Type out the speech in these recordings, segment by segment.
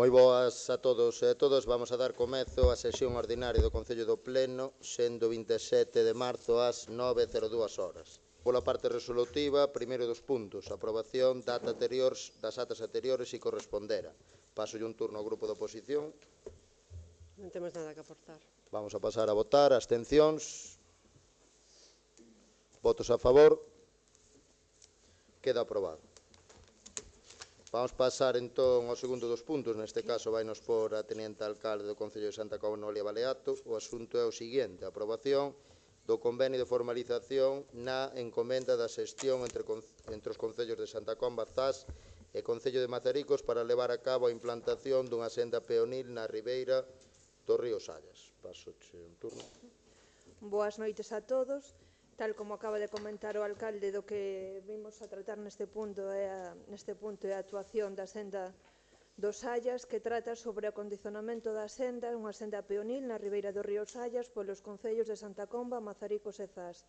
Moi boas a todos e a todas. Vamos a dar comezo á sesión ordinaria do Concello do Pleno, sendo 27 de marzo ás 9:02 horas. Pola parte resolutiva, primeiro dos puntos, aprobación das atas anteriores e correspondera. Pasolle un turno ao grupo de oposición. Non temos nada que aportar. Vamos a pasar a votar. Abstencións. Votos a favor. Queda aprobado. Vamos pasar entón ao segundo dos puntos, neste caso vainos por a teniente alcalde do Concello de Santa Comba, Noelia Baleato. O asunto é o seguinte: aprobación do convenio de formalización na encomenda da xestión entre os concellos de Santa Comba, Zas e Concello de Mazaricos para levar a cabo a implantación dunha senda peonil na ribeira do río Sallas. Pasoche un turno. Boas noites a todos. Tal como acaba de comentar o alcalde, do que vimos a tratar neste punto é a actuación da senda dos Sallas, que trata sobre o acondicionamento da senda, unha senda peonil na ribeira do río Sallas polos concellos de Santa Comba, Mazaricos e Zas.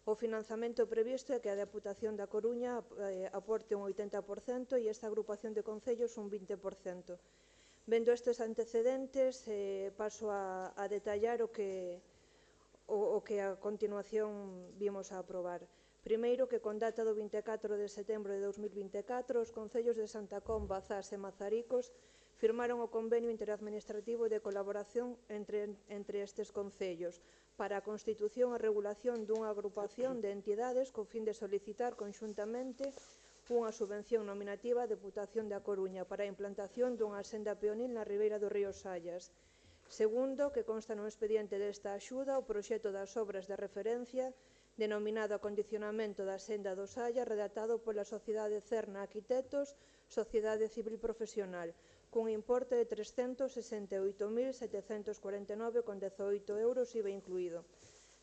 O financiamento previsto é que a Deputación da Coruña aporte un 80% e esta agrupación de concellos un 20%. Vendo estes antecedentes, paso a detallar o que a continuación vimos a aprobar. Primeiro, que con data do 24 de setembro de 2024, os concellos de Santa Comba, Zas e Mazaricos firmaron o convenio interadministrativo de colaboración entre estes concellos para a constitución e regulación dunha agrupación de entidades co fin de solicitar conxuntamente unha subvención nominativa á Deputación da Coruña para a implantación dunha senda peonil na ribeira do río Sallas. Segundo, que consta no expediente desta axuda o proxecto das obras de referencia denominado Acondicionamento da Senda do Sallas, redactado pola Sociedade Cerna Arquitectos, Sociedade Civil Profesional, cun importe de 368.749,18 euros IVA incluído,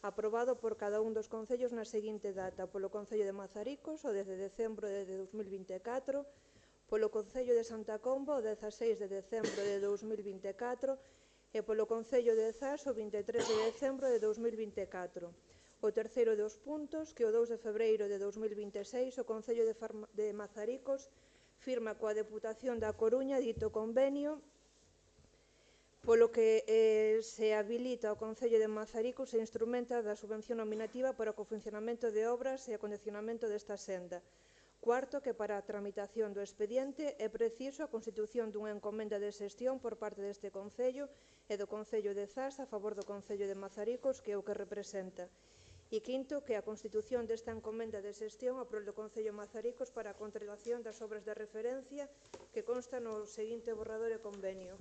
aprobado por cada un dos concellos na seguinte data: polo Concello de Mazaricos, o 10 de decembro de 2024, polo Concello de Santa Comba, o 16 de decembro de 2024, e polo Concello de Zas o 23 de decembro de 2024. O terceiro dos puntos, que o 2 de febreiro de 2026 o Concello de Mazaricos firma coa Deputación da Coruña dito convenio, polo que se habilita o Concello de Mazaricos e instrumenta da subvención nominativa para o cofuncionamento de obras e acondicionamento desta senda. Cuarto, que para a tramitación do expediente é preciso a constitución dunha encomenda de xestión por parte deste Concello e do Concello de Zas a favor do Concello de Mazaricos, que é o que representa. E quinto, que a constitución desta encomenda de xestión a prol do Concello de Mazaricos para a contratación das obras de referencia que consta no seguinte borrador e convenio.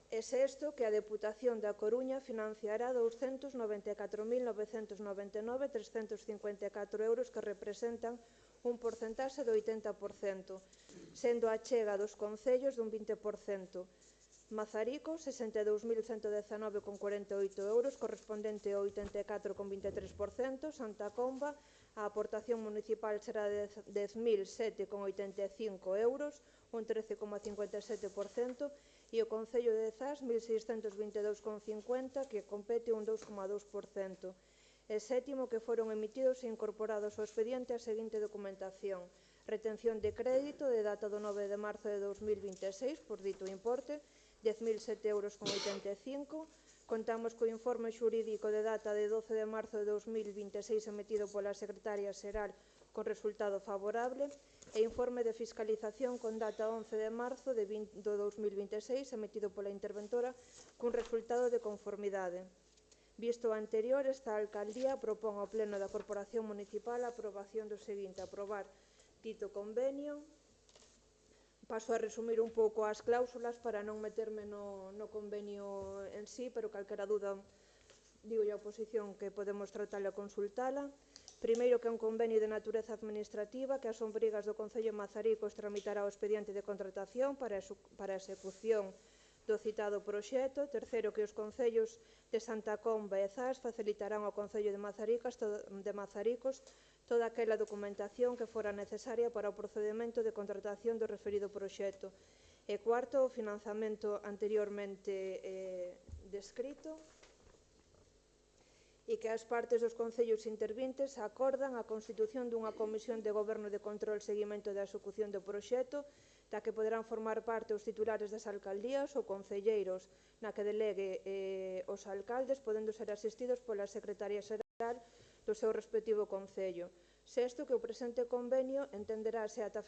E sexto, que a Deputación da Coruña financiará 299.999,354 euros que representan un porcentaxe do 80%, sendo a achega dos concellos dun 20%. Mazaricos, 62.119,48 euros, correspondente ao 84,23%. Santa Comba, a aportación municipal será de 10.007,85 euros, un 13,57%, e o Concello de Zas 1.622,50, que compete un 2,2%. E sétimo, que foron emitidos e incorporados ao expediente a seguinte documentación: retención de crédito de data do 9 de marzo de 2026 por dito importe, 10.007,85 euros. Contamos co informe xurídico de data de 12 de marzo de 2026 emitido pola Secretaria Xeral con resultado favorable, e informe de fiscalización con data 11 de marzo de 2026 emitido pola interventora cun resultado de conformidade. Visto o anterior, esta alcaldía propón ao Pleno da Corporación Municipal a aprobación do seguinte: aprobar dito convenio. Paso a resumir un pouco as cláusulas para non meterme no convenio en sí, pero calquera dúda digo a oposición que podemos tratala e consultala. Primeiro, que é un convenio de natureza administrativa, que as obrigas do Concello de Mazaricos tramitará o expediente de contratación para a execución do citado proxecto. Terceiro, que os concellos de Santa Comba e Zas facilitarán ao Concello de Mazaricos toda aquela documentación que fora necesaria para o procedimento de contratación do referido proxecto. E cuarto, o financiamento anteriormente descrito. e que as partes dos concellos intervintes acordan a constitución dunha comisión de goberno de control e seguimento da execución do proxecto, da que poderán formar parte os titulares das alcaldías ou concelleiros, na que delegue os alcaldes, podendo ser asistidos pola Secretaría Xeral do seu respectivo concello. Sexto, que o presente convenio entenderase ata a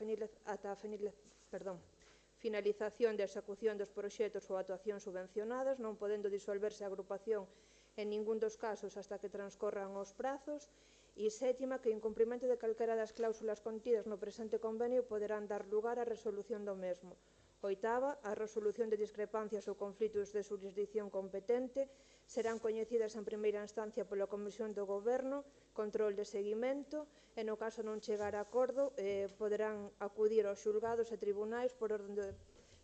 finalización da execución dos proxectos ou actuacións subvencionadas, non podendo disolverse a agrupación en ningún dos casos hasta que transcorran os prazos. E sétima, que o incumprimento de calquera das cláusulas contidas no presente convenio poderán dar lugar á resolución do mesmo. Oitava, a resolución de discrepancias ou conflitos de xurisdicción competente serán coñecidas en primeira instancia pola Comisión do Goberno, control de seguimento, e no caso non chegar a acordo poderán acudir aos xulgados e tribunais por orde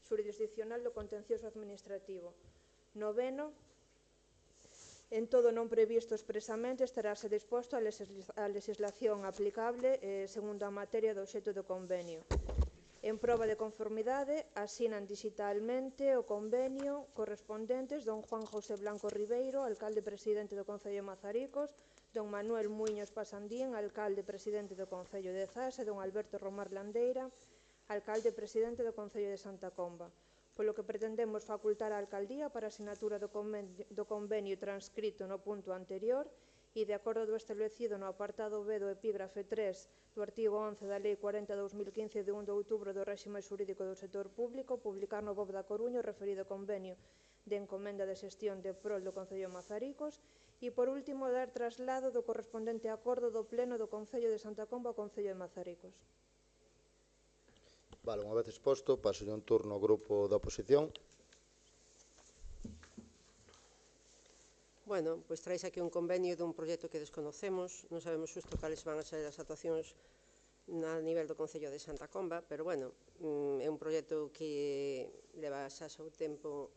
xurisdiccional do contencioso administrativo. Noveno, en todo non previsto expresamente estarase disposto a legislación aplicable segundo a materia do obxecto do convenio. En proba de conformidade, asinan digitalmente o convenio correspondentes don Juan José Blanco Ribeiro, alcalde presidente do Concello de Mazaricos, don Manuel Muiños Pasandín, alcalde presidente do Concello de Zas, e don Alberto Romar Landeira, alcalde presidente do Concello de Santa Comba. Polo que pretendemos facultar a alcaldía para a sinatura do convenio transcrito no punto anterior e, de acordo do establecido no apartado B do epígrafe 3 do artigo 11 da Lei 40/2015 de 1 de outubro do réxime xurídico do sector público, publicar no BOV da Coruña o referido convenio de encomenda de xestión de prol do Concello de Mazaricos e, por último, dar traslado do correspondente acordo do Pleno do Concello de Santa Comba ao Concello de Mazaricos. Vale, unha vez exposto, paso un turno ao grupo da oposición. Bueno, pois traes aquí un convenio dun proxecto que desconocemos, non sabemos xusto cales van a ser as actuacións a nivel do Concello de Santa Comba, pero bueno, é un proxecto que leva xa o tempo,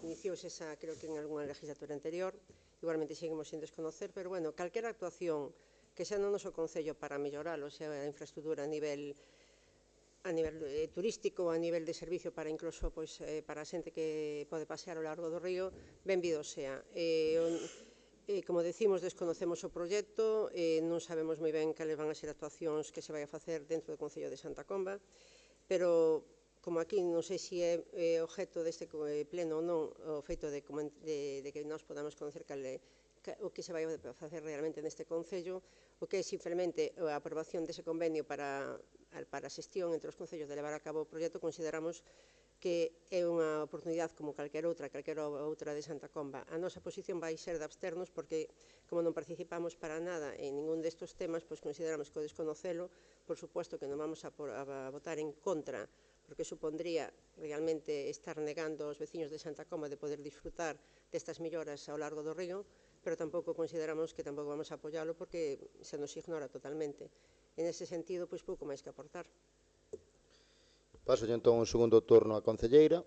iniciouse xa, creo que en algunha legislatura anterior, igualmente seguimos sin desconocer, pero bueno, calquera actuación que xa no noso Concello para mellorar, o sea, a infraestructura a nivel turístico, a nivel de servicio para incluso para a xente que pode pasear ao largo do río, benvido sea. Como decimos, desconocemos o proxecto, non sabemos moi ben cales van a ser actuacións que se vai a facer dentro do Concello de Santa Comba, pero como aquí non sei se é objeto deste pleno ou non o feito de que nós podamos conocer o que se vai a facer realmente neste Concello, o que é simplemente a aprobación dese convenio para a xestión entre os concellos de levar a cabo o proxecto, consideramos que é unha oportunidade como calquera outra de Santa Comba. A nosa posición vai ser de absternos porque, como non participamos para nada en ningún destes temas, pois consideramos que o desconocelo, por suposto que non vamos a votar en contra, porque supondría realmente estar negando aos veciños de Santa Comba de poder disfrutar destas melloras ao largo do río, pero tampouco consideramos que tampouco vamos a apoialo porque se nos ignora totalmente. En ese sentido, pois pouco máis que aportar. Paso entón un segundo turno á concelleira.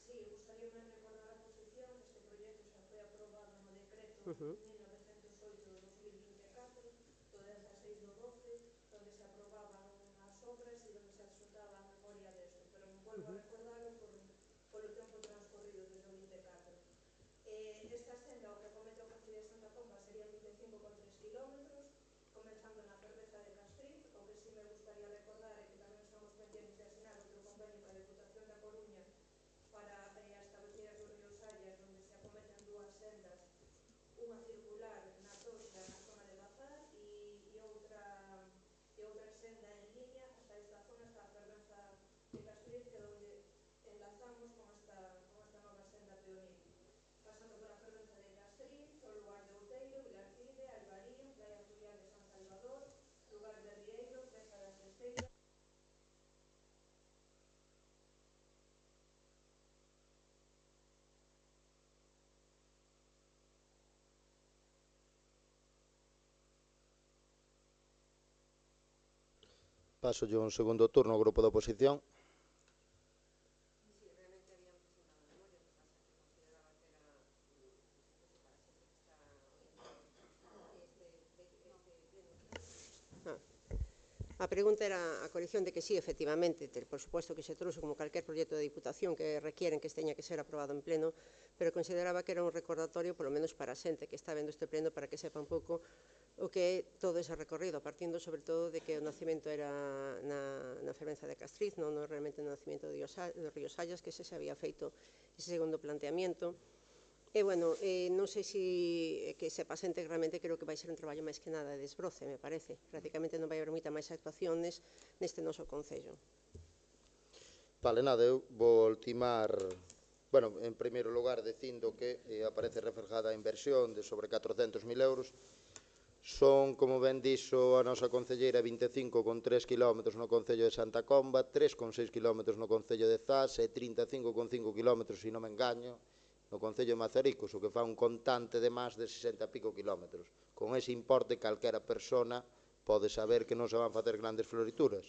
Sí, gustaríame recordar a posición que este proxecto xa foi aprobado no decreto 1908/2024 do 16 do 12, onde se aprobaban as obras e onde se adxuntaba a memoria desto, pero non volvo a recordarlo polo tempo transcorrido desde o 24. Esta senda, o que comete o Concello de Santa Comba, serían 25,3 kilómetros, comenzando na Ferveza de Castriz. O que sí me gustaría recordar é que tamén estamos pendentes de asinar outro convenio coa Deputación da Coruña para as cabeceiras do río Sallas, onde se acometen dúas sendas, unha circular na Toxa, na zona de Bazar, e outra senda en línea hasta esta zona, hasta a Ferveza de Castriz, que é onde enlazamos con esta nova senda peonil. Pasando pola Ferveza de Castriz, o lugar de Outeiro, Vilarcide, Albarín, Praia Fluvial de San Salvador, lugar de Rieiro, Presa das Esteiras. Paso un segundo turno ao grupo da oposición. A pregunta era a colección de que sí, efectivamente, por suposto que se trouxe como calquer proxecto de Diputación que requieren que teña que ser aprobado en pleno, pero consideraba que era un recordatorio, polo menos para a xente que está vendo este pleno, para que sepa un pouco o que é todo ese recorrido, partindo sobre todo de que o nacimento era na fervenza de Castriz, non realmente no nacimento de Río Sallas, que se había feito ese segundo planteamiento. E, bueno, non sei se que sepa xente que realmente creo que vai ser un traballo máis que nada de desbroce, me parece. Prácticamente non vai haber moita máis actuaciones neste noso Concello. Vale, nada, eu vou ultimar, bueno, en primeiro lugar, dicindo que aparece reflejada a inversión de sobre 400.000 euros. Son, como ben dixo a nosa concelleira, 25,3 km no Concello de Santa Comba, 3,6 km no Concello de Zas e 35,5 km, se non me engaño, no Concello de Mazaricos, o que fa un contante de máis de 60 e pico kilómetros. Con ese importe, calquera persona pode saber que non se van facer grandes florituras.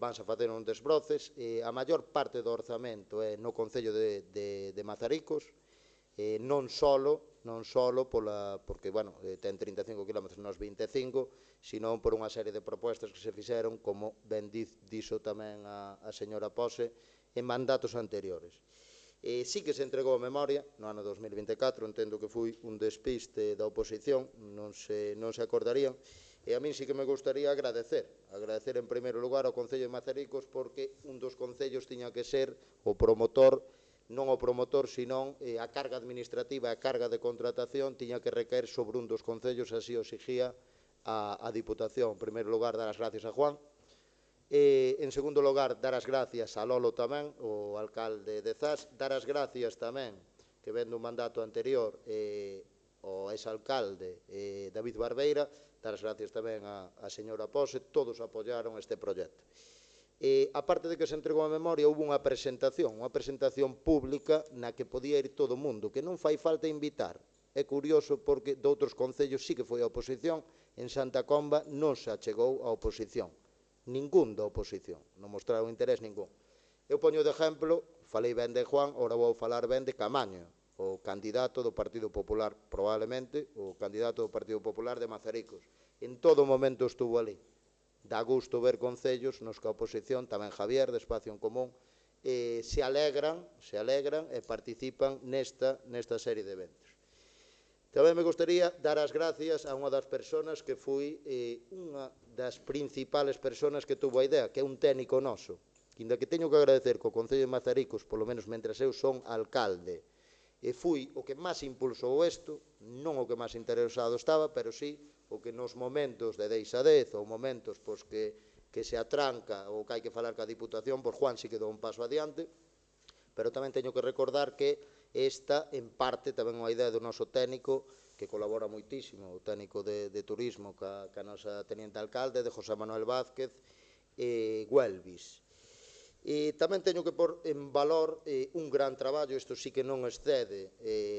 Vanse a facer uns desbroces. A maior parte do orzamento é no Concello de Mazaricos, non solo porque, bueno, ten 35 km nos 25, sino por unha serie de propostas que se fixeron, como ben dixo tamén a señora Pose, en mandatos anteriores. Sí que se entregou a memoria no ano 2024, entendo que foi un despiste da oposición, non se acordarían, e a min sí que me gustaría agradecer en primeiro lugar ao Concello de Mazaricos, porque un dos concellos tiña que ser o promotor, non o promotor, senón a carga administrativa, a carga de contratación tiña que recaer sobre un dos concellos, así o exigía a Diputación. En primeiro lugar, dar as gracias a Juan. En segundo lugar, dar as gracias a Lolo tamén, o alcalde de Zas, dar as gracias tamén, que ven dun mandato anterior, ao exalcalde David Barbeira, dar as gracias tamén a señora Pose, todos apoiaron este proxecto. Aparte de que se entregou a memoria, houve unha presentación pública na que podía ir todo o mundo, que non fai falta invitar. É curioso porque doutros concellos sí que foi a oposición, en Santa Comba non se achegou a oposición. Ningún da oposición, non mostraron interés ningún. Eu poño de exemplo, falei ben de Juan, ora vou falar ben de Camaño, o candidato do Partido Popular, probablemente o candidato do Partido Popular de Mazaricos. En todo momento estuvo ali. Dá gusto ver concellos nos que a oposición, tamén Javier, de Espacio en Común, se alegran e participan nesta serie de eventos. Tamén me gustaría dar as gracias a unha das persoas que foi unha das principales persoas que tuvo a idea, que é un técnico noso, inda que teño que agradecer co Concello de Mazaricos, polo menos mentras eu son alcalde, e fui o que máis impulsou isto, non o que máis interesado estaba, pero sí o que nos momentos de 10 a 10, ou momentos que se atranca ou que hai que falar ca Diputación, pois Juan sí que dou un paso adiante, pero tamén teño que recordar que esta, en parte, tamén unha idea do noso técnico, que colabora moitísimo, o técnico de turismo ca nosa teniente alcalde, de José Manuel Vázquez Güelvis. Tamén teño que pôr en valor un gran traballo, isto sí que non excede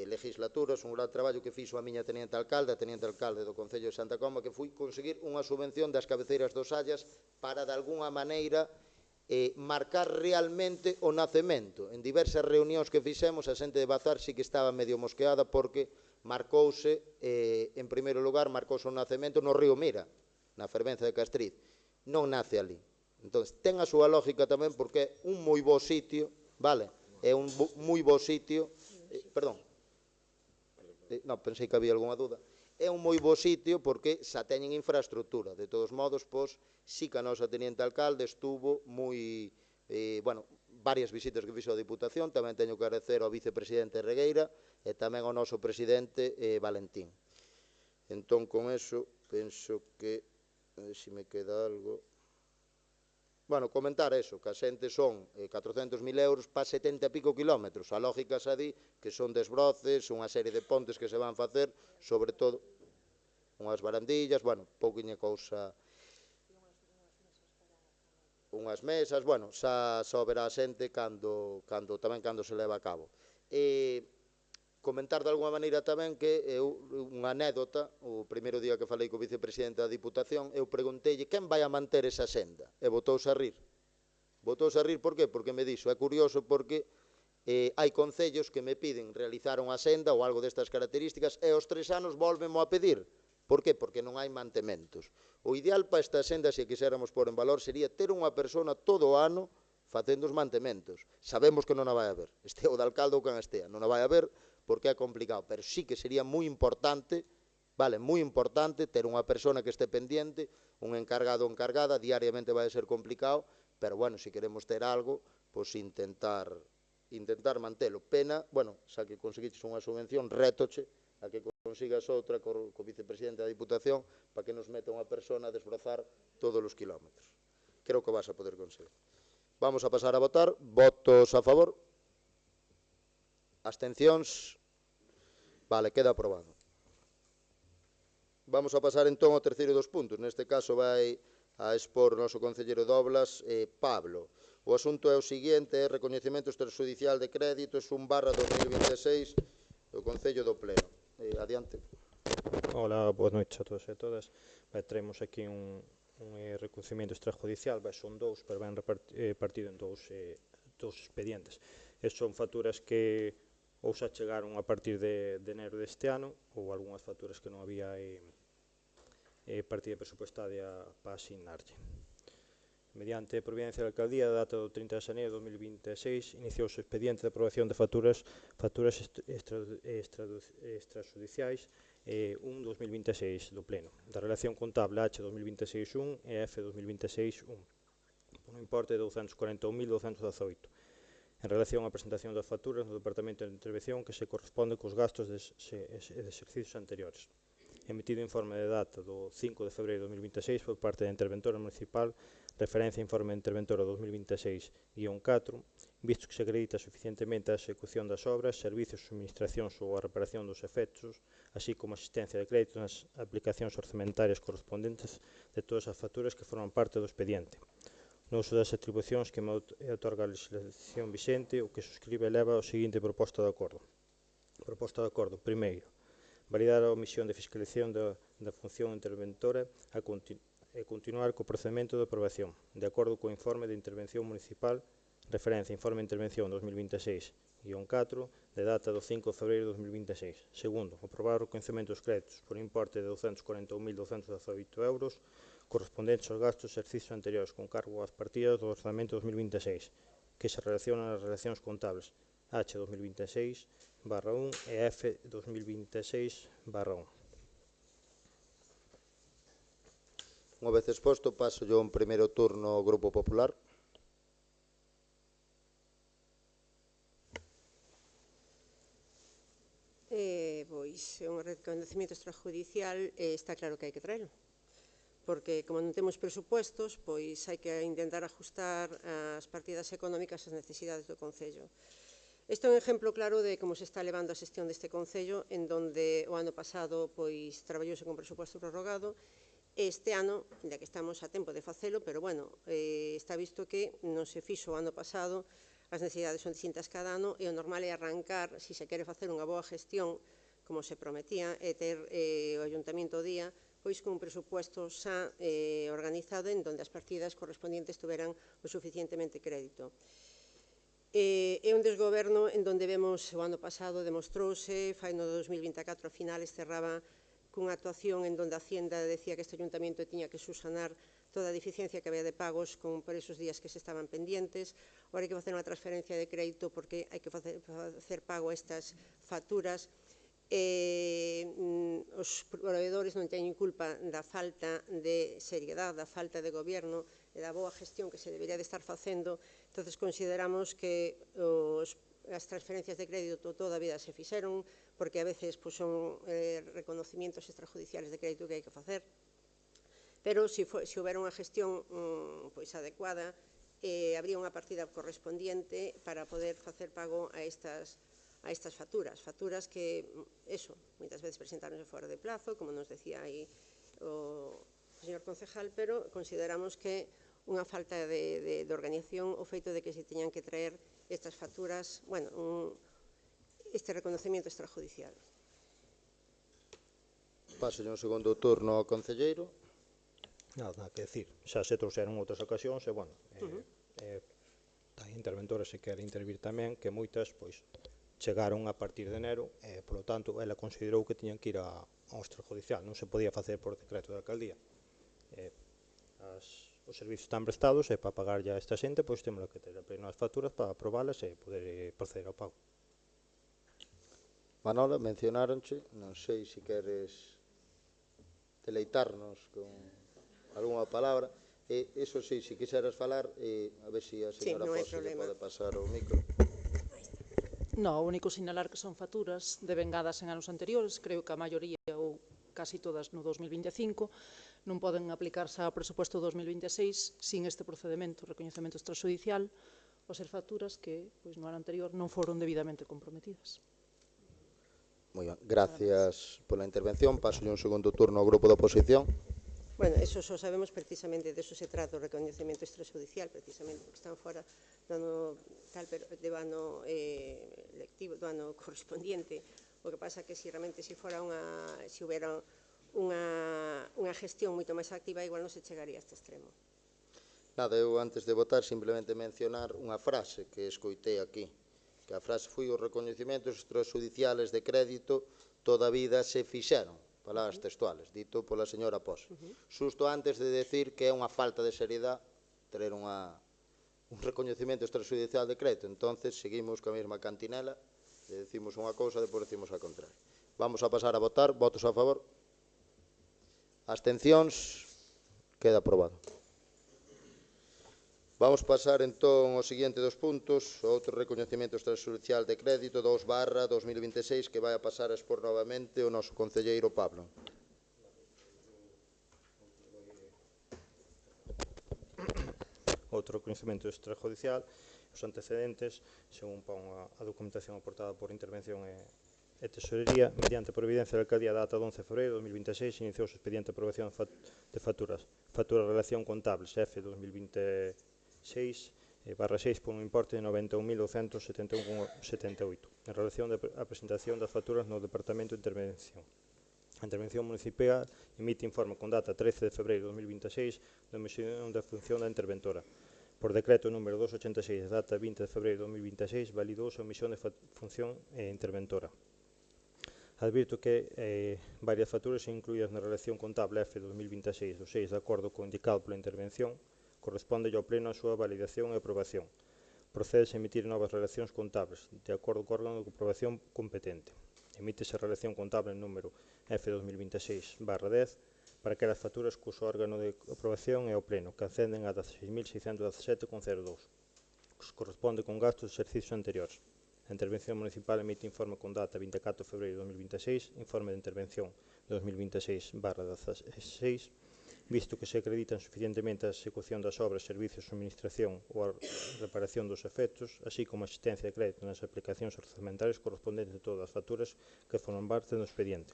legislaturas, un gran traballo que fixo a miña teniente alcalde do Concello de Santa Comba, que foi conseguir unha subvención das cabeceiras dos Sallas para, de algunha maneira, marcar realmente o nacemento. En diversas reunións que fixemos, a xente de Bazar sí que estaba medio mosqueada porque marcouse, en primeiro lugar, marcouse o nacemento no río Mira, na fervenza de Castriz. Non nace ali. Entón, ten a súa lógica tamén porque é un moi bo sitio, vale? É un moi bo sitio, perdón, non, pensei que había algunha dúda. É un moi bo sitio porque xa teñen infraestructura. De todos modos, pois, sí que a nosa teniente alcalde estuvo moi, bueno, varias visitas que fixo a Diputación, tamén teño que agradecer ao vicepresidente Regueira e tamén ao noso presidente Valentín. Entón, con eso, penso que, a ver se me queda algo. Bueno, comentar eso, que a xente son 400.000 euros para 70 e pico kilómetros. A lógica xa di que son desbroces, unha serie de pontes que se van facer, sobre todo unhas barandillas, bueno, pouquiña cousa, unhas mesas, bueno, xa verá a xente tamén cando se leva a cabo. Comentar de alguma maneira tamén que unha anécdota, o primeiro día que falei co vicepresidente da Diputación, eu pregunteille quen vai a manter esa senda, e botouse a rir. Botouse a rir, por qué? Porque me dixo, é curioso porque hai concellos que me piden realizar unha senda ou algo destas características e aos 3 anos volvenmo a pedir. Por que? Porque non hai mantementos. O ideal para esta senda, se quixéramos pôr en valor, sería ter unha persona todo o ano facendo os mantementos. Sabemos que non a vai haber, estea o de alcalde ou quen estea, non a vai haber porque é complicado, pero sí que sería moi importante, vale, moi importante ter unha persona que este pendiente, un encargado ou encargada, diariamente vai ser complicado, pero bueno, se queremos ter algo, pois intentar mantelo. Pena, bueno, xa que conseguiches unha subvención, rétoche a que consigas outra co vicepresidente da Diputación para que nos meta unha persona a desbrozar todos os kilómetros. Creo que vas a poder conseguir. Vamos a pasar a votar. Votos a favor? Abstencións? Vale, queda aprobado. Vamos a pasar entón ao terceiro dos puntos. Neste caso vai a expor o noso concelleiro de Obras, Pablo. O asunto é o seguinte, é recoñecemento extrajudicial de créditos 1/2026 do Concello do Pleno. Adiante. Hola, boas noites a todos e a todas. Traemos aquí un recoñecemento extrajudicial, son dous, pero ben repartido en dous expedientes. Son facturas que ou xa chegaron a partir de enero deste ano, ou algunhas facturas que non había partida presupuestaria para asignarlle. Mediante providencia da Alcaldía, a data do 30 de xaneiro de 2026, iniciouse o expediente de aprobación de facturas extrajudiciais 1/2026 do Pleno, da Relación Contable H2026-1 e F2026-1, por un importe de 241.218, en relación á presentación das facturas no Departamento de Intervención que se corresponde cos gastos de exercicios anteriores. Emitido informe de data do 5 de febreiro de 2026 por parte da Interventora Municipal, referencia informe Interventora 2026-4, visto que se acredita suficientemente a execución das obras, servicios, suministracións ou a reparación dos efectos, así como a asistencia de créditos nas aplicacións orzamentarias correspondentes de todas as facturas que forman parte do expediente. No uso das atribucións que me otorga a legislación vixente, o que suscribe eleva o seguinte proposta de acordo. Proposta de acordo, primeiro, validar a omisión de fiscalización da función interventora e continuar co procedimento de aprobación, de acordo co informe de intervención municipal, referencia informe de intervención 2026-4, de data do 5 de febreiro de 2026. Segundo, aprobar o recoñecemento dos créditos por importe de 241.218 euros correspondentes aos gastos de exercicios anteriores con cargo ás partidas do orzamento 2026, que se relacionan as relacións contables H2026-1 e F2026-1. Unha vez exposto, paso yo un primeiro turno ao Grupo Popular. Pois, un recoñecemento extrajudicial, está claro que hai que traelo, porque como non temos presupuestos, pois hai que intentar ajustar as partidas económicas ás necesidades do Concello. Isto é un exemplo claro de como se está levando a xestión deste Concello, en donde o ano pasado pois traballouse con presupuesto prorrogado. Este ano, ainda que estamos a tempo de facelo, pero bueno, está visto que non se fixo o ano pasado, as necesidades son distintas cada ano, e o normal é arrancar, se se quere facer unha boa gestión, como se prometía, e ter o Ayuntamiento ao día, pois con un presupuesto xa organizado en donde as partidas correspondientes tuveran o suficientemente crédito. É un desgoberno en donde vemos o ano pasado demostrouse, fai no 2024 a finales cerraba cunha actuación en donde a Hacienda decía que este Ayuntamiento tiña que subsanar toda a deficiencia que había de pagos por esos días que se estaban pendientes. Agora hai que facer unha transferencia de crédito porque hai que facer pago a estas facturas. Os proveedores non teñen culpa da falta de seriedade, da falta de goberno e da boa gestión que se debería de estar facendo. Entón, consideramos que as transferencias de crédito toda a vida se fixeron, porque a veces son reconocimientos extrajudiciales de crédito que hai que facer, pero se houbera unha gestión adecuada, habría unha partida correspondiente para poder facer pago a estas facturas que, moitas veces presentáronse fora de plazo, como nos decía aí o señor concejal, pero consideramos que unha falta de organización o feito de que se teñan que traer estas facturas, este reconocimiento extrajudicial. Paso un segundo turno ao concelleiro. Nada que decir, xa se trouxeron outras ocasións e, a interventora se quere intervir tamén, que moitas, pois, chegaron a partir de enero e, polo tanto, ela considerou que tiñan que ir ao extrajudicial, non se podía facer por decreto da alcaldía. Os servizos están prestados e para pagar ya esta xente, pois temos que ter a pleno as facturas para aprobalas e poder proceder ao pago. Manola, mencionáronche, non sei se queres deleitarnos con algunha palabra. Eso sí, se quixeras falar, a ver se a señora Pozo lle pode pasar o micro. No, o único sinalar que son facturas devengadas en anos anteriores, creo que a maioría ou casi todas no 2025, non poden aplicarse ao presupuesto 2026 sin este procedimento, recoñecemento extrajudicial, ou ser facturas que no ano anterior non foron debidamente comprometidas. Moi ben, gracias pola intervención. Paso un segundo turno ao grupo da oposición. Bueno, eso só sabemos precisamente, de eso se trata o recoñecemento extrajudicial, precisamente, porque están fora do ano lectivo, do ano correspondiente. O que pasa que se realmente se houbera unha gestión moito máis activa, igual non se chegaría a este extremo. Nada, eu antes de votar simplemente mencionar unha frase que escoitei aquí, que a frase foi: os recoñecementos extrajudiciales de crédito toda a vida se fixeron, palabras textuales, dito pola señora Pozo. Xusto antes de decir que é unha falta de seriedade ter un recoñecemento extrajudicial de crédito. Entonces seguimos ca mesma cantinela, e decimos unha cousa, depois decimos a contraria. Vamos a pasar a votar. Votos a favor? Abstencións? Queda aprobado. Vamos pasar entón ao seguinte dos puntos, outro recoñecemento extrajudicial de crédito 2/2026, que vai a pasar a expor novamente o noso concelleiro Pablo. Outro recoñecemento extrajudicial, os antecedentes, según pon a documentación aportada por Intervención e Tesorería, mediante providencia da Alcaldía da data de 11 de febreiro de 2026, iniciou o expediente de aprobación de facturas de relación contables F 2026/6 por un importe de 91.271,78 en relación á presentación das facturas no Departamento de Intervención. A Intervención Municipal emite informe con data 13 de febreiro de 2026 da emisión da función da interventora. Por decreto número 286, data 20 de febreiro de 2026, validouse a omisión de función interventora. Advirto que varias facturas incluídas na relación contable F 2026 do 6, de acordo co indicado pola intervención, corresponde ao Pleno a súa validación e aprobación. Procede-se a emitir novas relacións contables, de acordo co órgano de comprobación competente. Emítese a relación contable número F 2026/10 para aquelas facturas cuso órgano de aprobación é o Pleno, que ascenden a 16.617,02, que corresponde con gastos de exercicios anteriores. A Intervención Municipal emite informe con data 24 de febreiro de 2026, informe de intervención 2026/16, visto que se acreditan suficientemente a execución das obras, servicios, administración ou a reparación dos efectos, así como a existencia de crédito nas aplicacións orzamentarias correspondentes a todas as facturas que forman parte do expediente.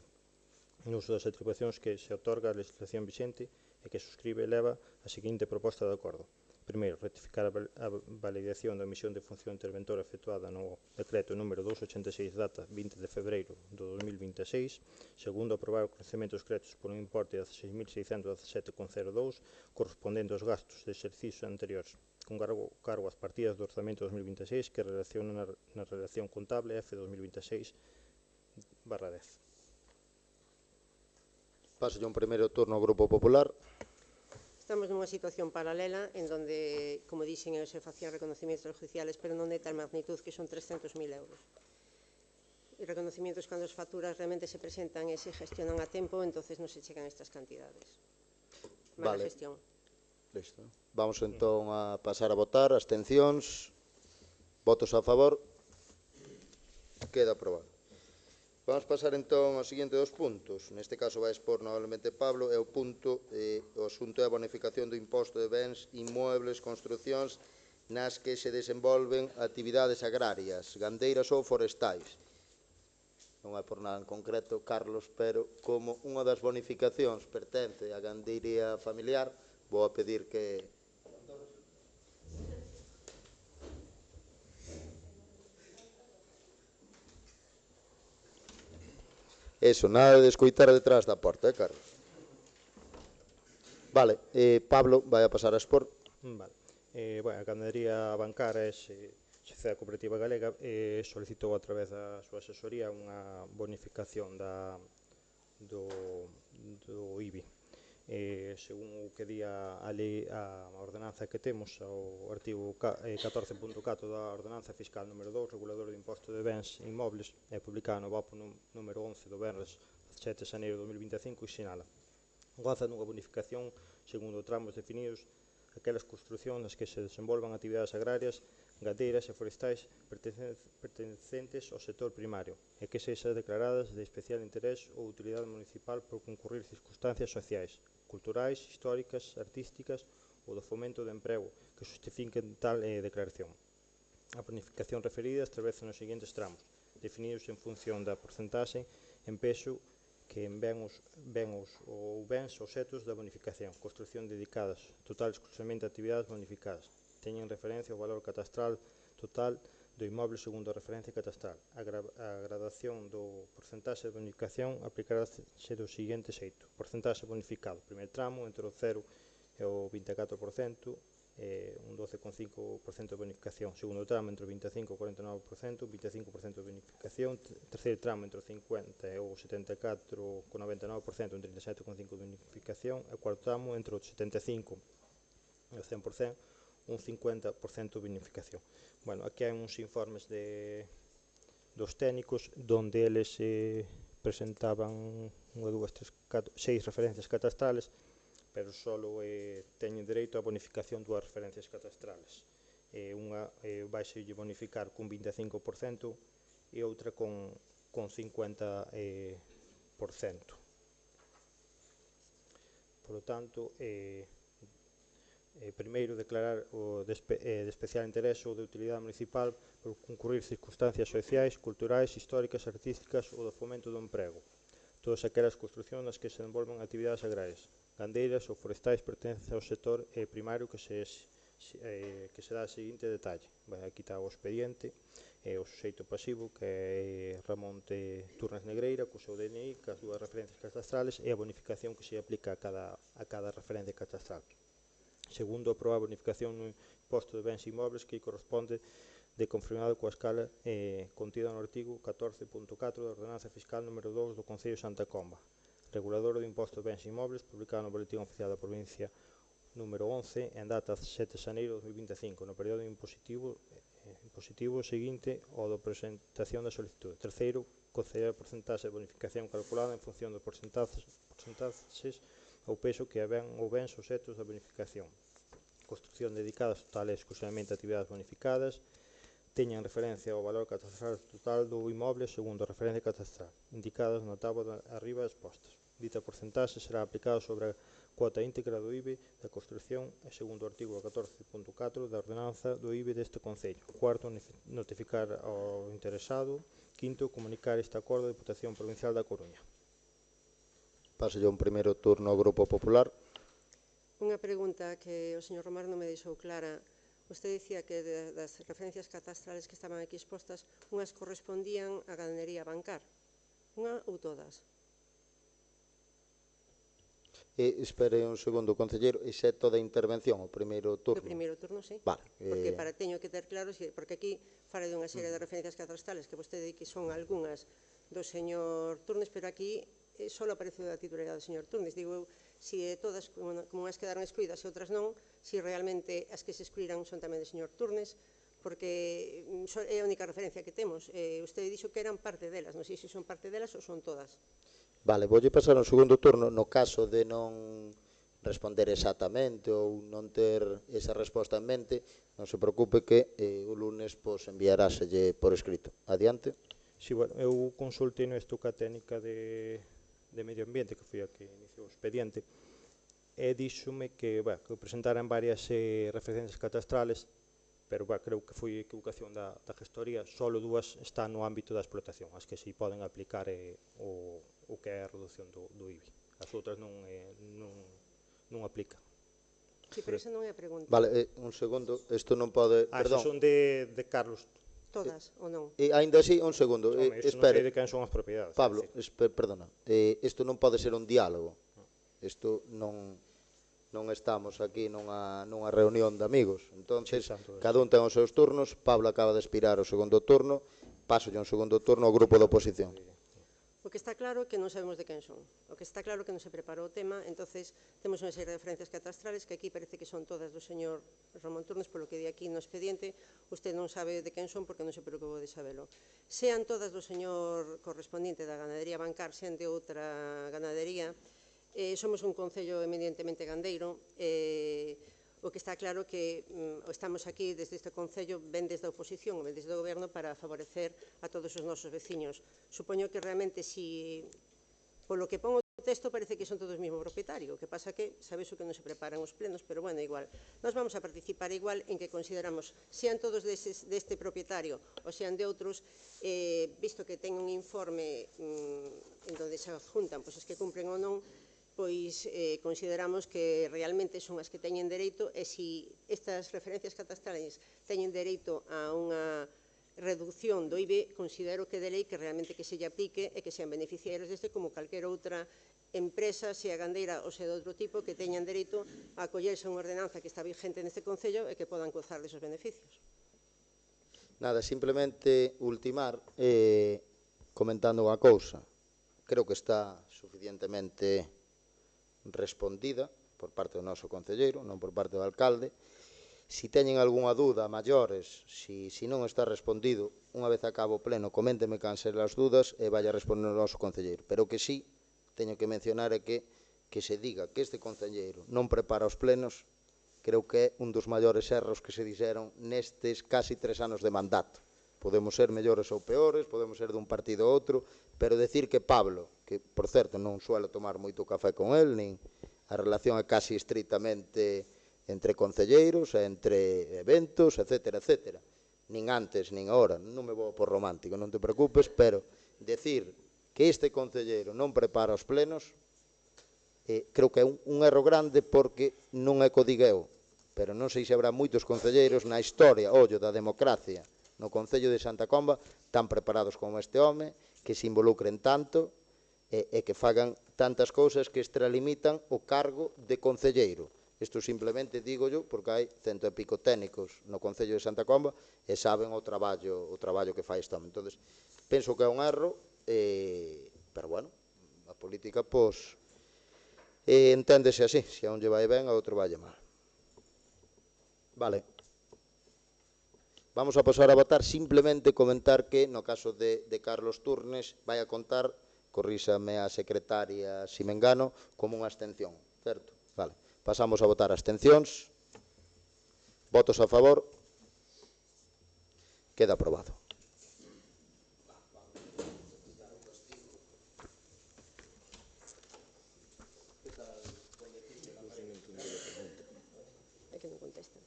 No uso das atribucións que se otorga a legislación vixente e que suscribe e leva a seguinte proposta de acordo. Primeiro, rectificar a validación da emisión de función interventora efectuada no decreto número 286, data 20 de febreiro de 2026. Segundo, aprobar o crecemento dos créditos por un importe de 16.617,02 correspondente aos gastos de exercicios anteriores, con cargo ás partidas do orzamento 2026 que relacionan na relación contable F 2026/10. Paso un primeiro turno ao Grupo Popular. Estamos nunha situación paralela en donde, como dixen, se facían reconocimientos judiciales, pero non de tal magnitud, que son 300.000 euros. E reconocimientos cando as facturas realmente se presentan e se gestionan a tempo, entonces non se chegan a estas cantidades. Mala gestión. Listo. Vamos entón a pasar a votar. Abstencións? Votos a favor? Queda aprobado. Vamos pasar entón ao seguinte dos puntos. Neste caso vai expor novamente Pablo. O asunto é a bonificación do imposto de bens inmuebles, construcións nas que se desenvolven actividades agrarias, gandeiras ou forestais. Non é por nada en concreto, Carlos, pero como unha das bonificacións pertence á gandeiría familiar, vou a pedir que... Eso, nada de escoitar detrás da porta, Carlos? Vale, Pablo vai a pasar a expor. Vale. A ganadería bancara é Sociedade Cooperativa Galega solicitou a través da súa asesoría unha bonificación do IBI. Según o que di a ordenanza que temos, o artigo 14.4 da ordenanza fiscal número 2, regulador de imposto de bens inmobles, é publicado no BOP número 11 do venres 17 de xaneiro de 2025 e sinala: goza dunha bonificación segundo tramos definidos aquelas construcións nas que se desenvolvan actividades agrarias, gandeiras e forestais pertencentes ao sector primario e que sexan declaradas de especial interés ou utilidade municipal por concurrir circunstancias sociais, culturais, históricas, artísticas ou do fomento do emprego que justifiquen tal declaración. A bonificación referida establece nos seguintes tramos, definidos en función da porcentaxe en peso que en bens ou bens obxetos da bonificación, construción dedicadas total exclusivamente a actividades bonificadas, teñen referencia ao valor catastral total do inmoble segundo a referencia catastral. A gradación do porcentaxe de bonificación aplicarase do seguinte xeito: porcentaxe bonificado, primeiro tramo entre o 0 e o 24%, un 12,5% de bonificación, segundo tramo entre o 25 e o 49%, 25% de bonificación, terceiro tramo entre o 50 e o 74,99%, un 37,5% de bonificación, e cuarto tramo entre o 75 e o 100%, un 50% de bonificación. Bueno, aquí hai uns informes dos técnicos donde eles presentaban unha, dúas, tres, catro, 6 referencias catastrales, pero só teñen dereito a bonificación dúas referencias catastrales. Unha vai-se bonificar cun 25% e outra con 50%. Por lo tanto, primeiro, declarar o de especial interés ou de utilidade municipal por concurrir circunstancias sociais, culturais, históricas, artísticas ou do fomento do emprego. Todas aquelas construcións nas que se desenvolven actividades agrarias, gandeiras ou forestais pertencen ao sector primario que se dá o seguinte detalle. Aquí está o expediente, o suxeito pasivo, que é Ramón Turnes Negreira, co seu DNI, cas dúas referencias catastrales e a bonificación que se aplica a cada referencia catastral. Segundo, aprobar a bonificación no imposto de bens inmobles que corresponde de confirmado coa escala contida no artigo 14.4 da ordenanza fiscal número 2 do Concello de Santa Comba, regulador do imposto de bens inmobles, publicado no Boletín Oficial da Provincia número 11 en data 7 de xaneiro de 2025, no período impositivo seguinte ao da presentación da solicitude. Terceiro, conceder a porcentaxe de bonificación calculada en función dos porcentaxes ou peso que ben ou bens obxetos da bonificación. Construción dedicadas total e exclusivamente a actividades bonificadas, teñen referencia ao valor catastral total do inmoble segundo a referencia catastral, indicadas na táboa arriba expostas. Dita porcentaxe será aplicada sobre a cuota íntegra do IBI da construción e segundo o artigo 14.4 da ordenanza do IBI deste Concello. Cuarto, notificar ao interesado. Quinto, comunicar este acordo á Deputación Provincial da Coruña. Paso un primeiro turno ao Grupo Popular. Unha pregunta que o señor Romar non me deixou clara. Usted dicía que das referencias catastrales que estaban aquí expostas, unhas correspondían á gandería bancar. Unha ou todas? Espere un segundo, concelleiro, excepto da intervención, o primeiro turno. O primeiro turno, sí. Vale. Porque teño que ter claro, porque aquí fala dunha serie de referencias catastrales que vostede di que son algunhas do señor Turnes, pero aquí só aparece a titularidade do señor Turnes. Digo eu, se todas, como as quedaron excluídas e outras non, se realmente as que se excluíran son tamén do señor Turnes, porque é a única referencia que temos. Usted dixo que eran parte delas, non sei se son parte delas ou son todas. Vale, voulle pasar un segundo turno no caso de non responder exactamente ou non ter esa resposta en mente, non se preocupe que o lunes enviaráselle por escrito. Adiante. Si, bueno, eu consultei isto ca técnica de Medio Ambiente, que foi a que iniciou o expediente, e díxome que presentaran varias referencias catastrales, pero creo que foi equivocación da gestoría, só dúas están no ámbito da explotación, as que si poden aplicar o que é a reducción do IBI. As outras non aplican. Si, pero esa non é a pregunta. Vale, un segundo, isto non pode... Perdón. Son de Carlos. Todas, ou non? E ainda así, un segundo, Non espere. sei de quen son as propiedades. Pablo, perdona, isto non pode ser un diálogo. Isto non... non estamos aquí nunha reunión de amigos. Entonces, Exacto. cada un ten os seus turnos. Pablo acaba de expirar o segundo turno. Paso un segundo turno ao grupo da oposición. O que está claro é que non sabemos de quen son. O que está claro é que non se preparou o tema, entonces temos unha serie de referencias catastrales que aquí parece que son todas do señor Ramón Turnes, polo que di aquí no expediente, usted non sabe de quen son porque non se preocupou de sabelo. Sean todas do señor correspondiente da ganadería bancar, sean de outra ganadería, somos un concello eminentemente gandeiro, o que está claro que estamos aquí desde este Concello, ben desde a oposición, ben desde o Goberno, para favorecer a todos os nosos veciños. Supoño que realmente, si polo que pon o texto, parece que son todos o mesmo propietario, o que pasa que sabes o que non se preparan os plenos, pero bueno, igual. Nós vamos a participar igual en que consideramos, sean todos deste propietario ou sean de outros, visto que ten un informe en donde se adjuntan os que cumpren ou non, pois consideramos que realmente son as que teñen dereito e se estas referencias catastrales teñen dereito a unha reducción do IBE, considero que de lei que realmente que se lle aplique e que sean beneficiarios deste como calquera outra empresa, sea gandeira ou sea de outro tipo, que teñan dereito a acollerse a unha ordenanza que está vigente neste Concello e que podan gozar desos beneficios. Nada, simplemente ultimar comentando unha cousa. Creo que está suficientemente respondida por parte do noso concelleiro, non por parte do alcalde. Si teñen algunha dúda a maiores, si non está respondido, unha vez acabo o pleno, coménteme canse as dúdas e vai a responder o noso concelleiro. Pero que sí, teño que mencionar é que se diga que este concelleiro non prepara os plenos, creo que é un dos maiores erros que se dixeron nestes casi 3 anos de mandato. Podemos ser mellores ou peores, podemos ser dun partido ou outro, pero decir que Pablo, que, por certo, non suelo tomar moito café con él, nin a relación é casi estritamente entre concelleiros, entre eventos, etcétera, etcétera. Nin antes, nin agora, non me vou por romántico, non te preocupes, pero decir que este concelleiro non prepara os plenos, creo que é un erro grande porque non é codigueo, pero non sei se habrá moitos concelleiros na historia, ollo, da democracia, no Concello de Santa Comba, tan preparados como este home, que se involucren tanto e que fagan tantas cousas que extralimitan o cargo de concelleiro. Isto simplemente digo yo porque hai 100 e pico técnicos no Concello de Santa Comba e saben o traballo que fai este home. Entón, penso que é un erro, pero bueno, a política, pois, enténdese así, se a un lle vai ben, a outro vai mal. Vale. Vamos a pasar a votar, simplemente comentar que no caso de Carlos Turnes vai a contar, corríxame a secretaria se me engano, como unha abstención, certo? Vale. Pasamos a votar abstencións. Votos a favor. Queda aprobado. É que non contestan.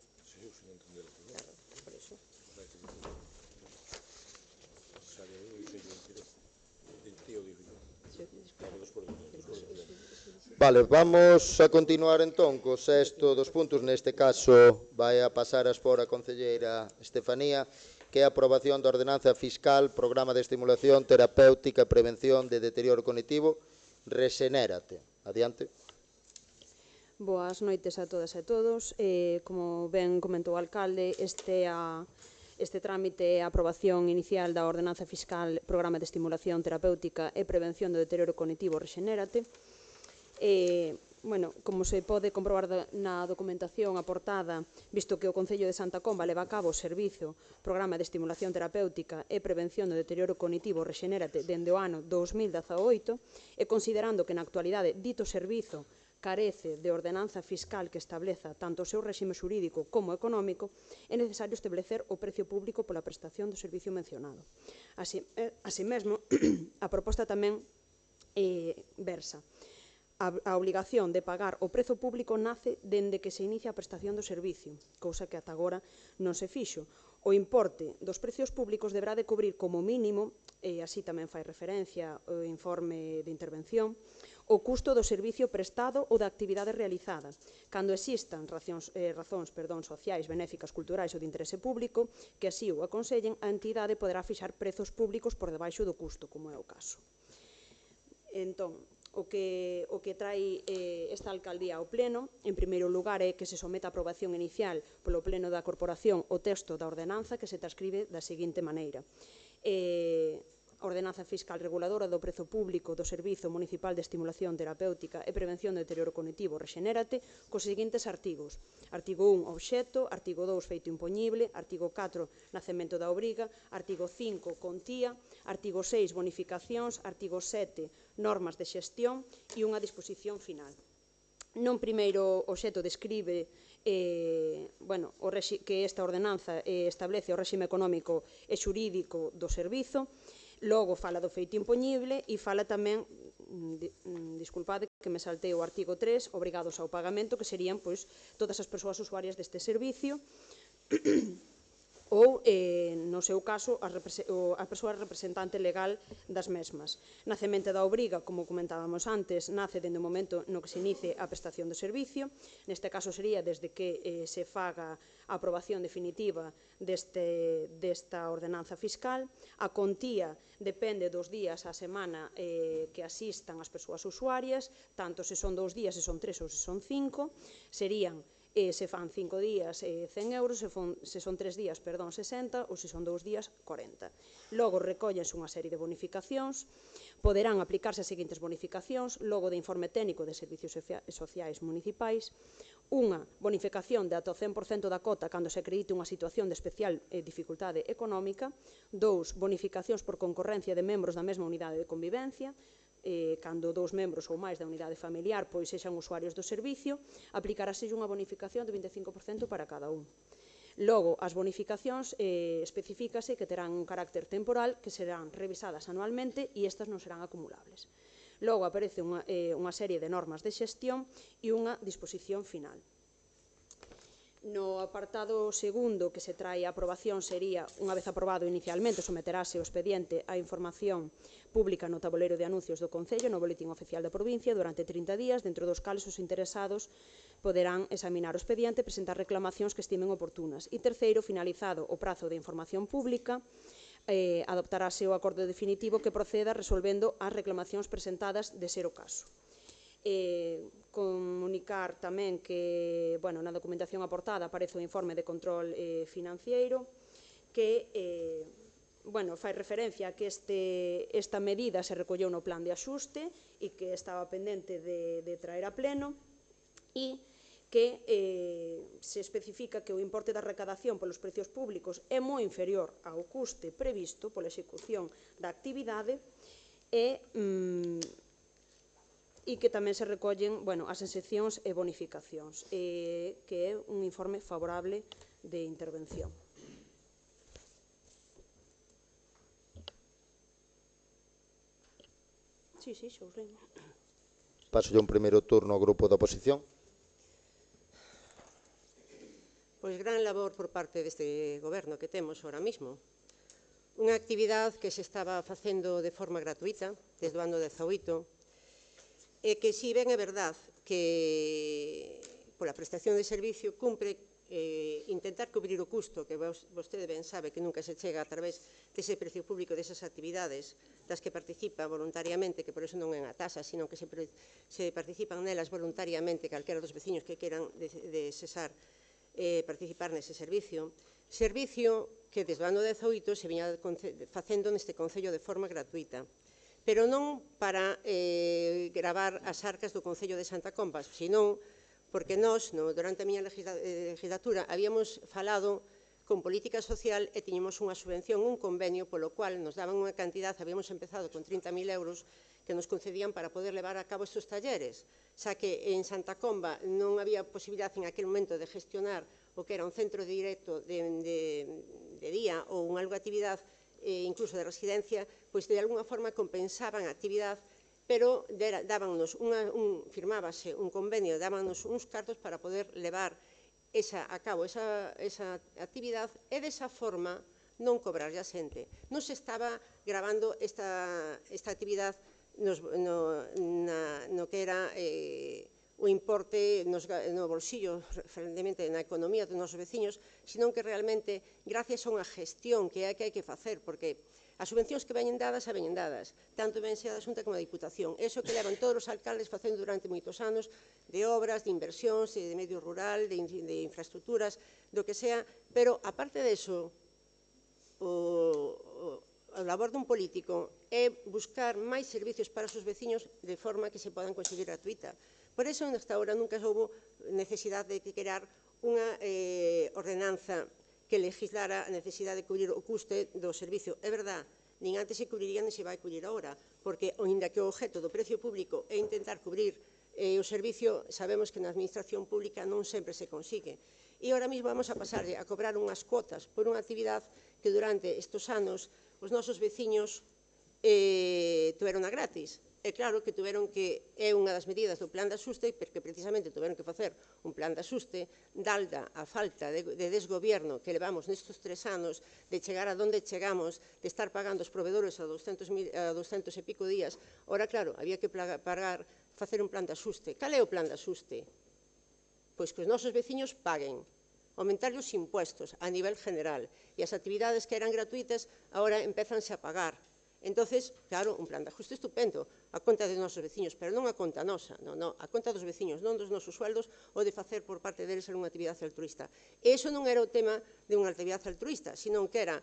Claro, por iso. Vale, vamos a continuar entón co sexto dos puntos. Neste caso vai a pasar a expor a concelleira Estefanía, que é a aprobación da ordenanza fiscal, programa de estimulación terapéutica e prevención de deterioro cognitivo, Rexenérate. Adiante. Boas noites a todas e todos. Como ben comentou o alcalde, este trámite é a aprobación inicial da ordenanza fiscal, programa de estimulación terapéutica e prevención do deterioro cognitivo, Rexenérate. Bueno, como se pode comprobar na documentación aportada, visto que o Concello de Santa Comba leva a cabo o servizo Programa de Estimulación Terapéutica e Prevención do Deterioro Cognitivo Rexenérate dende o ano 2018, e considerando que na actualidade dito servizo carece de ordenanza fiscal que estableza tanto o seu réxime xurídico como económico, é necesario establecer o precio público pola prestación do servicio mencionado. Así mesmo, a proposta tamén versa. A obligación de pagar o prezo público nace dende que se inicia a prestación do servicio, cousa que ata agora non se fixo. O importe dos precios públicos deberá de cubrir como mínimo, e así tamén fai referencia o informe de intervención, o custo do servicio prestado ou da actividade realizada, cando existan razóns sociais, benéficas, culturais ou de interese público, que así o aconsellen, a entidade poderá fixar prezos públicos por debaixo do custo, como é o caso. Entón, O que trai esta alcaldía ao pleno, en primeiro lugar, é que se someta a aprobación inicial polo pleno da corporación o texto da ordenanza que se transcribe da seguinte maneira. Ordenanza fiscal reguladora do prezo público do Servizo Municipal de Estimulación Terapéutica e Prevención do Deterioro Cognitivo Rexenérate cos seguintes artigos. Artigo 1, obxecto. Artigo 2, feito impoñible. Artigo 4, nacemento da obriga. Artigo 5, contía. Artigo 6, bonificacións. Artigo 7, normas de xestión e unha disposición final. Non primeiro obxecto describe que esta ordenanza establece o réxime económico e xurídico do servizo. Logo fala do feito impoñible e fala tamén, disculpade que me saltei o artigo 3, obrigados ao pagamento, que serían todas as persoas usuarias deste servicio, ou, no seu caso, a persoa representante legal das mesmas. Nacemento da obriga, como comentábamos antes, nace dende o momento no que se inicie a prestación do servicio. Neste caso sería desde que se faga a aprobación definitiva desta ordenanza fiscal. A contía depende dos días á semana que asistan as persoas usuarias, tanto se son 2 días, se son 3 ou se son 5, serían se fan 5 días 100 euros, se son 3 días, 60, ou se son 2 días 40. Logo recóllense unha serie de bonificacións, poderán aplicarse as seguintes bonificacións, logo de informe técnico de servicios sociais municipais, unha bonificación de ata o 100% da cota cando se acredite unha situación de especial dificultade económica, 2 bonificacións por concorrencia de membros da mesma unidade de convivencia, cando 2 membros ou máis da unidade familiar sexan usuarios do servicio, aplicarase unha bonificación de 25% para cada un. Logo, as bonificacións especifícase que terán un carácter temporal, que serán revisadas anualmente e estas non serán acumulables. Logo aparece unha serie de normas de xestión e unha disposición final. No apartado segundo que se trae a aprobación sería, unha vez aprobado inicialmente, someterase o expediente a información pública no tabuleiro de anuncios do Concello, no boletín oficial da provincia, durante 30 días, dentro dos cales os interesados poderán examinar o expediente e presentar reclamacións que estimen oportunas. E terceiro, finalizado o prazo de información pública, adoptarase o acordo definitivo que proceda resolvendo as reclamacións presentadas de ser o caso. Comunicar tamén que na documentación aportada aparece o informe de control financiero que fai referencia a que esta medida se recolleu no plan de axuste e que estaba pendente de traer a pleno e que se especifica que o importe da recadación polos precios públicos é moi inferior ao custe previsto pola execución da actividade e que tamén se recollen as exencións e bonificacións, que é un informe favorable de intervención. Sí, xa os leio. Paso un primeiro turno ao grupo da oposición. Pois gran labor por parte deste goberno que temos ahora mismo. Unha actividade que se estaba facendo de forma gratuita desde o ano 18, e que si ben é verdad que pola prestación de servicio cumpre intentar cubrir o custo, que vostede ben sabe que nunca se chega a través dese precio público desas actividades das que participa voluntariamente, que por eso non é unha tasa, sino que se participan nelas voluntariamente calquera dos veciños que queran desexar participar nese servicio. Servicio que desde o ano 18 se viña facendo neste Concello de forma gratuita, pero non para gravar as arcas do Concello de Santa Comba, senón porque nós, durante a miña legislatura, habíamos falado con política social e tiñemos unha subvención, un convenio, polo cual nos daban unha cantidad, habíamos empezado con 30.000 euros que nos concedían para poder levar a cabo estes talleres, xa que en Santa Comba non había posibilidad en aquel momento de gestionar o que era un centro directo de día ou unha algo actividade, incluso de residencia, pois de alguna forma compensaban a actividade, pero firmábase un convenio, dábanos uns cartos para poder levar a cabo esa actividade e desa forma non cobrarlle a xente. Non se estaba gravando esta actividade no que era o importe no bolsillo, referentemente na economía dos nosos veciños, senón que realmente, gracias a unha gestión que hai que facer, porque As subvencións que veñen dadas, tanto ben sea da Xunta como da Diputación. Eso que levan todos os alcaldes facendo durante moitos anos de obras, de inversións, de medio rural, de infraestructuras, do que sea, pero, aparte deso, a labor dun político é buscar máis servicios para os seus veciños de forma que se podan conseguir gratuita. Por iso, hasta ahora, nunca houve necesidade de crear unha ordenanza que legislara a necesidade de cubrir o custe do servicio. É verdad, nin antes se cubriría nin se vai cubrir agora, porque, ainda que o objeto do precio público é intentar cubrir o servicio, sabemos que na administración pública non sempre se consigue. E ahora mesmo vamos a pasarlle a cobrar unhas cuotas por unha actividade que durante estes anos os nosos veciños tuveron gratis. É claro que tuveron que, é unha das medidas do plan de axuste, porque precisamente tuveron que facer un plan de axuste, dalda a falta de desgobierno que levamos nestes 3 anos, de chegar a donde chegamos, de estar pagando os provedores a 200 e pico días. Ora, claro, había que facer un plan de axuste. Cal é o plan de axuste? Pois que os nosos veciños paguen, aumentar os impuestos a nivel general, e as actividades que eran gratuitas agora empezanse a pagar. Entonces, claro, un plan de ajuste estupendo, a conta dos nosos veciños, pero non a conta nosa, non, a conta dos veciños, non dos nosos sueldos, ou de facer por parte deles unha actividade altruista. E iso non era o tema de unha actividade altruista, sino que era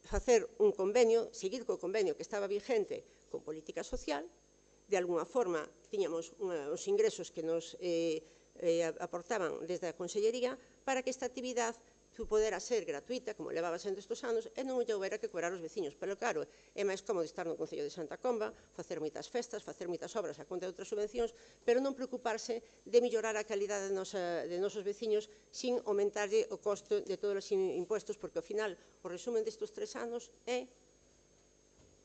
facer un convenio, seguir co convenio que estaba vigente con política social, de alguna forma tiñamos os ingresos que nos aportaban desde a Consellería para que esta actividade pudera ser gratuita, como levaba sendo estes anos, e non lle houbera que cobrar os veciños. Pero, claro, é máis cómodo estar no Concello de Santa Comba, facer moitas festas, facer moitas obras a conta de outras subvencións, pero non preocuparse de mellorar a calidade de nosos veciños sin aumentarlle o costo de todos os impuestos, porque, ao final, o resumen destes 3 anos é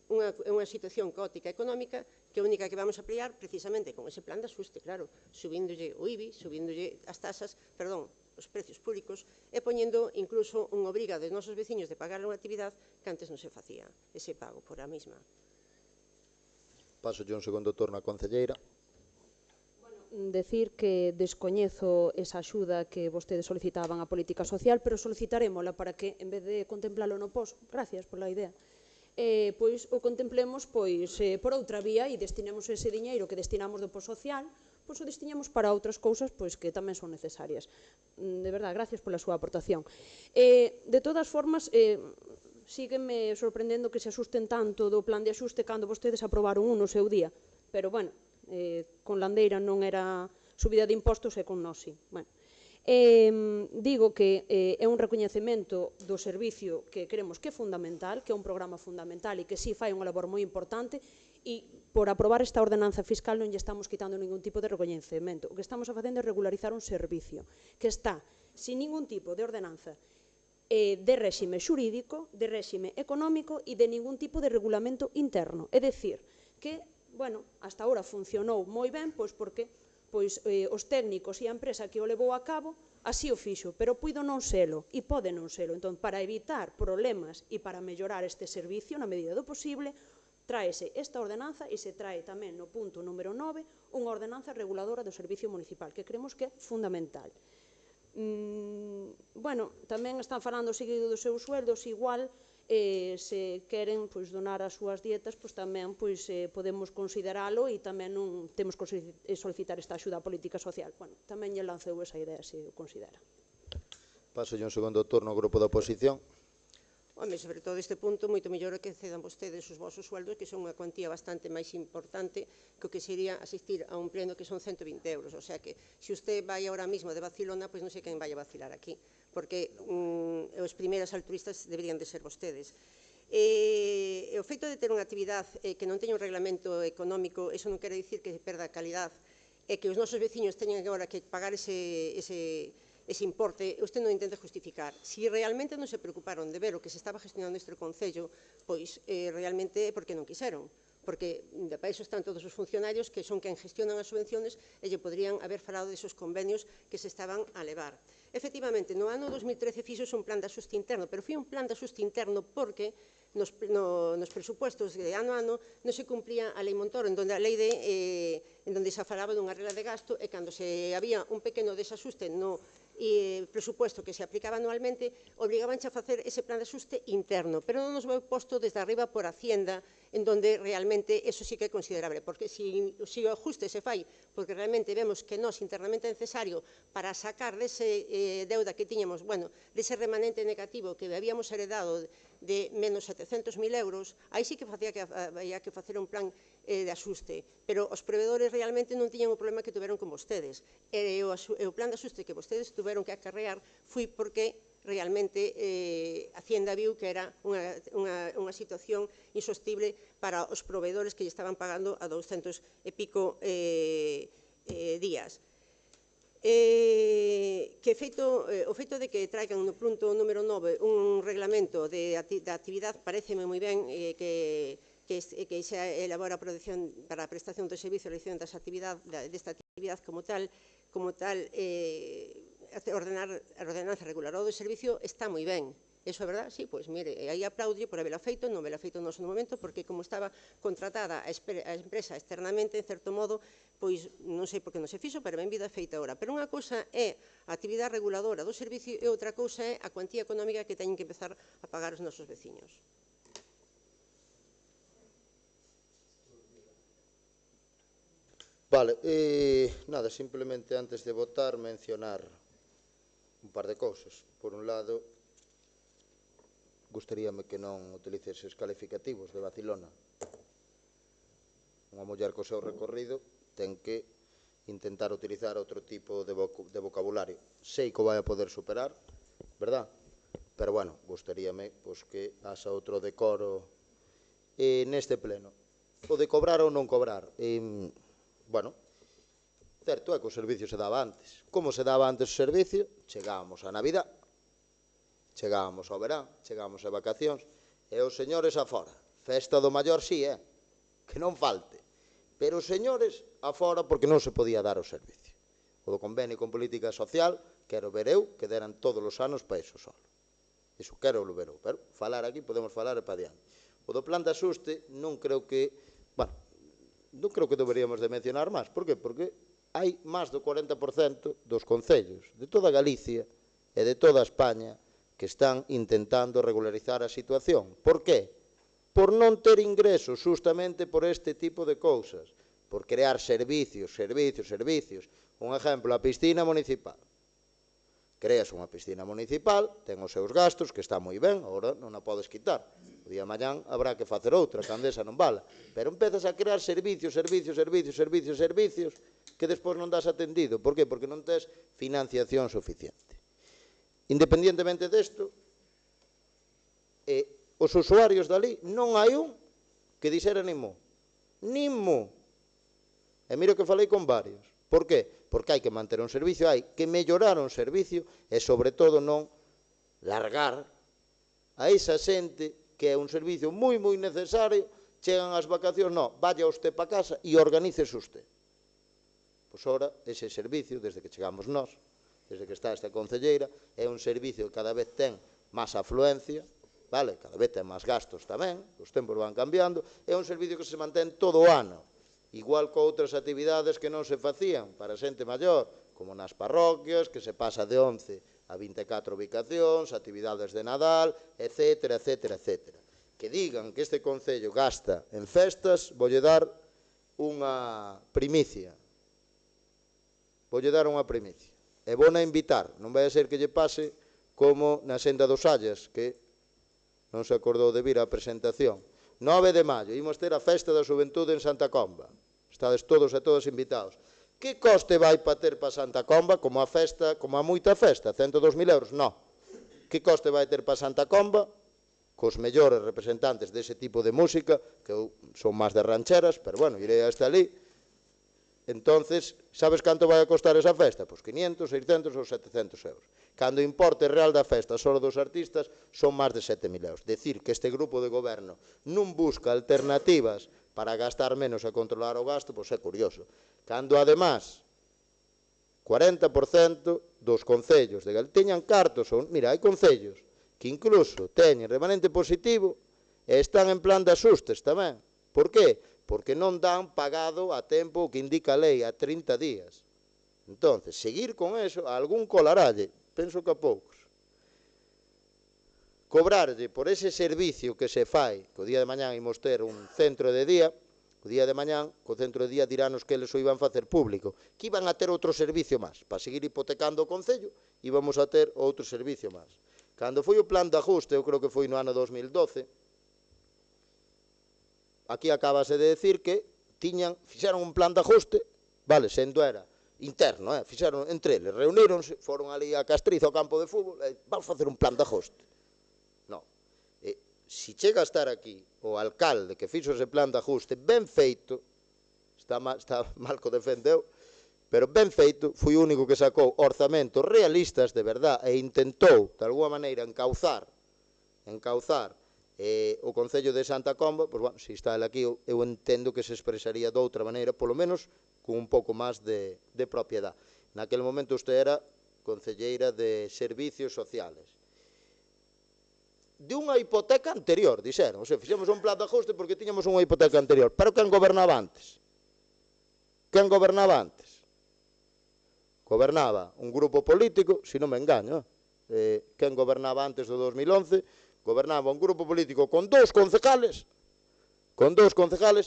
unha situación caótica económica que a única que vamos a pelear precisamente con ese plan de axuste, claro, subíndolle o IBI, subíndolle as tasas, perdón, os precios públicos e poñendo incluso unha obriga dos nosos veciños de pagar unha actividade que antes non se facía, ese pago por a mesma. Paso un segundo turno á concelleira. Decir que descoñezo esa axuda que vostedes solicitaban á política social, pero solicitarémola para que, en vez de contemplalo no POS, gracias pola idea, pois o contemplemos por outra vía e destinemos ese diñeiro que destinamos do POS social, pois o destinamos para outras cousas que tamén son necesarias. De verdade, gracias pola súa aportación. De todas formas, sígueme sorprendendo que se asusten tanto do plan de axuste cando vostedes aprobaron un no seu día, pero, bueno, con Landeira non era subida de impostos e con nós sí. Digo que é un recoñecemento do servicio que creemos que é fundamental, que é un programa fundamental e que sí fai unha labor moi importante, e por aprobar esta ordenanza fiscal non lle estamos quitando ningún tipo de recoñecemento. O que estamos facendo é regularizar un servicio que está sin ningún tipo de ordenanza de réxime xurídico, de réxime económico e de ningún tipo de regulamento interno. É dicir, que, bueno, hasta ahora funcionou moi ben, pois porque os técnicos e a empresa que o levou a cabo así o fixo, pero puido non selo e pode non selo. Entón, para evitar problemas e para mellorar este servicio na medida do posible, tráese esta ordenanza e se trae tamén no punto número 9 unha ordenanza reguladora do servicio municipal, que creemos que é fundamental. Bueno, tamén están falando seguido dos seus sueldos, igual se queren donar as súas dietas, tamén podemos consideralo e tamén non temos que solicitar esta axuda política social. Bueno, tamén lle lanceu esa idea, se o considera. Paso un segundo turno ao grupo da oposición. Home, sobre todo este punto, moito mellor é que cedan vostedes os vosos sueldos, que son unha cuantía bastante máis importante que o que sería asistir a un pleno que son 120 euros. O sea que, se usted vai ahora mismo de vacilona, pois non sei quen vai a vacilar aquí, porque os primeiros altruistas deberían de ser vostedes. O feito de ter unha actividade que non teña un reglamento económico, eso non quere dicir que perda calidad, e que os nosos veciños teñan agora que pagar ese importe, usted non intenta justificar. Si realmente non se preocuparon de ver o que se estaba gestionando neste Concello, pois realmente é porque non quixeron, porque para iso están todos os funcionarios que son quen gestionan as subvenciones e lle podrían haber falado desos convenios que se estaban a levar. Efectivamente, no ano 2013 fixose un plan de axuste interno, pero foi un plan de axuste interno porque nos presupuestos de ano a ano non se cumplía a lei Montoro, en donde se falaba dunha regla de gasto, e cando se había un pequeno desaxuste no presupuesto que se aplicaba anualmente, obrigaban a facer ese plan de axuste interno, pero non nos foi posto desde arriba por Hacienda, en donde realmente eso sí que é considerable, porque se o ajuste se fai, porque realmente vemos que nós internamente é necesario para sacar dese deuda que tiñamos, bueno, dese remanente negativo que habíamos heredado de menos 700.000 euros, aí sí que había que facer un plan de axuste, pero os proveedores realmente non tiñan o problema que tuveron con vostedes. E o plan de axuste que vostedes tuveron que acarrear foi porque realmente Hacienda viu que era unha situación insostible para os proveedores que lle estaban pagando a 200 e pico días. O feito de que traigan no punto número 9 un reglamento da actividade pareceme moi ben que se elabora para a prestación do servicio e elección desta actividade como tal, a ordenanza reguladora do servicio está moi ben. Iso é verdad? Sí, pois mire, aí aplaudo por habela feito, non vela feito no noso momento, porque como estaba contratada a empresa externamente, en certo modo, pois non sei por que non se fixo, pero ben vida feita agora. Pero unha cousa é a actividade reguladora do servicio e outra cousa é a cuantía económica que teñen que empezar a pagar os nosos veciños. Vale, nada, simplemente antes de votar mencionar un par de cousas. Por un lado, gustaríame que non utilice eses calificativos de vacilona. Unha muller co seu recorrido ten que intentar utilizar outro tipo de vocabulario. Sei que o vai a poder superar, verdad? Pero, bueno, gustaríame que haxa outro decoro neste pleno. O de cobrar ou non cobrar. Bueno, certo é que o servicio se daba antes. Como se daba antes o servicio? Chegábamos a Navidad, chegábamos ao verán, chegábamos a vacacións, e os señores afora. Festa do maior si é, que non falte. Pero os señores afora porque non se podía dar o servicio. O do convenio con política social, quero ver eu, que deran todos os anos para iso solo. Iso quero ver eu, pero falar aquí podemos falar e para diante. O do plan de axuste non creo que, bueno, non creo que deberíamos de mencionar máis. Por que? Porque hai máis do 40% dos concellos de toda Galicia e de toda España que están intentando regularizar a situación. Por qué? Por non ter ingresos, justamente por este tipo de cousas, por crear servicios. Un exemplo, a piscina municipal. Creas unha piscina municipal, ten os seus gastos, que está moi ben, agora non a podes quitar. O día mañán habrá que facer outra, cando esa non vala. Pero empezas a crear servicios, que despois non das atendido. Por qué? Porque non tes financiación suficiente. Independientemente desto, os usuarios dali non hai un que dixera nin mo. E miro que falei con varios. Por qué? Porque hai que manter un servicio, hai que mellorar un servicio e, sobre todo, non largar a esa xente que é un servicio moi necesario, chegan as vacacións, non, vaya usted para casa e organícese usted. Pois ora, ese servicio, desde que chegamos nós, desde que está esta concelleira, é un servicio que cada vez ten máis afluencia, vale? Cada vez ten máis gastos tamén, os tempos van cambiando, é un servicio que se mantén todo o ano, igual que outras actividades que non se facían para xente maior, como nas parroquias, que se pasa de 11 a 24 ubicacións, actividades de Nadal, etc. Que digan que este concello gasta en festas, voulle dar unha primicia. E vou a invitar, non vai a ser que lle pase como na Senda dos Sallas, que non se acordou de vir á presentación. 9 de maio, imos ter a Festa da Xuventude en Santa Comba. Estades todos e todas invitados. Que coste vai para ter para Santa Comba, como a moita festa, 102.000 euros? Non. Que coste vai ter para Santa Comba, cos mellores representantes dese tipo de música, que son máis de rancheras, pero bueno, irei hasta ali. Entonces, sabes canto vai a costar esa festa? Pois 500, 600 ou 700 euros. Cando o importe real da festa só dos artistas son máis de 7.000 euros. Decir que este grupo de goberno non busca alternativas para gastar menos e controlar o gasto, pois é curioso. Cando, además, 40% dos concellos de Galicia teñan cartos, mira, hai concellos que incluso teñen remanente positivo e están en plan de axustes tamén. Por qué? Porque non dan pagado a tempo o que indica a lei, a 30 días. Entonces, seguir con eso, a algún colaralle, penso que a poucos. Cobrarlle por ese servicio que se fai, que o día de mañán imos ter un centro de día, o día de mañán, co centro de día dirános que eles o iban facer público, que iban a ter outro servicio máis, para seguir hipotecando o Concello, íbamos a ter outro servicio máis. Cando foi o plan de ajuste, eu creo que foi no ano 2012, aquí acabase de decir que fixeron un plan de ajuste, vale, sendo era interno, fixeron entre eles, reuníronse, foron ali a Castriz, ao campo de fútbol, vamos facer un plan de ajuste. Non. Si chega a estar aquí o alcalde que fixo ese plan de ajuste ben feito, está mal que o defendeu, pero ben feito, foi o único que sacou orzamentos realistas de verdad e intentou, de alguma maneira, encauzar o Concello de Santa Comba, pois, bueno, se está ele aquí, eu entendo que se expresaría de outra maneira, polo menos con un pouco máis de propiedade. Naquele momento usted era concelleira de Servicios Sociales. De unha hipoteca anterior, dixeron. O sea, fixemos un plan de ajuste porque tiñamos unha hipoteca anterior. Pero quen gobernaba antes? Quen gobernaba antes? Gobernaba un grupo político, se non me engaño. Quen gobernaba antes do 2011? Gobernaba un grupo político con dous concejales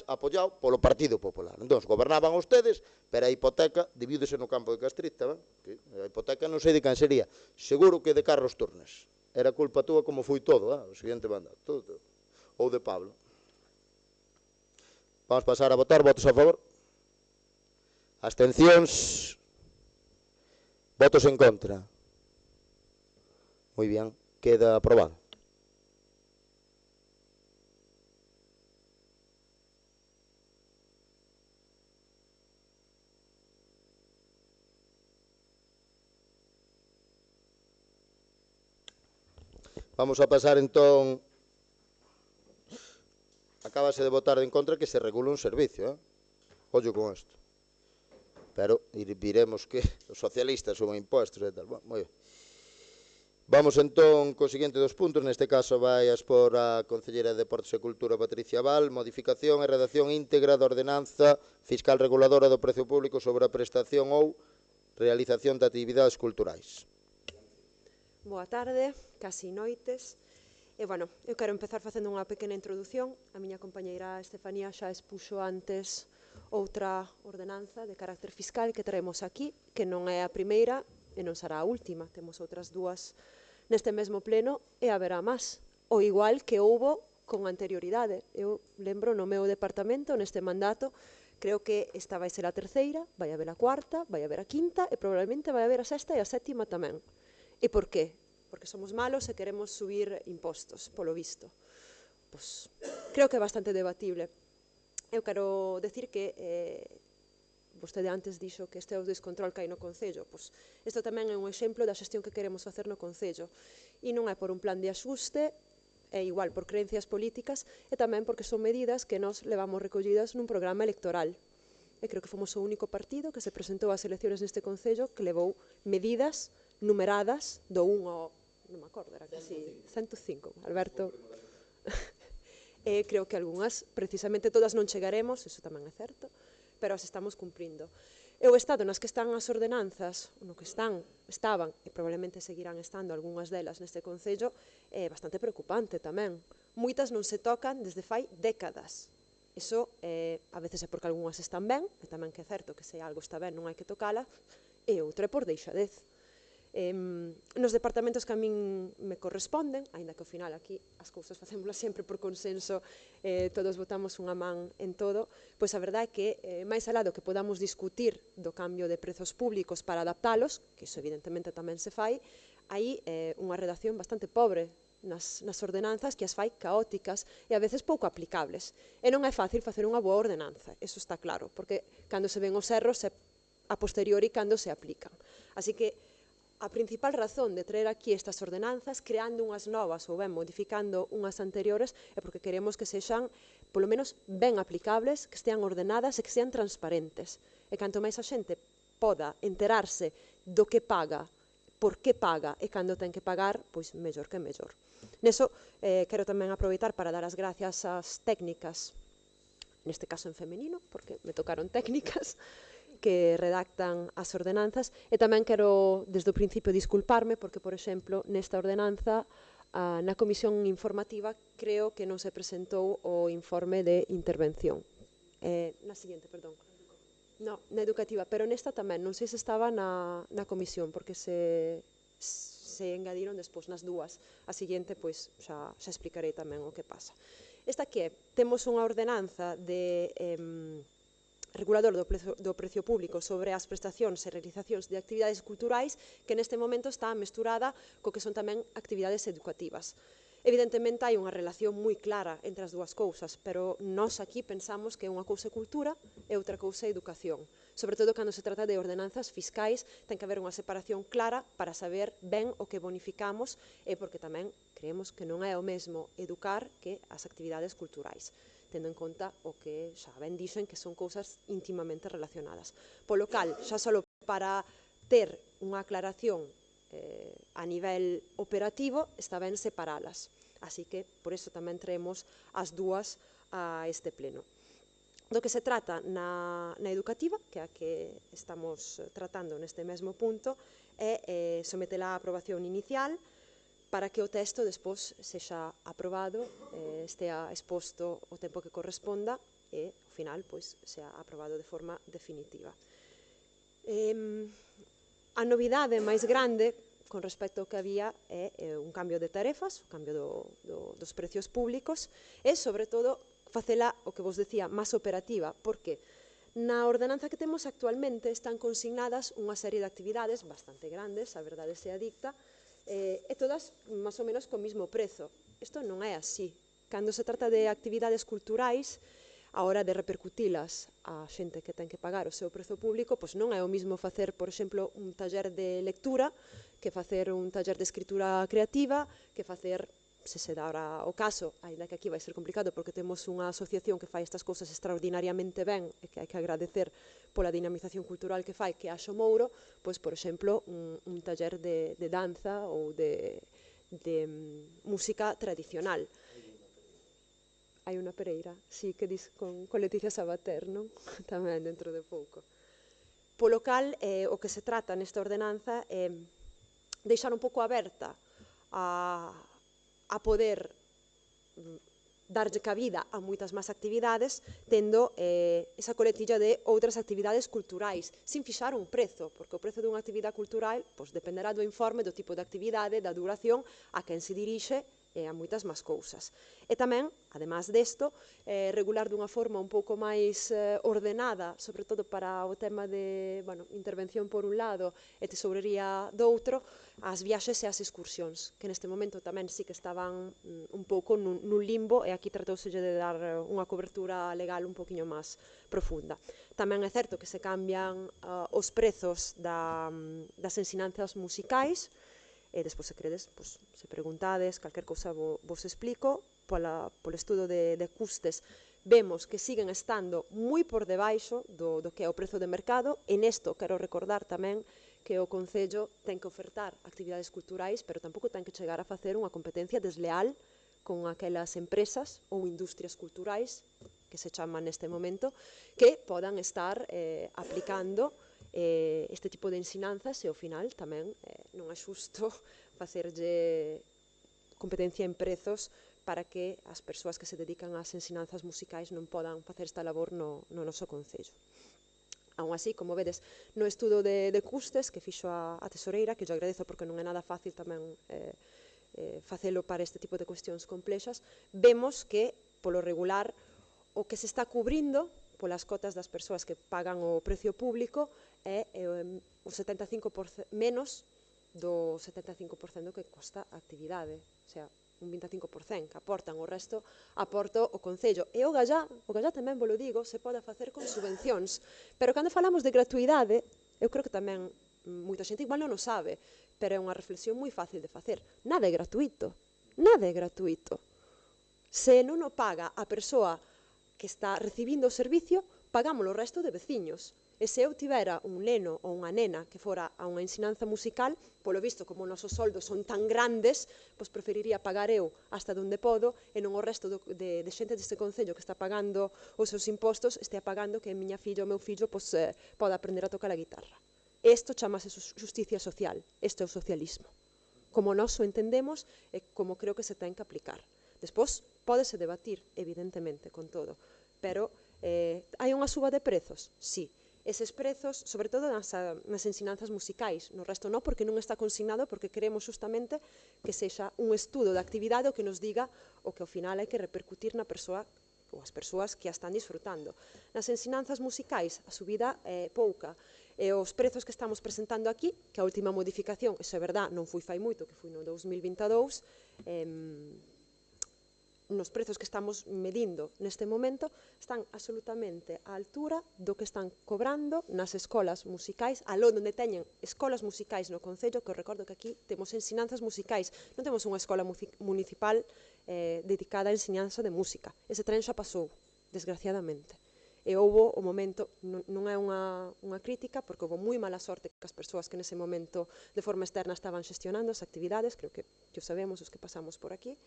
apoiado polo Partido Popular. Entón, gobernaban ustedes, pero a hipoteca divídese no campo de Castriz, tamén. A hipoteca non sei de quen sería. Seguro que de Carlos Turnes. Era culpa túa como foi todo, o seguinte mandato, todo. Ou de Pablo. Vamos pasar a votar, votos a favor. Abstencións. Votos en contra. Moi bien, queda aprobado. Vamos a pasar, entón, acábase de votar en contra que se regule un servicio, ollo con isto. Pero viremos que os socialistas son impostos e tal. Bueno, moi ben. Vamos, entón, co seguinte dos puntos, neste caso vai a expor a Concelleira de Deportes e Cultura, Patricia Val, modificación e redacción íntegra da ordenanza fiscal reguladora do prezo público sobre a prestación ou realización de actividades culturais. Boa tarde, casi noites. E, bueno, eu quero empezar facendo unha pequena introdución. A miña compañeira Estefanía xa expuxo antes outra ordenanza de carácter fiscal que traemos aquí, que non é a primeira e non será a última. Temos outras dúas neste mesmo pleno e haberá máis. O igual que houbo con anterioridade. Eu lembro no meu departamento, neste mandato, creo que esta vai ser a terceira, vai haber a cuarta, vai haber a quinta e probablemente vai haber a sexta e a sétima tamén. E por qué? Porque somos malos e queremos subir impostos, polo visto. Pois, creo que é bastante debatible. Eu quero decir que vostede antes dixo que este é o descontrol que hai no Concello. Pois, isto tamén é un exemplo da xestión que queremos facer no Concello. E non é por un plan de axuste, é igual por creencias políticas, e tamén porque son medidas que nos levamos recollidas nun programa electoral. E creo que fomos o único partido que se presentou ás eleccións neste Concello que levou medidas numeradas do 1 ao, non me acordo, era casi 105, Alberto. Creo que algunhas, precisamente todas non chegaremos, eso tamén é certo, pero as estamos cumprindo. E o estado nas que están as ordenanzas, no que estaban, e probablemente seguirán estando algunhas delas neste Concello, é bastante preocupante tamén. Moitas non se tocan desde fai décadas. Iso a veces é porque algunhas están ben, e tamén que é certo que se algo está ben non hai que tocala, e outra é por deixadez. Nos departamentos que a min me corresponden, aínda que ao final aquí as cousas facémolas sempre por consenso, todos botamos unha man en todo, pois a verdade é que máis alá do que podamos discutir do cambio de prezos públicos para adaptalos, que iso evidentemente tamén se fai, hai unha redacción bastante pobre nas ordenanzas que as fai caóticas e a veces pouco aplicables. E non é fácil facer unha boa ordenanza, eso está claro, porque cando se ven os erros é a posteriori cando se aplican. Así que a principal razón de traer aquí estas ordenanzas, creando unhas novas ou ben modificando unhas anteriores, é porque queremos que sexan, polo menos, ben aplicables, que estean ordenadas e que sean transparentes. E canto máis a xente poda enterarse do que paga, por que paga e cando ten que pagar, pois mellor que mellor. Neso, quero tamén aproveitar para dar as gracias ás técnicas, neste caso en femenino, porque me tocaron técnicas, que redactan as ordenanzas, e tamén quero, desde o principio, disculparme, porque, por exemplo, nesta ordenanza, na comisión informativa, creo que non se presentou o informe de intervención. Na seguinte, perdón. No, na educativa, pero nesta tamén, non sei se estaba na comisión, porque se engadiron despois nas dúas. A seguinte, pois, xa explicarei tamén o que pasa. Esta que é, temos unha ordenanza de regulador do precio público sobre as prestacións e realizacións de actividades culturais que neste momento está mesturada co que son tamén actividades educativas. Evidentemente hai unha relación moi clara entre as dúas cousas, pero nós aquí pensamos que unha cousa é cultura e outra cousa é educación. Sobre todo cando se trata de ordenanzas fiscais, ten que haber unha separación clara para saber ben o que bonificamos e porque tamén creemos que non é o mesmo educar que as actividades culturais, tendo en conta o que xa ben dixen que son cousas íntimamente relacionadas. Polo cal, xa só para ter unha aclaración a nivel operativo, está ben separalas. Así que, por iso tamén traemos as dúas a este pleno. Do que se trata na educativa, que é a que estamos tratando neste mesmo punto, é sometela a aprobación inicial para que o texto despois sexa aprobado, estea exposto o tempo que corresponda e, ao final, sea aprobado de forma definitiva. A novidade máis grande con respecto ao que había é un cambio de tarefas, o cambio dos precios públicos e, sobre todo, facela, o que vos decía, máis operativa. Porque na ordenanza que temos actualmente están consignadas unha serie de actividades bastante grandes, a verdade sea dicta, e todas máis ou menos co mismo prezo. Isto non é así. Cando se trata de actividades culturais, a hora de repercutilas a xente que ten que pagar o seu prezo público, pois non é o mismo facer, por exemplo, un taller de lectura que facer un taller de escritura creativa, que facer, se se dá o caso, ainda que aquí vai ser complicado porque temos unha asociación que fai estas cousas extraordinariamente ben e que hai que agradecer pola dinamización cultural que fai, que é a Xomouro, pois, por exemplo, un taller de danza ou de música tradicional. Hai unha Pereira, sí, que dis con Leticia Sabater, non? Tamén dentro de pouco. Polo cal, o que se trata nesta ordenanza é deixar un pouco aberta a poder darlle cabida a moitas máis actividades, tendo esa coletilla de outras actividades culturais, sin fixar un prezo, porque o prezo dunha actividade cultural dependerá do informe, do tipo de actividade, da duración, a quen se dirixe e a moitas máis cousas. E tamén, además desto, regular dunha forma un pouco máis ordenada, sobre todo para o tema de intervención por un lado e tesourería do outro, as viaxes e as excursións, que neste momento tamén sí que estaban un pouco nun limbo e aquí tratouselle de dar unha cobertura legal un poquinho máis profunda. Tamén é certo que se cambian os prezos das ensinanzas musicais, e despois, se credes, se preguntades, calquer cousa vos explico. Polo estudo de custes, vemos que siguen estando moi por debaixo do que é o prezo de mercado, e nesto quero recordar tamén que o Concello ten que ofertar actividades culturais, pero tampouco ten que chegar a facer unha competencia desleal con aquelas empresas ou industrias culturais, que se chaman neste momento, que podan estar aplicando este tipo de ensinanzas e ao final tamén non é xusto facerlle competencia en prezos para que as persoas que se dedican ás ensinanzas musicais non podan facer esta labor no noso Concello. Aún así, como vedes, no estudo de custes que fixo a tesoureira, que yo agradezo porque non é nada fácil tamén facelo para este tipo de cuestións complexas, vemos que, polo regular, o que se está cubrindo polas cotas das persoas que pagan o precio público é o 75% menos do 75% que costa a actividade, o sea, un 25% que aportan, o resto aporta o Concello. E o Gallá tamén vos lo digo, se pode facer con subvencións, pero cando falamos de gratuidade, eu creo que tamén moita xente igual non o sabe, pero é unha reflexión moi fácil de facer. Nada é gratuito, nada é gratuito. Se non o paga a persoa que está recibindo o servicio, pagamos o resto de veciños. E se eu tivera un neno ou unha nena que fora a unha ensinanza musical, polo visto, como os nosos soldos son tan grandes, pois preferiría pagar eu hasta onde podo e non o resto de xente deste concello que está pagando os seus impostos estea pagando que a miña filla ou meu fillo pois, poda aprender a tocar a guitarra. Isto chamase justicia social, isto é o socialismo. Como nós o entendemos e como creo que se ten que aplicar. Despois, pódese debatir, evidentemente, con todo, pero hai unha suba de prezos? Sí. Eses prezos, sobre todo nas ensinanzas musicais, no resto non, porque non está consignado, porque queremos justamente que sexa un estudo de actividade o que nos diga o que ao final hai que repercutir na persoa ou as persoas que a están disfrutando. Nas ensinanzas musicais a subida é pouca, e os prezos que estamos presentando aquí, que a última modificación, iso é verdad, non foi fai moito, que foi no 2022, nos prezos que estamos medindo neste momento están absolutamente á altura do que están cobrando nas escolas musicais, aló onde teñen escolas musicais no Concello, que eu recordo que aquí temos ensinanzas musicais, non temos unha escola municipal dedicada á ensinanza de música. Ese tren xa pasou, desgraciadamente. E houve o momento, non é unha crítica, porque houve moi mala sorte que as persoas que nese momento de forma externa estaban xestionando as actividades, creo que o sabemos os que pasamos por aquí,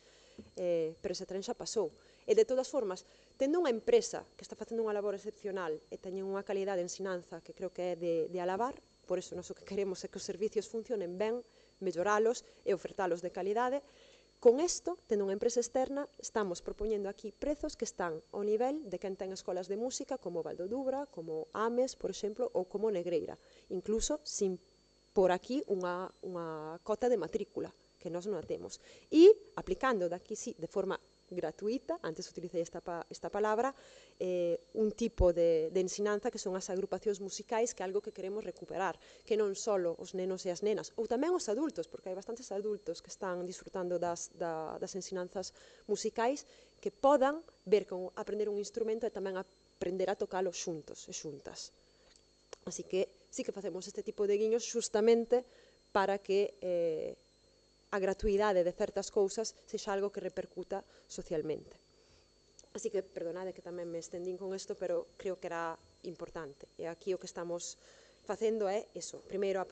pero ese tren xa pasou. E de todas formas, tendo unha empresa que está facendo unha labor excepcional e teñen unha calidade de ensinanza que creo que é de alabar, por iso nós o que queremos é que os servicios funcionen ben, melloralos e ofertalos de calidade. Con isto, tendo unha empresa externa, estamos propoñendo aquí prezos que están ao nivel de quen ten escolas de música como Val do Dubra, como Ames, por exemplo, ou como Negreira, incluso sin por aquí unha cota de matrícula, que nós non a temos. E aplicando daqui, sí, de forma gratuita, antes utilicei esta palabra, un tipo de ensinanza que son as agrupacións musicais, que é algo que queremos recuperar, que non só os nenos e as nenas, ou tamén os adultos, porque hai bastantes adultos que están disfrutando das ensinanzas musicais, que podan ver como aprender un instrumento e tamén aprender a tocalo xuntos e xuntas. Así que sí que facemos este tipo de guiños justamente para que a gratuidade de certas cousas sexa algo que repercuta socialmente. Así que, perdonade que tamén me estendín con isto, pero creo que era importante. E aquí o que estamos facendo é iso. Primeiro,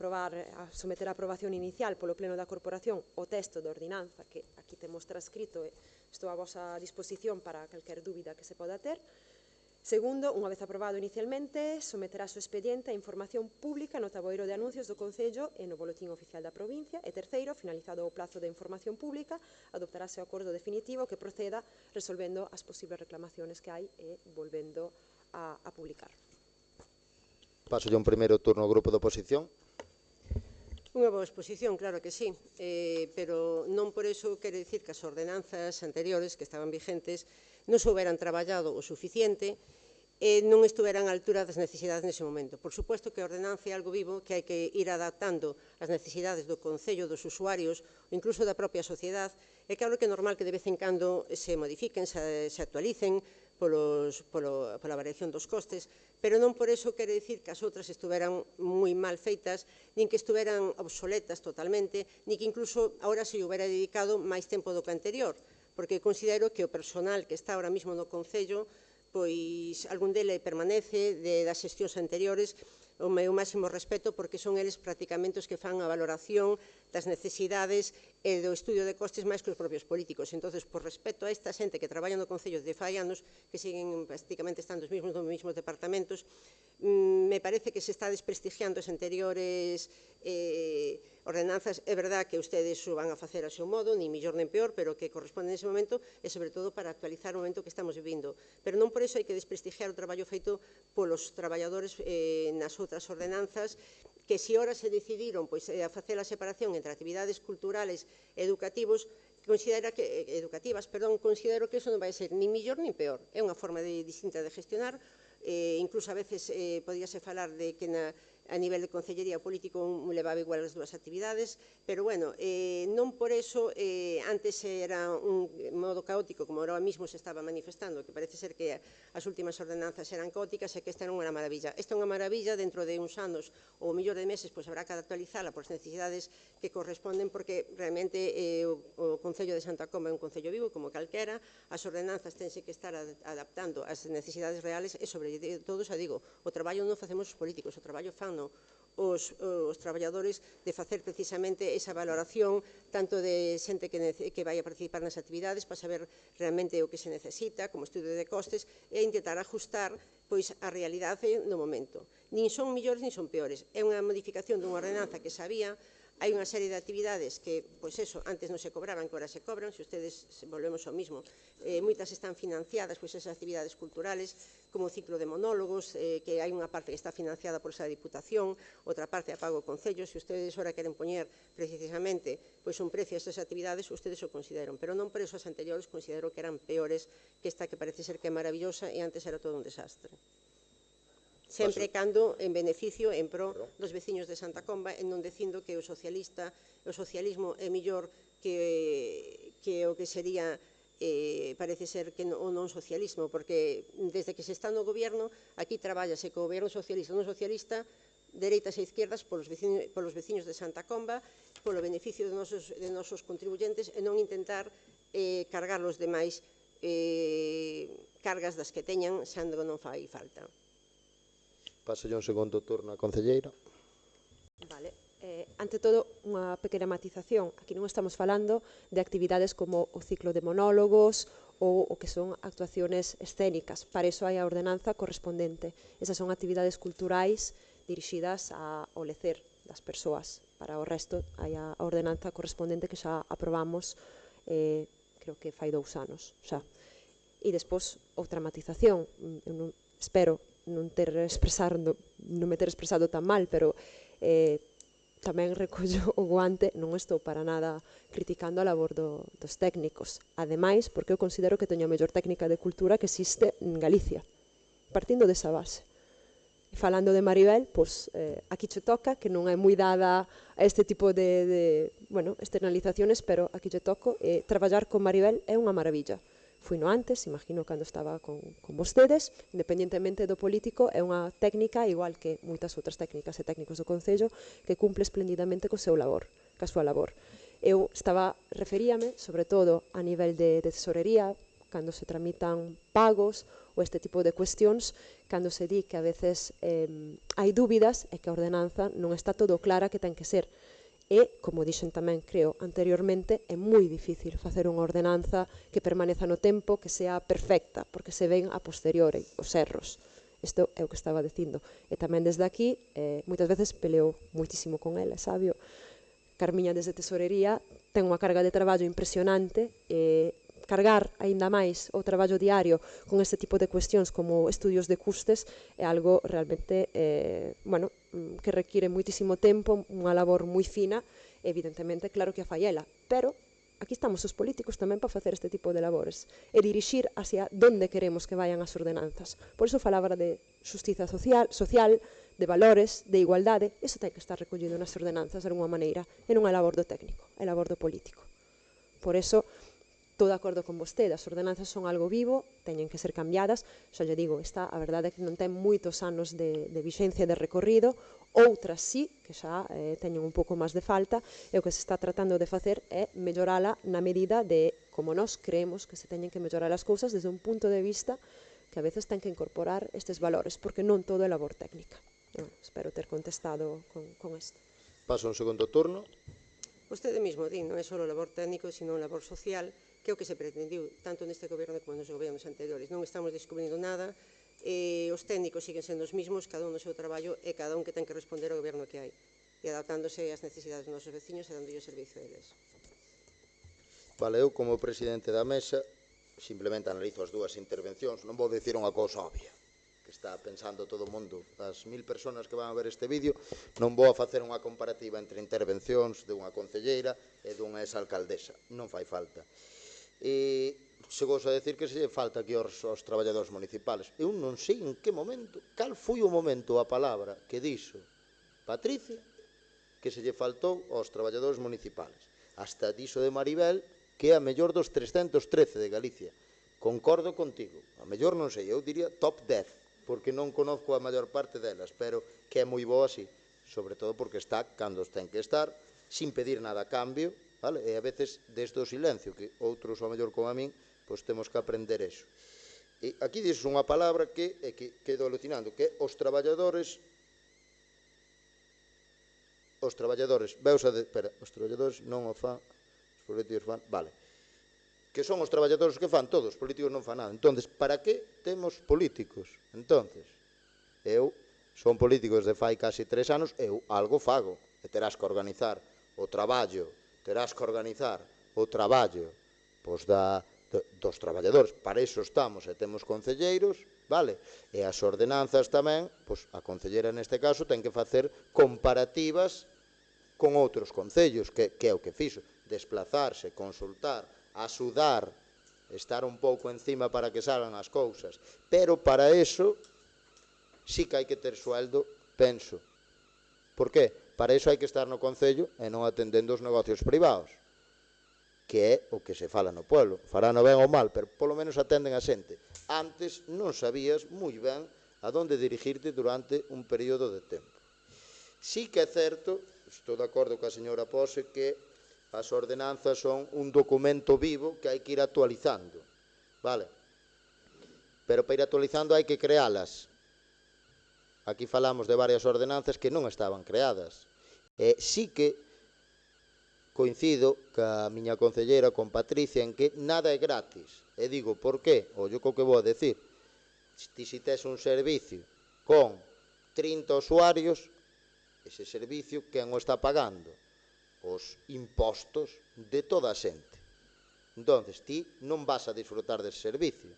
someter a aprobación inicial polo Pleno da Corporación o texto de ordenanza que aquí temos transcrito e estou a vosa disposición para calquer dúbida que se poda ter. Segundo, unha vez aprobado inicialmente, someterá o expediente a información pública no taboeiro de anuncios do Concello e no boletín oficial da provincia. E terceiro, finalizado o plazo de información pública, adoptarase o acordo definitivo que proceda resolvendo as posibles reclamaciones que hai e volvendo a publicar. Paso un primeiro turno ao grupo da oposición. Unha boa exposición, claro que sí, pero non por eso quere dicir que as ordenanzas anteriores que estaban vigentes non se houberan traballado o suficiente e non estuveran á altura das necesidades nese momento. Por suposto que a ordenanza é algo vivo que hai que ir adaptando as necesidades do Concello, dos usuarios, ou incluso da propia sociedade, e claro que é normal que de vez en cando se modifiquen, se actualicen pola variación dos costes, pero non por eso quere dicir que as outras estuveran moi mal feitas, nin que estuveran obsoletas totalmente, nin que incluso agora se lle houbera dedicado máis tempo do que anterior, porque considero que o personal que está ahora mismo no Concello, pois algún dele permanece das xestións anteriores, o meu máximo respeto porque son eles prácticamente os que fan a valoración das necesidades e do estudio de costes máis que os propios políticos. Entón, por respeto a esta xente que traballa no Concello de fai anos, que siguen prácticamente estando os mismos nos mesmos departamentos, me parece que se está desprestigiando as anteriores ordenanzas. É verdad que ustedes o van a facer a seu modo, ni mellor nen peor, pero que corresponde nese momento e, sobre todo, para actualizar o momento que estamos vivindo. Pero non por iso hai que desprestigiar o traballo feito polos traballadores nas outras ordenanzas, que se ora se decidiron a facer a separación entre actividades culturales e educativas, considero que iso non vai ser ni mellor nin peor. É unha forma distinta de gestionar, incluso a veces podíase falar de que a nivel de concellería político levaba igual as dúas actividades, pero bueno, non por eso antes era un modo caótico, como ahora mismo se estaba manifestando, que parece ser que as últimas ordenanzas eran caóticas e que esta era unha maravilla. Esta é unha maravilla, dentro de uns anos ou millor de meses, pois habrá que actualizala por as necesidades que corresponden, porque realmente o Concello de Santa Comba é un concello vivo, como calquera, as ordenanzas tense que estar adaptando ás necesidades reales e, sobre todo, xa digo, o traballo non facemos os políticos, o traballo fan os traballadores de facer precisamente esa valoración tanto de xente que vai a participar nas actividades para saber realmente o que se necesita, como estudio de costes, e intentar ajustar pois a realidade no momento. Nin son millores nin son peores. É unha modificación dunha ordenanza que sabía. Hai unha serie de actividades que, pois eso, antes non se cobraban, que ahora se cobran, se ustedes, volvemos ao mismo, moitas están financiadas, pois esas actividades culturales, como o ciclo de monólogos, que hai unha parte que está financiada por esa Diputación, outra parte a pago o Concello. Se ustedes ahora queren poñer precisamente pois un precio a estas actividades, ustedes o consideran, pero non por eso as anteriores considero que eran peores que esta, que parece ser que é maravillosa e antes era todo un desastre. Sempre e cando en beneficio, en pro dos veciños de Santa Comba, e non dicindo que o socialismo é millor que o que sería, parece ser que o non socialismo, porque desde que se está no goberno, aquí traballase co goberno socialista, non socialista, dereitas e izquierdas polos veciños de Santa Comba, polo beneficio de nosos contribuyentes, e non intentar cargar os demais cargas das que teñan, xando non fai falta. Pasalle un segundo turno á concelleira. Vale. Ante todo, unha pequena matización. Aquí non estamos falando de actividades como o ciclo de monólogos ou o que son actuaciones escénicas. Para iso hai a ordenanza correspondente. Esas son actividades culturais dirixidas ao lecer das persoas. Para o resto, hai a ordenanza correspondente que xa aprobamos, creo que fai 2 anos xa. E despois, outra matización. Espero non me ter expresado tan mal, pero tamén recollo o guante, non estou para nada criticando a labor dos técnicos. Ademais, porque eu considero que teño a mellor técnica de cultura que existe en Galicia, partindo desa base. E falando de Maribel, pois aquí che toca, que non é moi dada a este tipo de externalizaciones, pero aquí che toco, traballar con Maribel é unha maravilla. Fui no antes, imagino cando estaba con vostedes, independentemente do político, é unha técnica, igual que moitas outras técnicas e técnicos do Concello, que cumple esplendidamente co seu labor, ca súa labor. Eu referíame, sobre todo, a nivel de tesorería, cando se tramitan pagos ou este tipo de cuestións, cando se di que a veces hai dúbidas e que a ordenanza non está todo clara que ten que ser. E, como dixen tamén, creo, anteriormente, é moi difícil facer unha ordenanza que permaneza no tempo, que sea perfecta, porque se ven a posteriori os erros. Isto é o que estaba dicindo. E tamén desde aquí, moitas veces peleo moitísimo con ela, sabio. Carmiña desde Tesorería ten unha carga de traballo impresionante, cargar aínda máis o traballo diario con este tipo de cuestións como estudios de custes é algo realmente que require moitísimo tempo, unha labor moi fina, evidentemente, claro que a fai ela, pero aquí estamos os políticos tamén para facer este tipo de labores e dirixir hacia onde queremos que vayan as ordenanzas. Por iso falaba de xustiza social, de valores, de igualdade. Iso ten que estar recollido nas ordenanzas de alguma maneira, e non é labor do técnico, é labor do político. Por iso, estou de acordo con vostede, as ordenanzas son algo vivo, teñen que ser cambiadas, xa lle digo, esta a verdade é que non ten moitos anos de vixencia de recorrido, outras sí, que xa teñen un pouco máis de falta, e o que se está tratando de facer é mellorala na medida de como nós creemos que se teñen que mellorar as cousas desde un punto de vista que a veces ten que incorporar estes valores, porque non todo é labor técnica. Espero ter contestado con isto. Paso un segundo turno. Vostede mesmo di, non é só labor técnico, sino labor social, que é o que se pretendiu tanto neste goberno como nos gobernos anteriores. Non estamos descubrindo nada, os técnicos siguen sendo os mismos, cada un no seu traballo e cada un que ten que responder ao goberno que hai, e adaptándose ás necesidades dos nosos veciños e dando o servicio a eles. Vale, eu como presidente da mesa simplemente analizo as dúas intervencións. Non vou dicir unha cousa obvia que está pensando todo o mundo, as 1000 persoas que van a ver este vídeo, non vou a facer unha comparativa entre intervencións dunha concelleira e dunha exalcaldesa, non fai falta. E chegou a decir que se lle falta aquí aos traballadores municipales. Eu non sei en que momento, cal foi o momento, a palabra que dixo Patricia, que se lle faltou aos traballadores municipales. Hasta dixo de Maribel que é a mellor dos 313 de Galicia. Concordo contigo, a mellor non sei, eu diría top 10, porque non conozco a maior parte delas, pero que é moi boa así, sobre todo porque está cando ten que estar, sin pedir nada a cambio, vale? E a veces desde o silencio, que outros, ao mellor como a min, pois temos que aprender eso. E aquí dices unha palabra que quedo alucinando, que é os traballadores, os traballadores non o fan, os políticos fan, vale, que son os traballadores que fan todo, os políticos non fan nada. Entonces, para que temos políticos? Entonces, eu son político desde fai casi 3 anos, eu algo fago, e terás que organizar o traballo, pois dos traballadores, para iso estamos, e temos concelleiros, vale? E as ordenanzas tamén, pois a concelleira neste caso ten que facer comparativas con outros concellos, que é o que fixo, desplazarse, consultar, axudar, estar un pouco encima para que salgan as cousas. Pero para iso sí que hai que ter sueldo, penso. Por qué? Para iso hai que estar no concello e non atendendo os negocios privados, que é o que se fala no pueblo. Farano ben ou mal, pero polo menos atenden a xente. Antes non sabías moi ben a donde dirigirte durante un período de tempo. Sí que é certo, estou de acordo coa señora Pose, que as ordenanzas son un documento vivo que hai que ir actualizando, vale? Pero para ir actualizando hai que crealas. Aquí falamos de varias ordenanzas que non estaban creadas. E sí que coincido ca miña concelleira, con Patricia, en que nada é gratis. E digo, por qué? Ollo co que vou a decir. Ti si tes un servicio con 30 usuarios, ese servicio, quen o está pagando? Os impostos de toda a xente. Entonces, ti non vas a disfrutar dese servicio.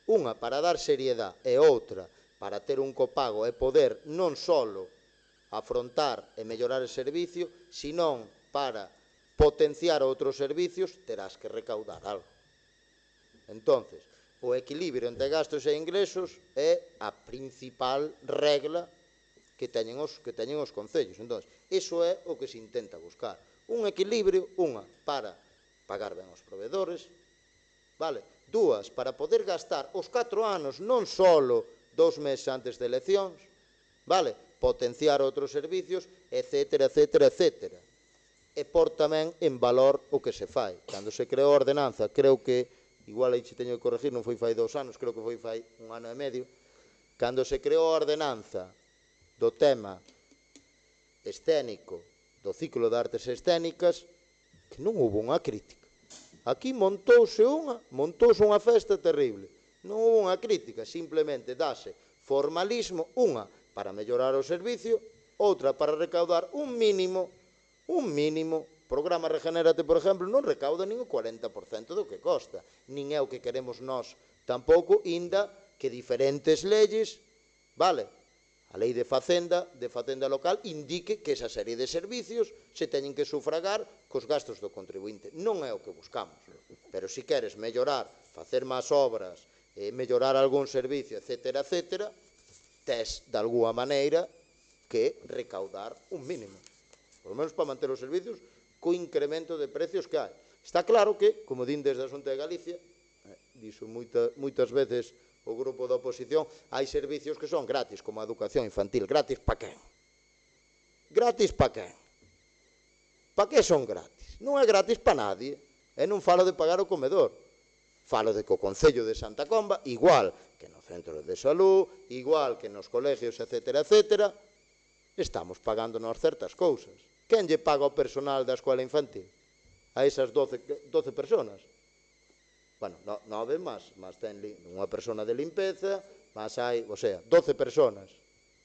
Unha, para dar seriedade, e outra, para ter un copago e poder non só afrontar e mellorar o servicio, senón para potenciar outros servicios, terás que recaudar algo. Entonces, o equilibrio entre gastos e ingresos é a principal regla que teñen os concellos. Entón, iso é o que se intenta buscar. Un equilibrio, unha, para pagar ben os proveedores, vale? Dúas, para poder gastar os 4 anos, non só 2 meses antes de eleccións, vale? Potenciar outros servicios, etcétera, etcétera, etcétera. E por tamén en valor o que se fai. Cando se creou a ordenanza, creo que, igual aí se teño que corregir, non foi fai 2 anos, creo que foi fai 1 ano e medio, cando se creou a ordenanza do tema escénico, do ciclo de artes escénicas, que non houve unha crítica. Aquí montouse unha festa terrible. Non houve unha crítica, simplemente dase formalismo, unha para mellorar o servicio, outra para recaudar un mínimo. Programa Regenérate, por exemplo, non recauda nin o 40% do que costa. Nin é o que queremos nós tampouco, inda que diferentes leyes, vale, a lei de facenda local, indique que esa serie de servicios se teñen que sufragar cos gastos do contribuinte. Non é o que buscamos. Pero se queres mellorar, facer máis obras, mellorar algún servicio, etcétera, etcétera, tes, de alguma maneira, que recaudar un mínimo. Por lo menos para manter os servicios co incremento de precios que hai. Está claro que, como din desde a Xunta de Galicia, dixo moitas veces o grupo da oposición, hai servicios que son gratis, como a educación infantil. Gratis pa quen? Gratis pa quen? Pa que son gratis? Non é gratis pa nadie. E non falo de pagar o comedor. Falo de que o Concello de Santa Comba, igual que no centro de salud, igual que nos colegios, etcétera, etcétera, estamos pagándonos certas cousas. Quen lle paga o personal da escola infantil? A esas 12 personas? Bueno, 9 máis ten unha persona de limpeza, máis hai, o sea, 12 personas.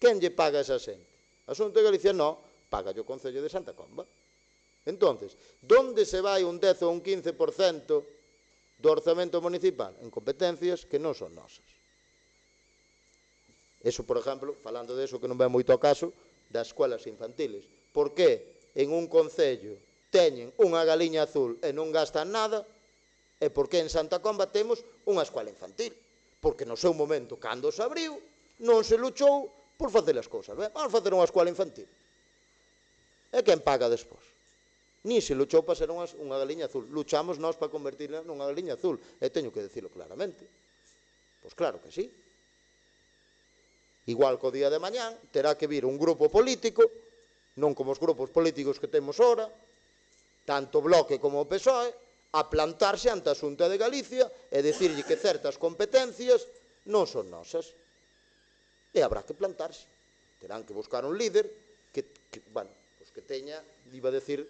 Quen lle paga esa xente? A Xunta de Galicia non, paga o Concello de Santa Comba. Entonces, donde se vai un 10 ou un 15% do orzamento municipal? En competencias que non son nosas. Eso, por exemplo, falando de eso que non vai moito ao caso, das escolas infantiles. Por que en un concello teñen unha galiña azul e non gastan nada? E porque en Santa Comba temos unha escola infantil. Porque no seu momento, cando se abriu, non se luchou por facer as cousas. Vamos facer unha escola infantil. E quen paga despois? Nin se luchou para ser unha galiña azul. Luchamos nós para convertirla nunha galiña azul. E teño que dicilo claramente. Pois claro que sí. Igual que o día de mañán terá que vir un grupo político, non como os grupos políticos que temos ora, tanto o Bloque como o PSOE, a plantarse ante a Xunta de Galicia e dicirlle que certas competencias non son nosas. E habrá que plantarse. Terán que buscar un líder que bueno, pues que teña, iba a decir,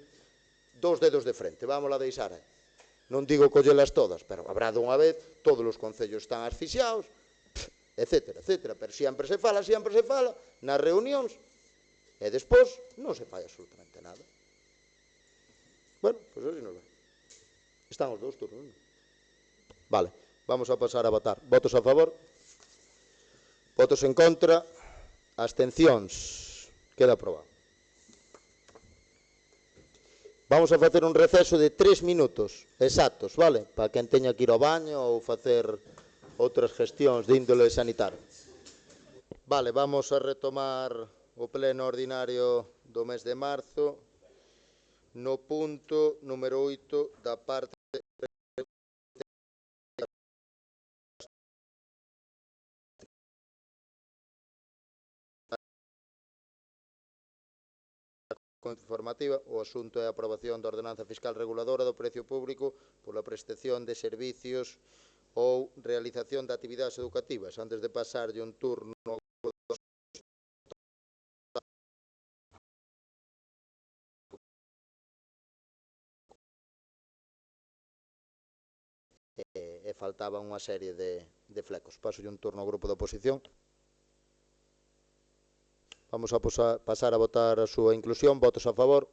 dos dedos de frente. Vamos a deixar aí. Non digo collelas todas, pero habrá dunha vez, todos os concellos están asfixiados, etcétera, etcétera. Pero sempre se fala nas reunións e despois non se fai absolutamente nada. Bueno, pois así nos vai. Están os dous turnos. Vale, vamos a pasar a votar. Votos a favor? Votos en contra? Abstencións? Queda aprobado. Vamos a facer un receso de 3 minutos exactos, vale? Para quen teña que ir ao baño ou facer outras gestións de índole sanitario. Vale, vamos a retomar o pleno ordinario do mes de marzo no punto número 8 da parte informativa. O asunto é a aprobación da ordenanza fiscal reguladora do precio público pola prestación de servicios ou realización de actividades educativas. Antes de pasarlle un turno e faltaba unha serie de flecos. Pasolle un turno ao grupo da oposición. Vamos a pasar a votar a súa inclusión. Votos a favor?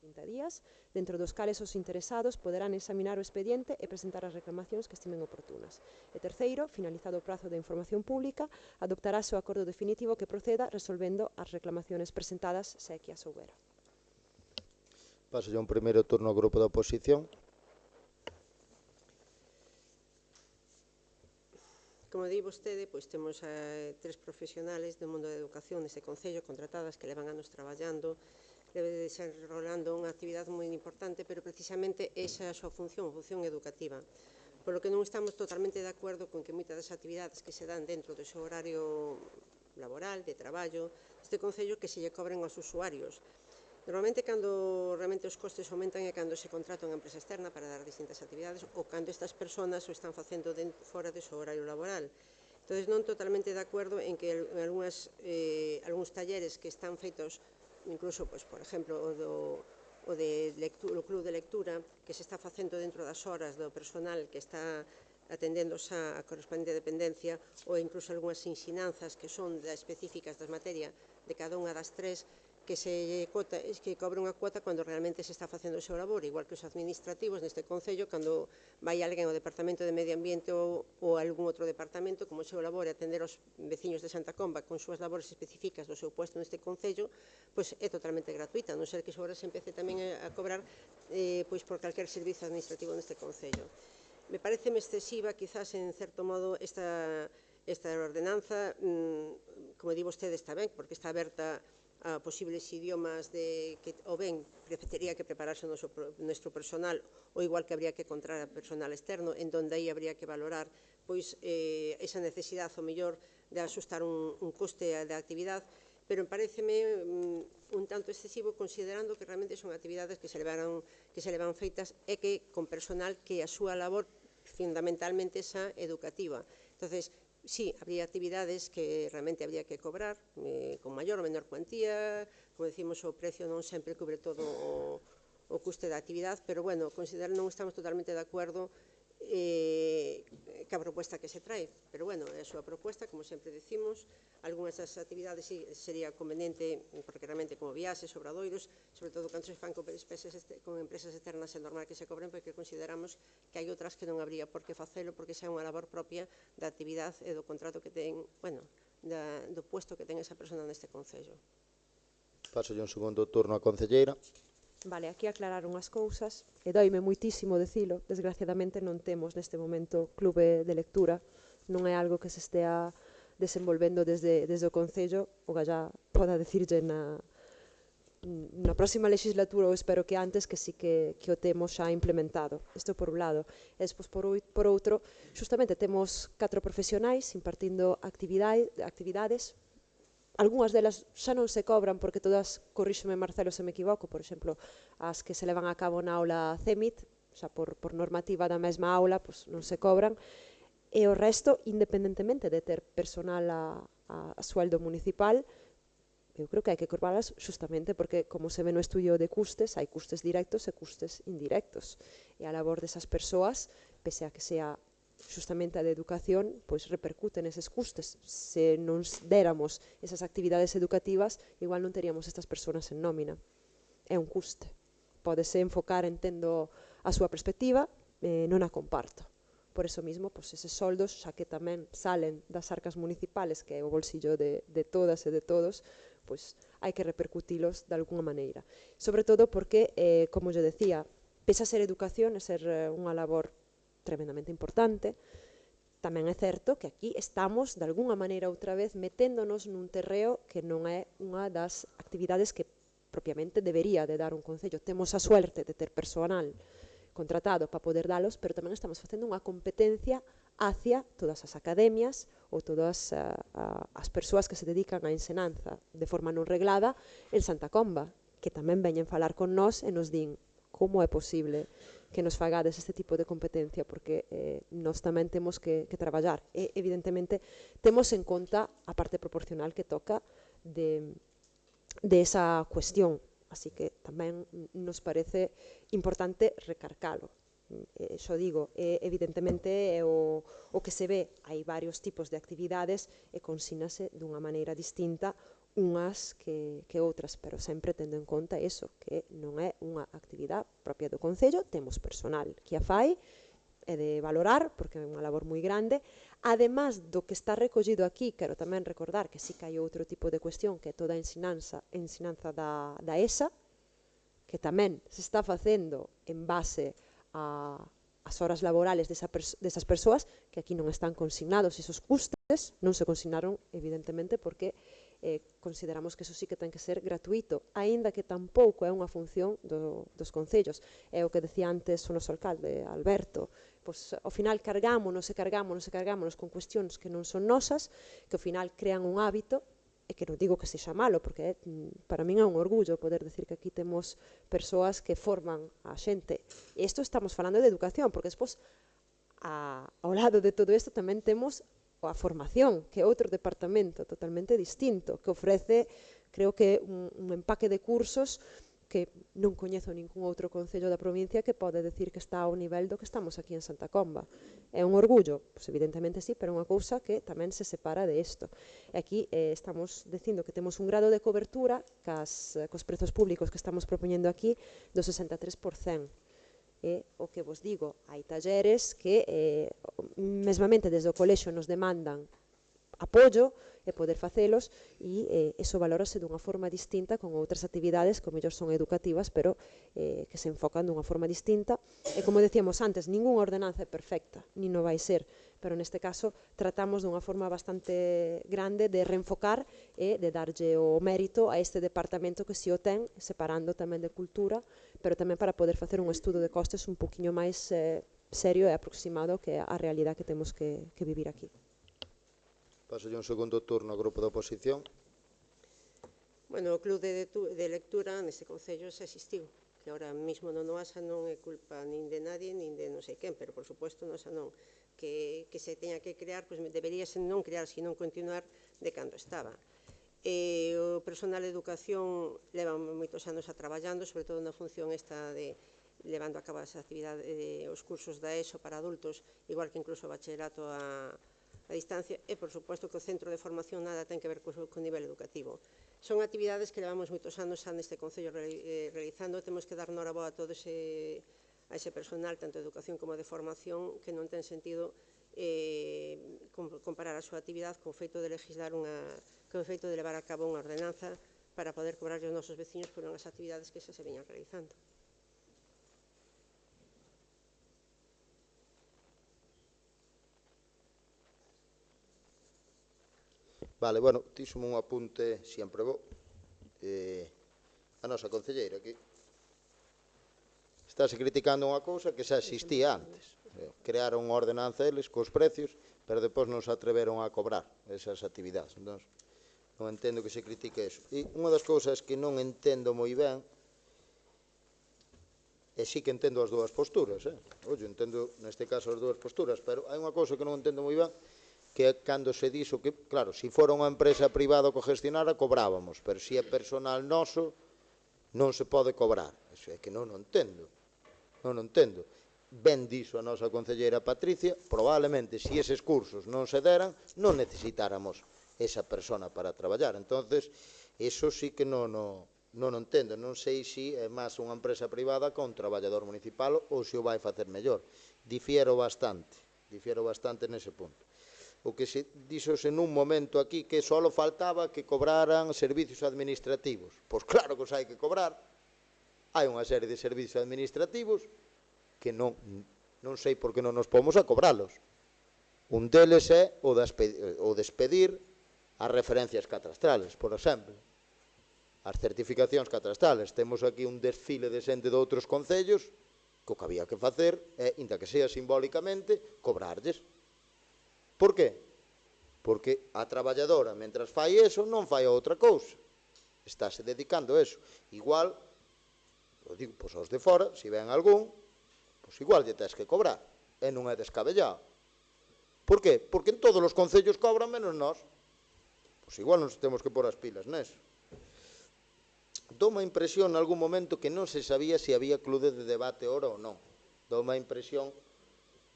30 días, dentro dos cales os interesados poderán examinar o expediente e presentar as reclamacións que estimen oportunas. E terceiro, finalizado o prazo de información pública, adoptarase o acordo definitivo que proceda resolvendo as reclamacións presentadas se é que as houbera. Paso un primeiro turno ao grupo da oposición. Como di vostede, pois temos tres profesionales do mundo da educación neste Concello contratadas que levan anos traballando, desenrolando unha actividade moi importante, pero precisamente esa é a súa función educativa. Por lo que non estamos totalmente de acordo con que moitas das actividades que se dan dentro do seu horario laboral, de traballo, deste Concello, que se lle cobren aos usuarios. Normalmente, cando realmente os costes aumentan é cando se contrata unha empresa externa para dar distintas actividades ou cando estas persoas o están facendo fora do seu horario laboral. Entón, non totalmente de acordo en que algúns talleres que están feitos, incluso, por exemplo, o club de lectura, que se está facendo dentro das horas do personal que está atendendo a correspondente dependencia, ou incluso algunhas ensinanzas que son específicas das materias de cada unha das tres, que se cobre unha cuota cando realmente se está facendo o seu labor, igual que os administrativos neste Concello, cando vai alguén ao Departamento de Medio Ambiente ou algún outro departamento, como o seu labor é atender aos veciños de Santa Comba con súas labores específicas do seu puesto neste Concello, pois é totalmente gratuita, a non ser que agora se empece tamén a cobrar por calquer servizo administrativo neste Concello. Me parece excesiva, quizás, en certo modo, esta ordenanza, como di vostede, está ben, porque está aberta a posibles idiomas ou ben tería que prepararse o noso personal, ou igual que habría que contratar a personal externo, en donde aí habría que valorar esa necesidade, o mellor, de asustar un coste da actividade, pero pareceme un tanto excesivo considerando que realmente son actividades que se levan feitas e que con personal que a súa labor fundamentalmente esa educativa. Entonces, sí, habría actividades que realmente habría que cobrar con maior ou menor cuantía, como decimos, o precio non sempre cubre todo o custe da actividade, pero, bueno, non estamos totalmente de acordo ca proposta que se trae, pero, bueno, é a súa proposta, como sempre decimos, algunhas das actividades sería conveniente, porque realmente como viaxes, obradoiros, sobre todo cando se fan con empresas externas é normal que se cobren, porque consideramos que hai outras que non habría por que facelo, porque xa é unha labor propia da actividade e do contrato que ten, bueno, do puesto que ten esa persona neste Concello. Paso un segundo turno á concelleira. Vale, aquí aclarar unhas cousas, e doime moitísimo dicilo, desgraciadamente non temos neste momento clube de lectura, non é algo que se estea desenvolvendo desde o Concello, o gallá poda decirlle na próxima legislatura, ou espero que antes, que sí que o temos xa implementado. Isto por un lado. E despois, por outro, justamente temos 4 profesionais impartindo actividades. Algúnas delas xa non se cobran porque todas, corríxome Marcelo se me equivoco, por exemplo, as que se levan a cabo na aula CEMIT, xa por normativa da mesma aula, non se cobran, e o resto, independentemente de ter personal a sueldo municipal, eu creo que hai que cobralas justamente porque, como se ve no estudio de custes, hai custes directos e custes indirectos. E a labor desas persoas, pese a que sea justamente a de educación, pois repercute neses custes. Se non déramos esas actividades educativas, igual non teríamos estas persoas en nómina. É un custe. Pódese enfocar, entendo, a súa perspectiva, non a comparto. Por eso mismo, eses soldos, xa que tamén salen das arcas municipales, que é o bolsillo de todas e de todos, pois hai que repercutilos de alguna maneira. Sobre todo porque, como yo decía, pese a ser educación, é ser unha labor tremendamente importante, tamén é certo que aquí estamos, de alguna maneira outra vez, meténdonos nun terreo que non é unha das actividades que propiamente debería de dar un Concello. Temos a suerte de ter personal contratado para poder dalos, pero tamén estamos facendo unha competencia hacia todas as academias ou todas as persoas que se dedican á ensinanza de forma non reglada en Santa Comba, que tamén veñen falar con nós e nos din como é posible que nos fagades este tipo de competencia, porque nós tamén temos que traballar. E, evidentemente, temos en conta a parte proporcional que toca de esa cuestión. Así que tamén nos parece importante recarcalo. Xo digo, evidentemente o que se ve, hai varios tipos de actividades e consínase dunha maneira distinta unhas que outras, pero sempre tendo en conta eso, que non é unha actividade propia do Concello, temos personal que a fai, é de valorar, porque é unha labor moi grande. Ademais do que está recollido aquí, quero tamén recordar que sí que hai outro tipo de cuestión, que é toda a ensinanza da ESA, que tamén se está facendo en base as horas laborales desas persoas, que aquí non están consignados esos custes, non se consignaron, evidentemente, porque consideramos que eso sí que ten que ser gratuito, aínda que tampouco é unha función dos concellos. É o que decía antes o noso alcalde, Alberto, pois ao final cargámonos con cuestións que non son nosas, que ao final crean un hábito, e que non digo que sexa malo, porque para min é un orgullo poder decir que aquí temos persoas que forman a xente. E isto estamos falando de educación, porque despois, ao lado de todo isto, tamén temos a formación, que é outro departamento totalmente distinto, que ofrece, creo que, un empaque de cursos que non coñezo ningún outro concello da provincia que pode decir que está ao nivel do que estamos aquí en Santa Comba. É un orgullo? Pois evidentemente sí, pero é unha cousa que tamén se separa de isto. E aquí estamos dicindo que temos un grado de cobertura cos prezos públicos que estamos propoñendo aquí do 63%. E o que vos digo, hai talleres que mesmamente desde o colexio nos demandan apoio e poder facelos, e iso valórase dunha forma distinta con outras actividades que mellor son educativas, pero que se enfocan dunha forma distinta. E como decíamos antes, ninguna ordenanza é perfecta, nin non vai ser, pero neste caso tratamos dunha forma bastante grande de reenfocar e de darlle o mérito a este departamento que si o ten, separando tamén de cultura, pero tamén para poder facer un estudo de costes un poquinho máis serio e aproximado que a realidade que temos que vivir aquí. Pasolle un segundo turno ao grupo da oposición. Bueno, o club de lectura neste Concello xa existiu, que ahora mismo non o asa non é culpa nin de nadie, nin de non sei quen, pero por suposto non asa non, que se teña que crear, pois deberíase non crear, sino continuar de cando estaba. O personal de educación leva moitos anos traballando, sobre todo na función esta de levando a cabo as actividades, os cursos da ESO para adultos, igual que incluso o bachillerato a distancia, e, por suposto, que o centro de formación nada ten que ver co nivel educativo. Son actividades que levamos moitos anos xa neste Concello realizando, temos que dar noraboa a todo a ese personal, tanto de educación como de formación, que non ten sentido comparar a súa actividade co feito de legislar co feito de levar a cabo unha ordenanza para poder cobrar aos nosos veciños por unhas actividades que xa se veñan realizando. Vale, bueno, tíxome un apunte, sempre vou. A nosa concelleira aquí estáse criticando unha cousa que xa existía antes. Crearon unha ordenanza eles cos precios, pero depois non se atreveron a cobrar esas actividades. Entón, non entendo que se critique eso. E unha das cousas que non entendo moi ben, e sí que entendo as dúas posturas, Oye, entendo neste caso as dúas posturas, pero hai unha cousa que non entendo moi ben, que é cando se dixo que, claro, se fora unha empresa privada que gestionara, cobrábamos, pero se é personal noso, non se pode cobrar. Iso é que non o entendo. Non o entendo. Ben dixo a nosa concelleira Patricia, probablemente, se eses cursos non se deran, non necesitáramos esa persona para traballar. Entonces, iso sí que non o entendo. Non sei se é máis unha empresa privada que un traballador municipal ou se o vai facer mellor. Difiero bastante nese punto. O que se dixose nun momento aquí que só faltaba que cobraran servicios administrativos. Pois claro que os hai que cobrar. Hai unha serie de servicios administrativos que non sei por que non nos pomos a cobralos. Un deles é o despedir as referencias catastrales, por exemplo. As certificacións catastrales. Temos aquí un desfile de xente de outros concellos que o que había que facer é, inda que sea simbólicamente, cobrarlles. Por qué? Porque a traballadora, mentras fai eso, non fai outra cousa. Estáse dedicando a eso. Igual, digo, pois aos de fora, se ven algún, pois igual lle tes que cobrar. E non é descabellado. Por qué? Porque en todos os concellos cobran menos nós. Pois igual nos temos que pôr as pilas neso. Dou unha impresión en algún momento que non se sabía se había clube de debate ora ou non. Dou unha impresión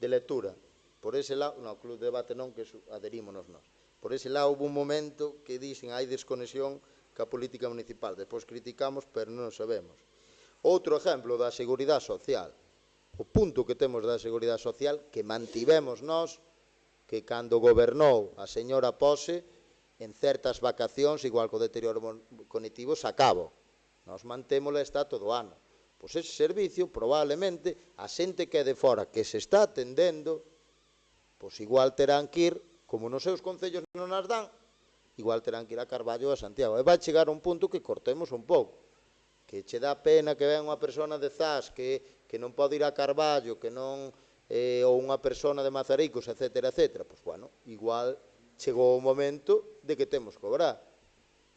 de lectura. Por ese lado, no, club de debate non, que aderímonos nós. Por ese lado, houve un momento que dixen hai desconexión ca política municipal. Despois criticamos, pero non sabemos. Outro exemplo da Seguridade Social. O punto que temos da Seguridade Social que mantivemos nós, que cando gobernou a señora Pose, en certas vacacións, igual co deterioro cognitivo, se acabou. Nós mantémola, está todo o ano. Pois ese servicio, probablemente, a xente que é de fora que se está atendendo, pois igual terán que ir, como nos seus concellos non as dan, igual terán que ir a Carballo ou a Santiago. E vai chegar a un punto que cortemos un pouco. Que che dá pena que ven unha persona de Zas que non pode ir a Carballo, que non, ou unha persona de Mazaricos, etc., etc. Pois, bueno, igual chegou o momento de que temos que cobrar.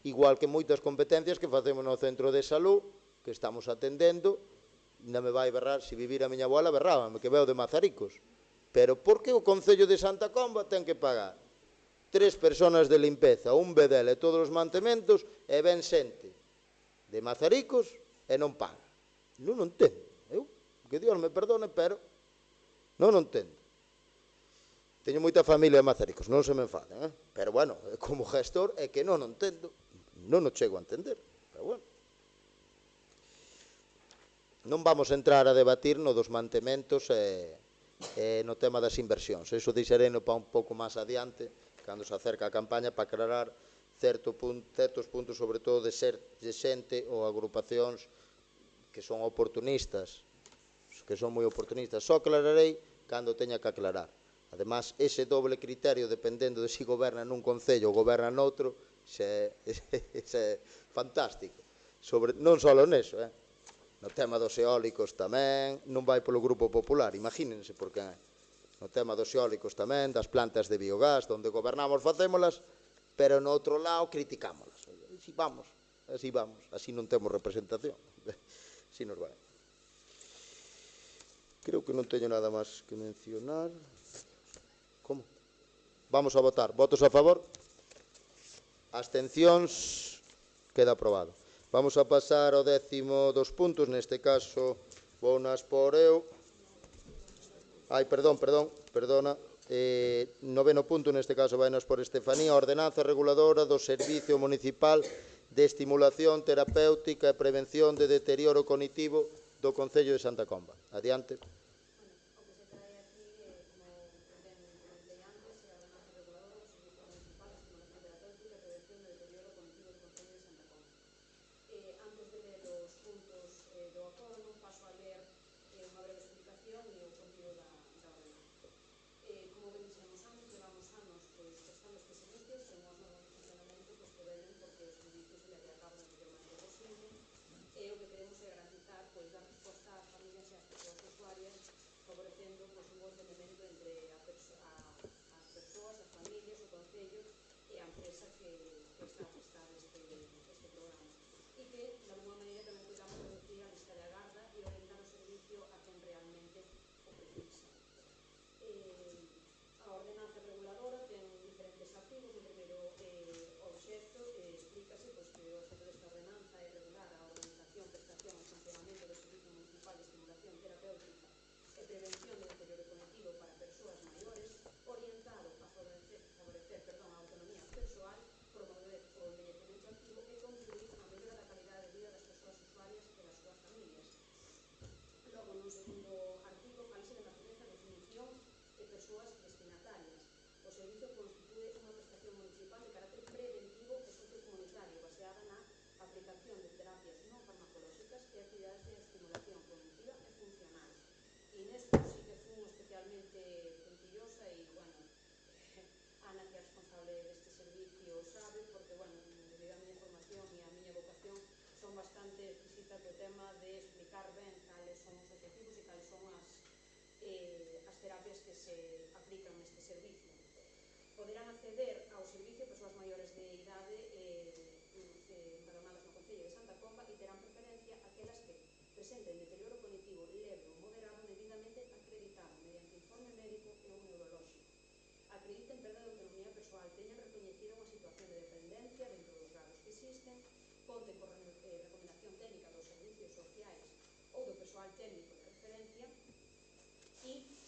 Igual que moitas competencias que facemos no centro de salud, que estamos atendendo, non me vai berrar, se vivir a miña abuela, berrábame, que veo de Mazaricos. Pero por que o Concello de Santa Comba ten que pagar 3 persoas de limpeza, un bedel e todos os mantementos, e ven xente de Mazaricos e non paga? Non o entendo. Eu, que Dios me perdone, pero non o entendo. Teño moita familia de Mazaricos, non se me enfaden, pero, bueno, como gestor, é que non o entendo. Non o chego a entender, pero, bueno. Non vamos entrar a debatir no dos mantementos e no tema das inversións. Iso deixareno para un pouco máis adiante, cando se acerca a campaña, para aclarar certos puntos, sobre todo de xente ou agrupacións que son oportunistas, que son moi oportunistas. Só aclararei cando teña que aclarar. Además, ese doble criterio, dependendo de si goberna nun concello ou goberna noutro, é fantástico. Non só neso, no tema dos eólicos tamén, non vai polo Grupo Popular, imagínense por que é. No tema dos eólicos tamén, das plantas de biogás, onde gobernamos facémolas, pero no outro lado criticámolas. Así vamos, así non temos representación. Así nos vai. Creo que non teño nada máis que mencionar. Como? Vamos a votar. Votos a favor? Abstencións? Queda aprobado. Vamos a pasar ao 10º dos puntos, neste caso vou nas por eu. Perdona. 9º punto, neste caso vai nas por Estefanía, ordenanza reguladora do Servicio Municipal de Estimulación Terapéutica e Prevención de Deterioro Cognitivo do Concello de Santa Comba. Adiante.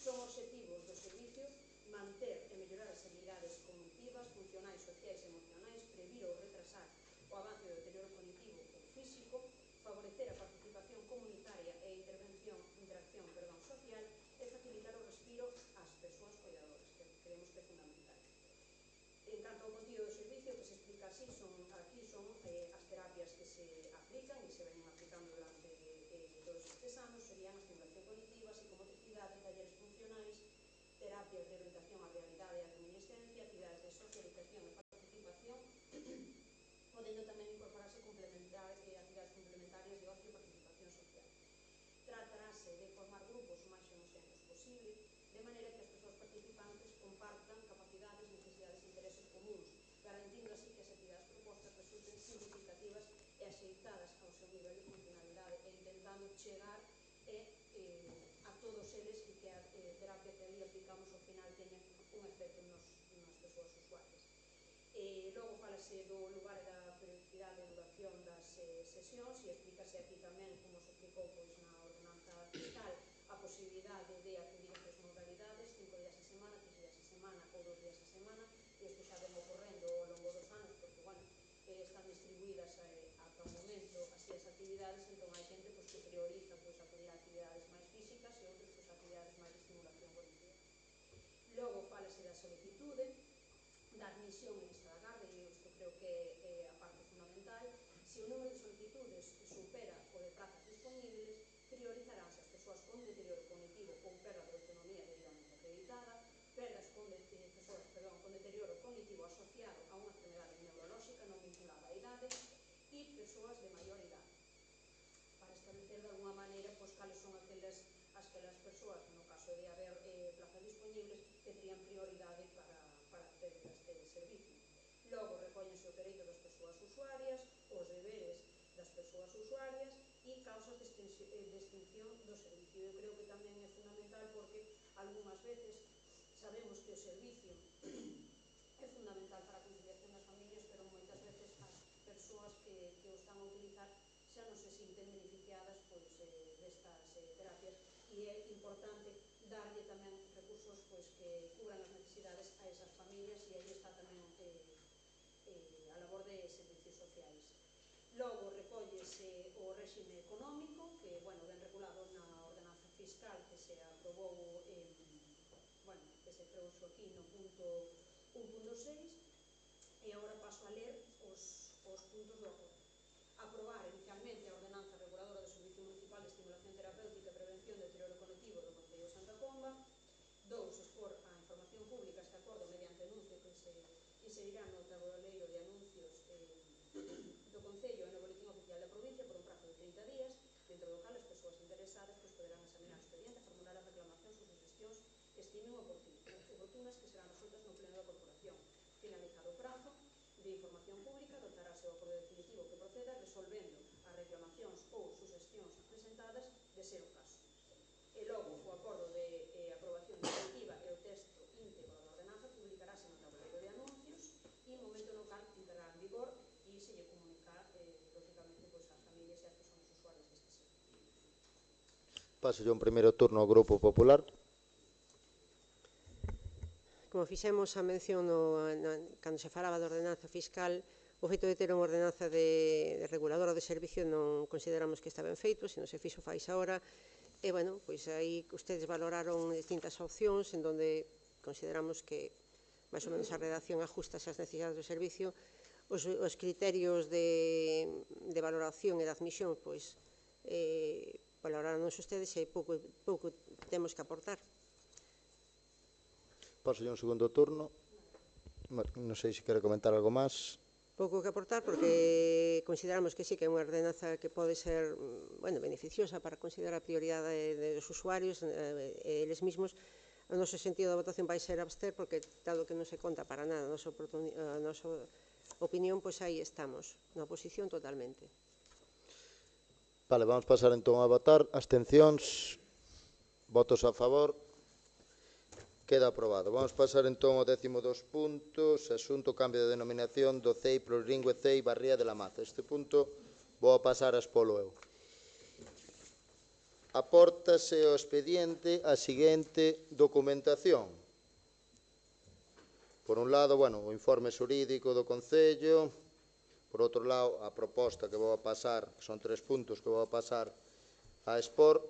Son obxectivos dos servicios manter e mellorar as habilidades cognitivas, funcionais En canto ao contido do servicio, que se explica así, aquí son as terapias que se aplican e se ven aplicando durante todos estes anos, serían a estimulación cognitiva, psicomotricidade, talleres funcionais, terapias de orientación á realidade e á reminiscencia, actividades de socialización e participación, podendo tamén incorporarse actividades complementarias de ocio e participación social. Tratarase de formar grupos o máis homogéneos posible, de maneira que as persoas participantes compartan capacidades, necesidades e intereses comuns, garantindo así que as actividades propostas resulten significativas e axeitadas ao seu nivel de funcionalidade e intentando chegar a todos eles e que a terapia que ali aplicamos ao final teña un efecto nas persoas usuarias. Logo falase do lugar e da periodicidade e duración das sesións e explícase aquí tamén, como se explicou na ordenanza fiscal, a posibilidade de acudir a tres modalidades, 5 días a semana, 3 días a semana ou 2 días a semana, e isto xa ven ocorrendo ao longo dos anos, porque, bueno, están distribuídas ata o momento así as actividades, entón hai xente que prioriza acudir a actividades máis físicas e outros a actividades máis de estimulación cognitiva. Logo falase da solicitude, da admisión en lista de agarda, e isto creo que é a parte fundamental. Se o número de solicitudes supera o de plazas disponibles, priorizaránse as persoas con deterioro cognitivo ou perda de autonomía debidamente acreditada, persoas con deterioro cognitivo asociado a unha enfermedade neurolóxica non vinculada á idade e persoas de maior idade, para establecer de alguna maneira cales son aquelas persoas, no caso de haber plazas disponibles, que terían prioridade para acceder a este servicio. Logo, recóllense os dereitos das persoas usuarias, os deberes das persoas usuarias e causas de extinción do servicio. Eu creo que tamén é fundamental porque algunhas veces sabemos que o servicio é fundamental para a conciliación das familias, pero moitas veces as persoas que o están a utilizar xa non se sinten beneficiadas destas terapias e é importante darlle tamén recursos que cubran as necesidades a esas familias e aí está tamén a labor de servicios sociais. Logo, recóllese o réxime económico, que, bueno, ben regulado na ordenanza fiscal que se aprobou, que se trouxo aquí no punto 1.6, e agora paso a ler os puntos do acordo. Aprobar inicialmente a ordenanza reguladora do Servicio Municipal de Estimulación Terapéutica e Prevención de Deterioro Cognitivo do Concello de Santa Comba. 2. Expor a información pública este acordo mediante anuncio que se inserirá no tabuleiro de anuncios do Concello e no boletín oficial da provincia por un prazo de 30 días, dentro do cal as persoas interesadas poderán examinar o expediente e formular as reclamacións ou suxestións que estimen oportunas que serán resueltas no pleno da corporación. Finalizado o prazo de información pública, dotarase o acordo definitivo que proceda resolvendo as reclamacións ou suxestións presentadas de ser o caso. E logo, o acordo de aprobación definitiva e o texto íntegro da ordenanza publicarase no tabuleiro de anuncios e no momento no cal entrará en vigor e se lle comunicar, lógicamente, ás familias e ás persoas usuarias deste servicio. Paso yo un primeiro turno ao Grupo Popular. Como fixemos a mención cando se falaba da ordenanza fiscal, o feito de ter unha ordenanza de reguladora de servicio non consideramos que está ben feito, se non se fixo fais agora, e, bueno, pois aí ustedes valoraron distintas opcións en donde consideramos que máis ou menos a redacción ajustase ás necesidades do servicio. Os criterios de valoración e de admisión, pois, valoraronnos ustedes e pouco temos que aportar. Paso yo un segundo turno. Non sei se quere comentar algo máis. Pouco que aportar porque consideramos que sí que é unha ordenanza que pode ser beneficiosa para considerar a prioridade dos usuarios e eles mesmos. O noso sentido da votación vai ser abster porque, dado que non se conta para nada a nosa opinión, pois aí estamos, na oposición totalmente. Vale, vamos pasar entón a votar. Abstencións, votos a favor. Queda aprobado. Vamos pasar entón ao 12º puntos, asunto cambio de denominación do CEI plurilingüe CEI Barría de la Maza. Este punto vou a pasar a expolo eu. Apórtase ao expediente a seguinte documentación. Por un lado, o informe xurídico do Concello, por outro lado, a proposta que vou a pasar, que son 3 puntos que vou a pasar a expor,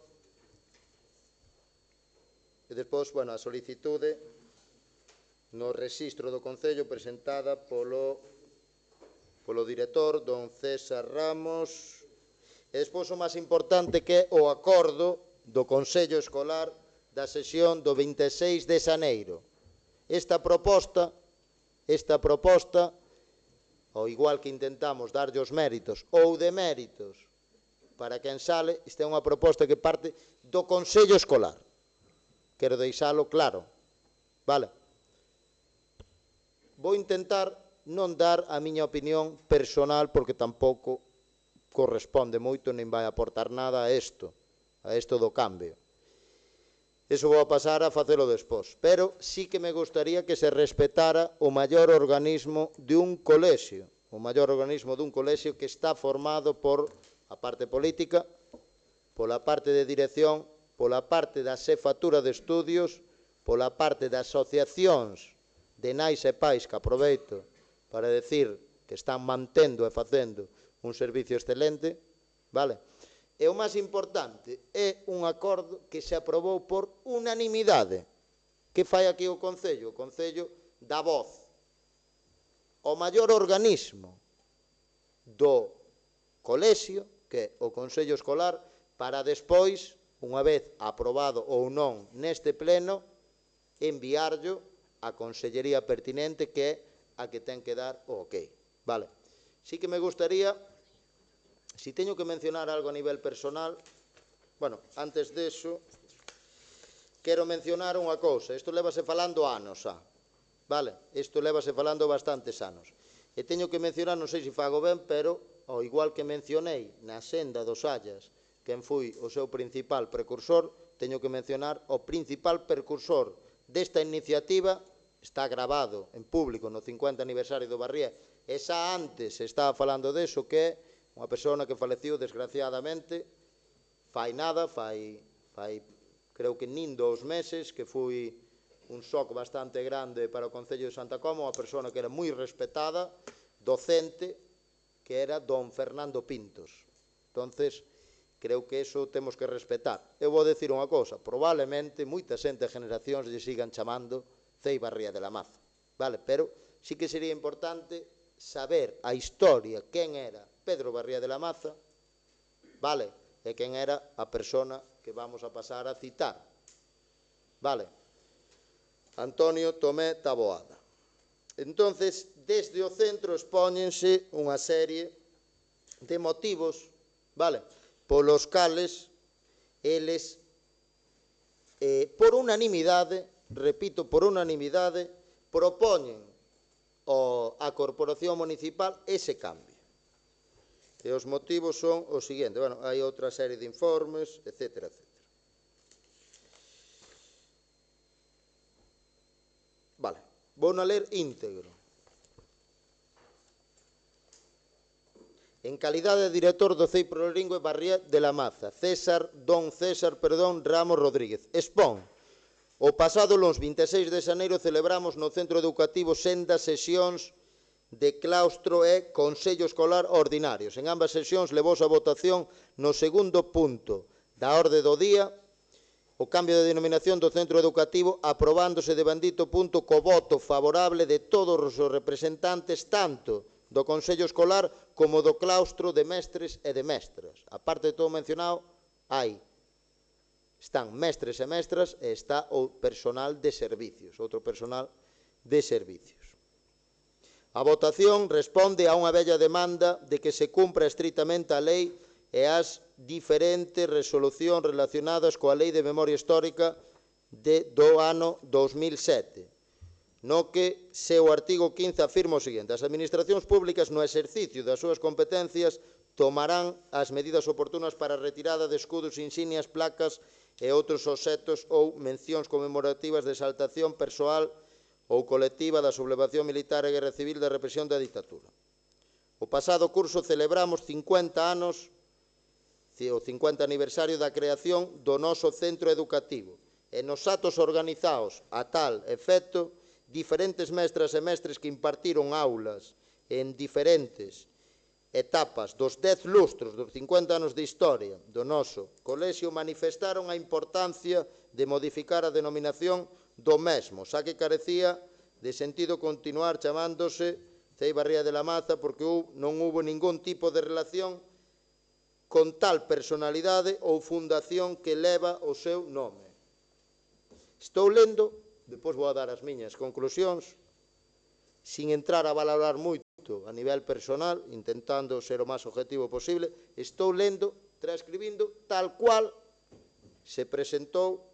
e despois, a solicitude no rexistro do Concello presentada polo director, don César Ramos. E despois o máis importante que é o acordo do Consello Escolar da sesión do 26 de xaneiro. Esta proposta, ao igual que intentamos darlle os méritos ou deméritos para quen sale, esta é unha proposta que parte do Consello Escolar. Quero deixalo claro, vale? Vou intentar non dar a miña opinión personal porque tampouco corresponde moito nin vai aportar nada a isto do cambio. Eso vou a pasar a facelo despois. Pero sí que me gustaría que se respetara o maior organismo dun colexio, que está formado por a parte política, pola parte de dirección, pola parte da xefatura de estudios, pola parte de asociacións de nais e pais, que aproveito para decir que están mantendo e facendo un servicio excelente, vale? E o máis importante é un acordo que se aprobou por unanimidade. Que fai aquí o Concello? O Concello dá voz ao maior organismo do colexio, que é o Consello Escolar, para despois, unha vez aprobado ou non neste pleno, enviarlo a Consellería pertinente, que é a que ten que dar o ok. Vale. Sí que me gustaría, si teño que mencionar algo a nivel personal, bueno, antes deso, quero mencionar unha cousa. Isto lévase falando anos xa, vale? Isto lévase falando bastantes anos. E teño que mencionar, non sei se fago ben, pero ao igual que mencionei na senda dos Sallas, quen foi o seu principal precursor, teño que mencionar o principal precursor desta iniciativa. Está grabado en público no 50 aniversario do Barrié, e xa antes se estaba falando deso, que é unha persona que faleciu desgraciadamente fai creo que nin 2 meses, que foi un shock bastante grande para o Concello de Santa Comba, unha persona que era moi respetada, docente, que era don Fernando Pintos. Entonces, creo que eso temos que respetar. Eu vou decir unha cousa, probablemente moita xente de generacións lle sigan chamando Cei Barría de la Maza, vale? Pero sí que sería importante saber a historia, quen era Pedro Barría de la Maza, vale? E quen era a persona que vamos a pasar a citar, vale? Antonio Tomé Taboada. Entonces, desde o centro expóñense unha serie de motivos, vale? Polos cales eles, por unanimidade, repito, por unanimidade, propoñen a Corporación Municipal ese cambio. E os motivos son os seguintes. Bueno, hai outra serie de informes, etcétera, etcétera. Vale, vou a ler íntegro. En calidade de director do CEI Plurilingüe Barría de la Maza, don César Ramos Rodríguez, expón: o pasado luns 26 de xaneiro celebramos no Centro Educativo sendas sesións de claustro e Consello Escolar ordinarios. En ambas sesións levouse a votación no segundo punto da orde do día o cambio de denominación do centro educativo, aprobándose de bendito punto co voto favorable de todos os representantes tanto do Consello Escolar como do claustro de mestres e de mestras. A parte de todo mencionado, están mestres e mestras e está o personal de servicios, outro personal de servicios. A votación responde a unha bella demanda de que se cumpra estritamente a lei e as diferentes resolucións relacionadas coa Lei de Memoria Histórica do ano 2007, no que se o artigo 15 afirma o seguinte: as administracións públicas no exercicio das súas competencias tomarán as medidas oportunas para a retirada de escudos, insignias, placas e outros obxectos ou mencións conmemorativas de exaltación persoal ou colectiva da sublevación militar e guerra civil da represión da dictadura. O pasado curso celebramos 50 anos, o 50 aniversario da creación do noso centro educativo, e nos actos organizados a tal efecto, diferentes mestras e mestres que impartiron aulas en diferentes etapas dos 10 lustros dos 50 anos de historia do noso colexio manifestaron a importancia de modificar a denominación do mesmo, xa que carecía de sentido continuar chamándose Ceiba Ría de la Maza porque non hubo ningún tipo de relación con tal personalidade ou fundación que leva o seu nome. Estou lendo, depois vou a dar as miñas conclusións, sin entrar a valorar moito a nivel personal, intentando ser o máis objetivo posible, estou lendo, transcribindo tal cual se presentou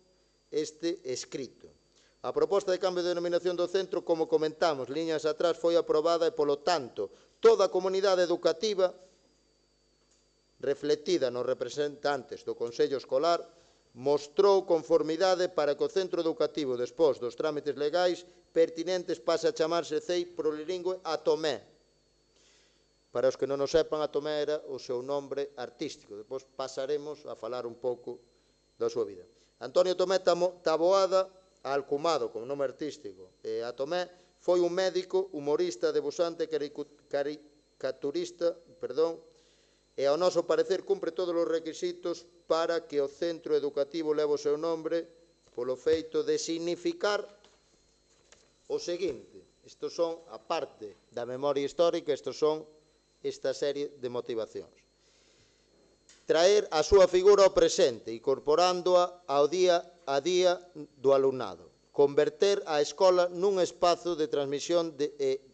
este escrito. A proposta de cambio de denominación do centro, como comentamos liñas atrás, foi aprobada e, polo tanto, toda a comunidade educativa reflectida nos representantes do Consello Escolar mostrou conformidade para que o centro educativo, despois dos trámites legais pertinentes, pase a chamarse CEI Plurilingüe Atomé. Para os que non o sepan, Atomé era o seu nombre artístico. Depois pasaremos a falar un pouco da súa vida. Antonio Tomé Taboada, alcumado como nome artístico, Atomé, foi un médico, humorista, debusante, caricaturista, e ao noso parecer cumpre todos os requisitos para que o centro educativo leve o seu nombre polo feito de significar o seguinte. Estes son, a parte da memoria histórica, estes son esta serie de motivacións. Traer a súa figura ao presente, incorporándoa ao día a día do alumnado. Converter a escola nun espazo de transmisión de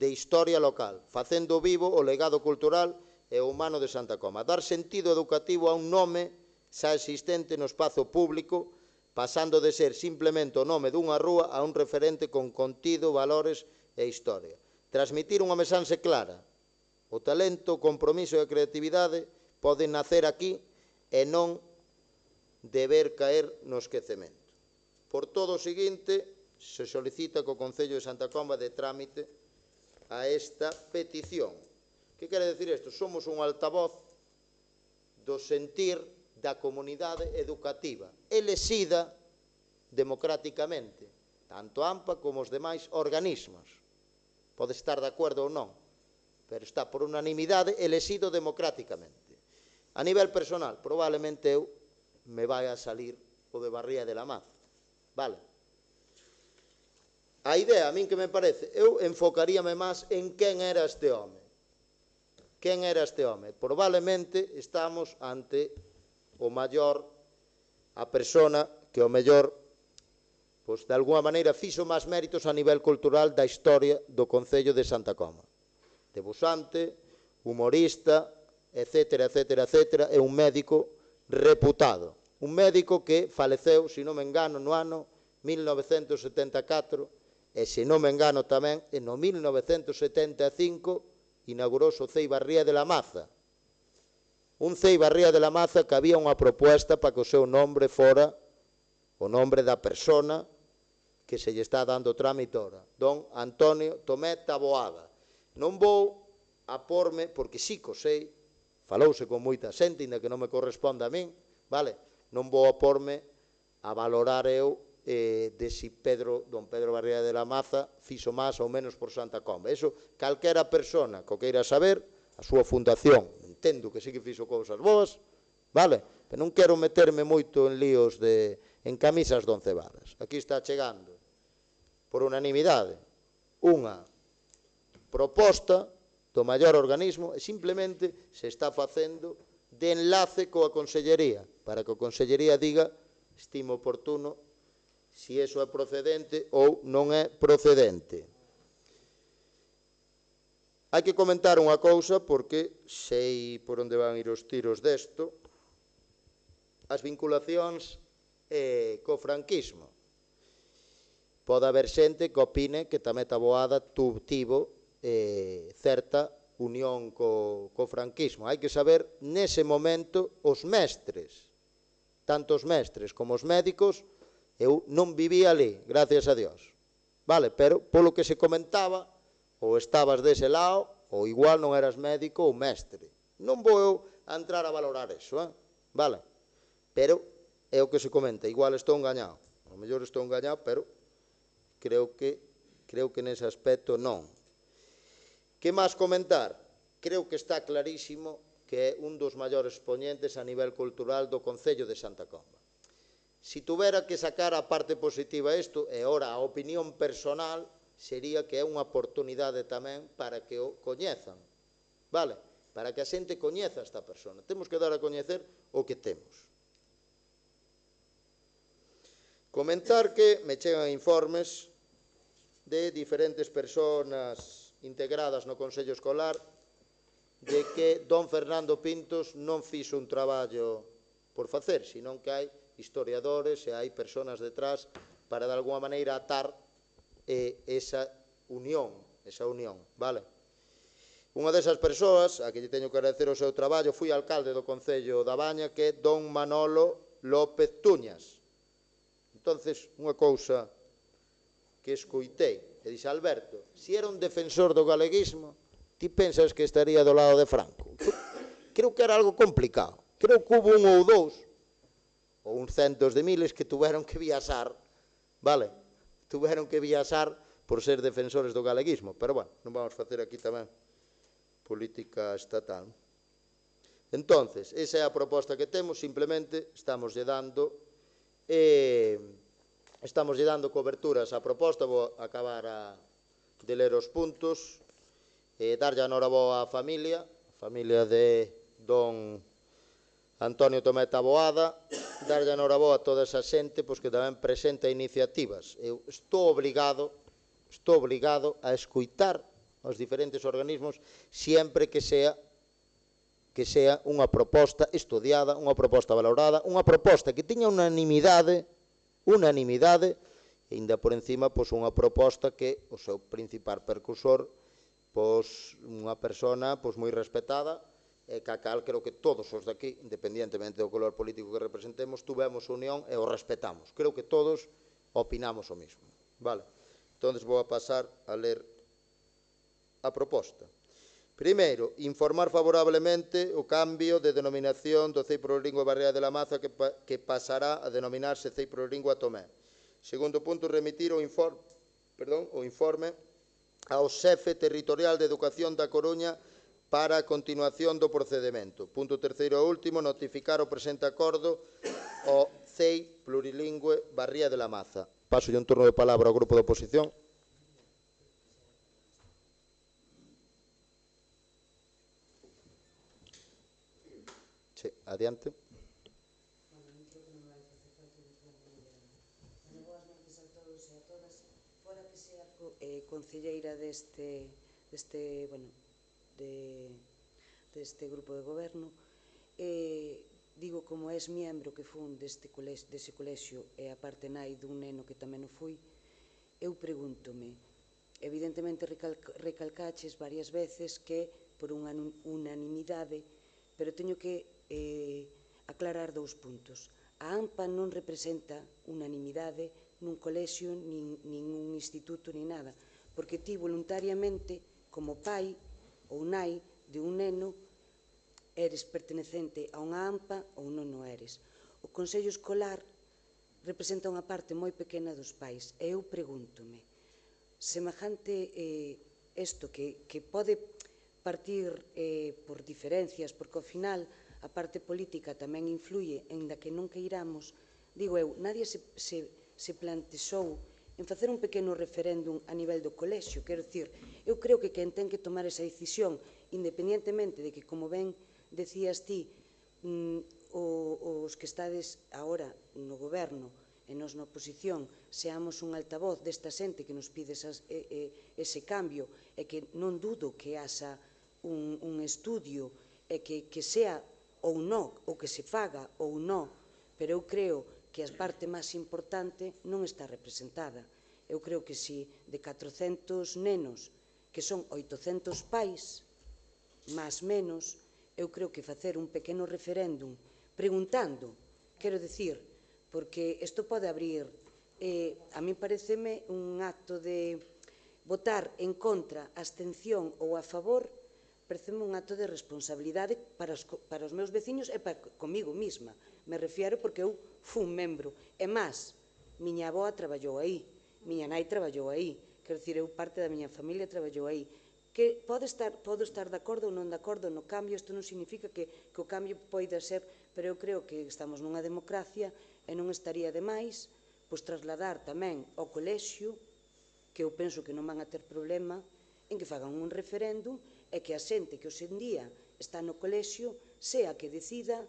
historia local, facendo vivo o legado cultural e humano de Santa Coma. Dar sentido educativo a un nome xa existente no espazo público, pasando de ser simplemente o nome dunha rúa a un referente con contido, valores e historia. Transmitir unha mensaxe clara. O talento, o compromiso e a creatividade poden nacer aquí e non deber caer no esquecemento. Por todo o seguinte, se solicita que o Concello de Santa Comba de trámite a esta petición. Que quere decir isto? Somos un altavoz do sentir da comunidade educativa, elexida democráticamente, tanto a AMPA como os demais organismos. Pode estar de acordo ou non, pero está por unanimidade elexido democráticamente. A nivel personal, probablemente eu me vai a salir o de Barría de la Maza. Vale? A idea, a min que me parece, eu enfocaríame máis en quen era este home. Quen era este home? Probablemente estamos ante o maior, a persona que o mellor, pois, de alguma maneira, fixo máis méritos a nivel cultural da historia do Concello de Santa Coma. Debusante, humorista, etcétera, etcétera, etcétera, é un médico reputado. Un médico que faleceu, se non me engano, no ano 1974, e se non me engano tamén, no 1975, inaugurouse o Ceiba Ría de la Maza. Un Ceiba Ría de la Maza que había unha proposta para que o seu nombre fora o nombre da persona que se lle está dando trámite ora, don Antonio Tomé Taboada. Non vou a porme, porque sí que o sei, falouse con moita xente, ainda que non me corresponde a min, vale? Non vou a porme a valorar eu de si don Pedro Barría de la Maza fixo máis ou menos por Santa Comba. Eso, calquera persona que o queira saber, a súa fundación, entendo que sí que fixo cousas boas, vale? Pero non quero meterme moito en líos en camisas de once varas. Aquí está chegando, por unanimidade, unha proposta do maior organismo e simplemente se está facendo de enlace coa Consellería, para que a Consellería diga, estimo oportuno, si iso é procedente ou non é procedente. Hai que comentar unha cousa, porque sei por onde van ir os tiros desto, as vinculacións co franquismo. Pode haber xente que opine que tamén Taboada tivo certa unión co franquismo. Hai que saber, nese momento, os mestres, tanto os mestres como os médicos, eu non vivía ali, gracias a Dios. Vale, pero polo que se comentaba, ou estabas dese lado, ou igual non eras médico ou mestre. Non vou eu a entrar a valorar eso, vale? Pero é o que se comenta, igual estou engañado. O mellor estou engañado, pero creo que nese aspecto non. Que máis comentar? Creo que está clarísimo que é un dos maiores expoñentes a nivel cultural do Concello de Santa Comba. Si tuvera que sacar a parte positiva isto, e ora a opinión personal sería que é unha oportunidade tamén para que o coñezan, vale? Para que a xente coñeza esta persona. Temos que dar a coñecer o que temos. Comentar que me chegan informes de diferentes persoas integradas no Consello Escolar de que don Fernando Pintos non fixo un traballo por facer, senón que hai historiadores e hai persoas detrás para de alguma maneira atar esa unión, vale? Unha desas persoas, a que lle teño que agradecer o seu traballo, fui alcalde do Concello da Baña, que é don Manolo López Tuñas. Entonces, unha cousa que escoitei, e dixe, Alberto, se era un defensor do galeguismo, ti pensas que estaría do lado de Franco? Creo que era algo complicado. Creo que hubo un ou dous, ou uns centos de miles que tuveron que viaxar, vale? Tuveron que viaxar por ser defensores do galeguismo. Pero, bueno, non vamos facer aquí tamén política estatal. Entonces, esa é a proposta que temos, simplemente estamos lle dando coberturas á proposta. Vou acabar de ler os puntos, darlle a noraboa á familia de don Antonio Tomé Taboada, darlle a noraboa a toda esa xente que tamén presenta iniciativas. Eu estou obligado a escoitar os diferentes organismos sempre que sea unha proposta estudiada, unha proposta valorada, unha proposta que tiña unanimidade, e ainda por encima unha proposta que o seu principal percursor, unha persona moi respetada, e que a cal creo que todos os daqui, independientemente do color político que representemos, tuvemos unión e o respetamos. Creo que todos opinamos o mismo. Vale? Entón, vou a pasar a ler a proposta. Primeiro, informar favorablemente o cambio de denominación do CEI Plurilingüe Barriada de la Maza que pasará a denominarse CEI Plurilingüe Tomé. Segundo punto, remitir o informe ao xefe territorial de Educación da Coruña para a continuación do procedimento. Punto terceiro e último, notificar o presente acordo ao CEI Plurilingüe Barriada de la Maza. Paso un turno de palabra ao grupo de oposición. Sí, adiante. Concelleira deste grupo de goberno, digo, como és miembro que fun dese colexio e a parte nai dun neno que tamén o fui, eu pregúntome, evidentemente recalcaches varias veces que por unha unanimidade, pero teño que aclarar dous puntos. A AMPA non representa unanimidade nun colexio, nin un instituto, nin nada, porque ti voluntariamente, como pai ou nai de un neno, eres pertenecente a unha AMPA ou non o eres. O Consello Escolar representa unha parte moi pequena dos pais, e eu pregúntome, semejante isto que pode partir por diferencias, porque ao final a parte política tamén influye, ainda que non queiramos, digo eu, nadie se plantexou en facer un pequeno referéndum a nivel do colexio. Quero dicir, eu creo que quen ten que tomar esa decisión, independientemente de que, como ben decías ti, os que estades agora no goberno e nos na oposición seamos un altavoz desta xente que nos pide ese cambio, e que non dudo que haxa un estudio e que sea ou non, ou que se faga ou non, pero eu creo que a parte máis importante non está representada. Eu creo que si de 400 nenos, que son 800 pais, máis menos, eu creo que facer un pequeno referéndum preguntando, quero dicir, porque isto pode abrir, a mí pareceme un acto de votar en contra, abstención ou a favor, pareceme un acto de responsabilidade para os meus veciños e para comigo mesma. Me refiero porque eu fun membro. E máis, miña avoa traballou aí, miña nai traballou aí, quero dicir, eu parte da miña familia traballou aí. Que podo estar de acordo ou non de acordo no cambio, isto non significa que o cambio poida ser, pero eu creo que estamos nunha democracia E non estaría de máis pois trasladar tamén ao colexio, que eu penso que non van a ter problema, en que fagan un referéndum e que a xente que hoxe en día está no colexio sea que decida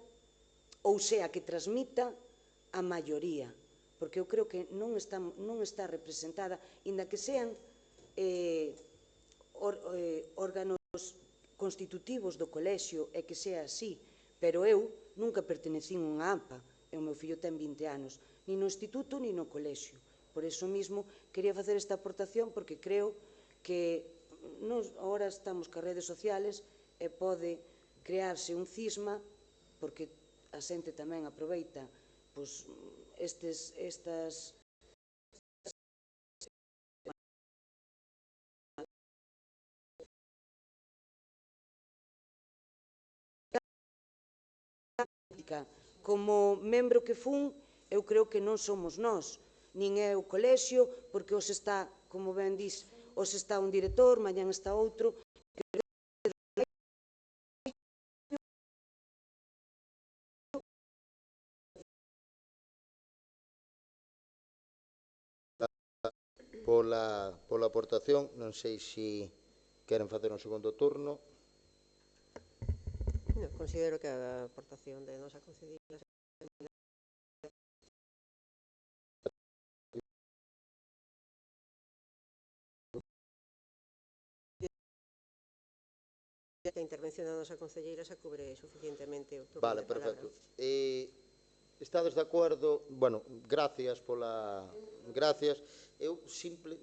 ou sea que transmita a maioría, porque eu creo que non está representada, inda que sean órganos constitutivos do colexio e que sea así, pero eu nunca pertenecín a unha AMPA, e o meu fillo ten 20 anos, nin no instituto nin no colexio. Por iso mesmo quería facer esta aportación porque creo que agora estamos cas redes sociales e pode crearse un cisma porque a xente tamén aproveita estas como membro que fun, eu creo que non somos nós, nin é o colexio, porque hoxe está, como ben dis, hoxe está un director, mañán está outro. Pola aportación, non sei se queren facer un segundo turno. Considero que a aportación de nosa concedida que a intervención da nosa concelleira xa cubre suficientemente o turno Vale, de palabra. perfecto. Estades de acordo? Bueno, gracias pola... Gracias. Eu simple...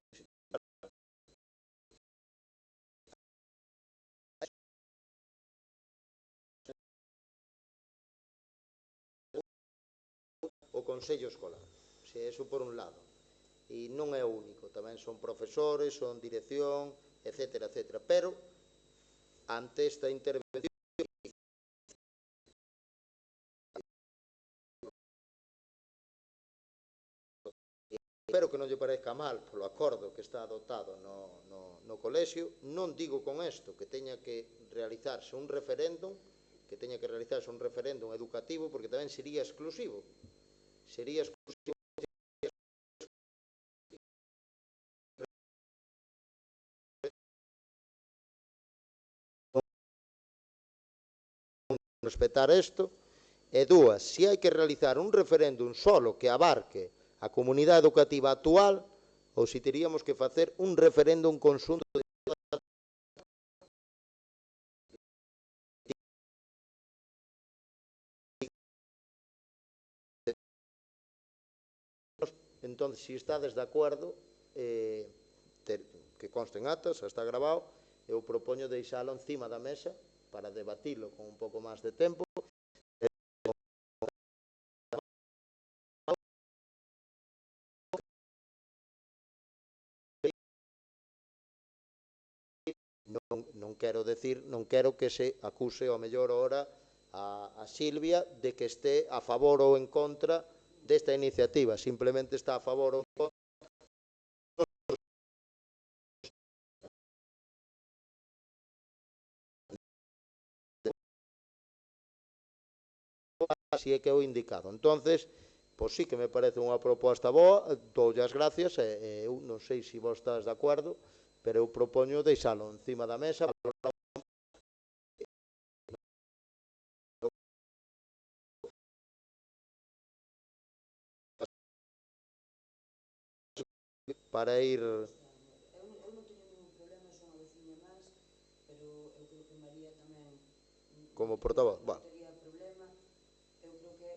O Consello Escolar. Se eso por un lado. E non é o único. Tamén son profesores, son dirección, etcétera, etcétera. Pero, ante esta intervención, espero que non lle parezca mal polo acordo que está adoptado no colexio. Non digo con isto que teña que realizarse un referéndum, educativo, porque tamén sería exclusivo. Sería exclusivo. Respetar isto. E dúas, se hai que realizar un referéndum solo que abarque a comunidade educativa actual ou se teríamos que facer un referéndum conxunto de entón, se estades de acordo, que conste en actas, está grabado, eu propoño deixalo encima da mesa para debatilo con un pouco máis de tempo. Non quero que se acuse ao mellor hora a Silvia de que este a favor ou en contra desta iniciativa, simplemente está a favor ou en contra. Así é que eu indicado. Entonces, pois sí que me parece unha proposta boa, doulle as gracias, e eu non sei se vos estás de acordo, pero eu propoño deixalo encima da mesa para ir... Eu non teño ningún problema, son a veciña máis, pero eu creo que María tamén... Como portavoz, non tería problema, eu creo que...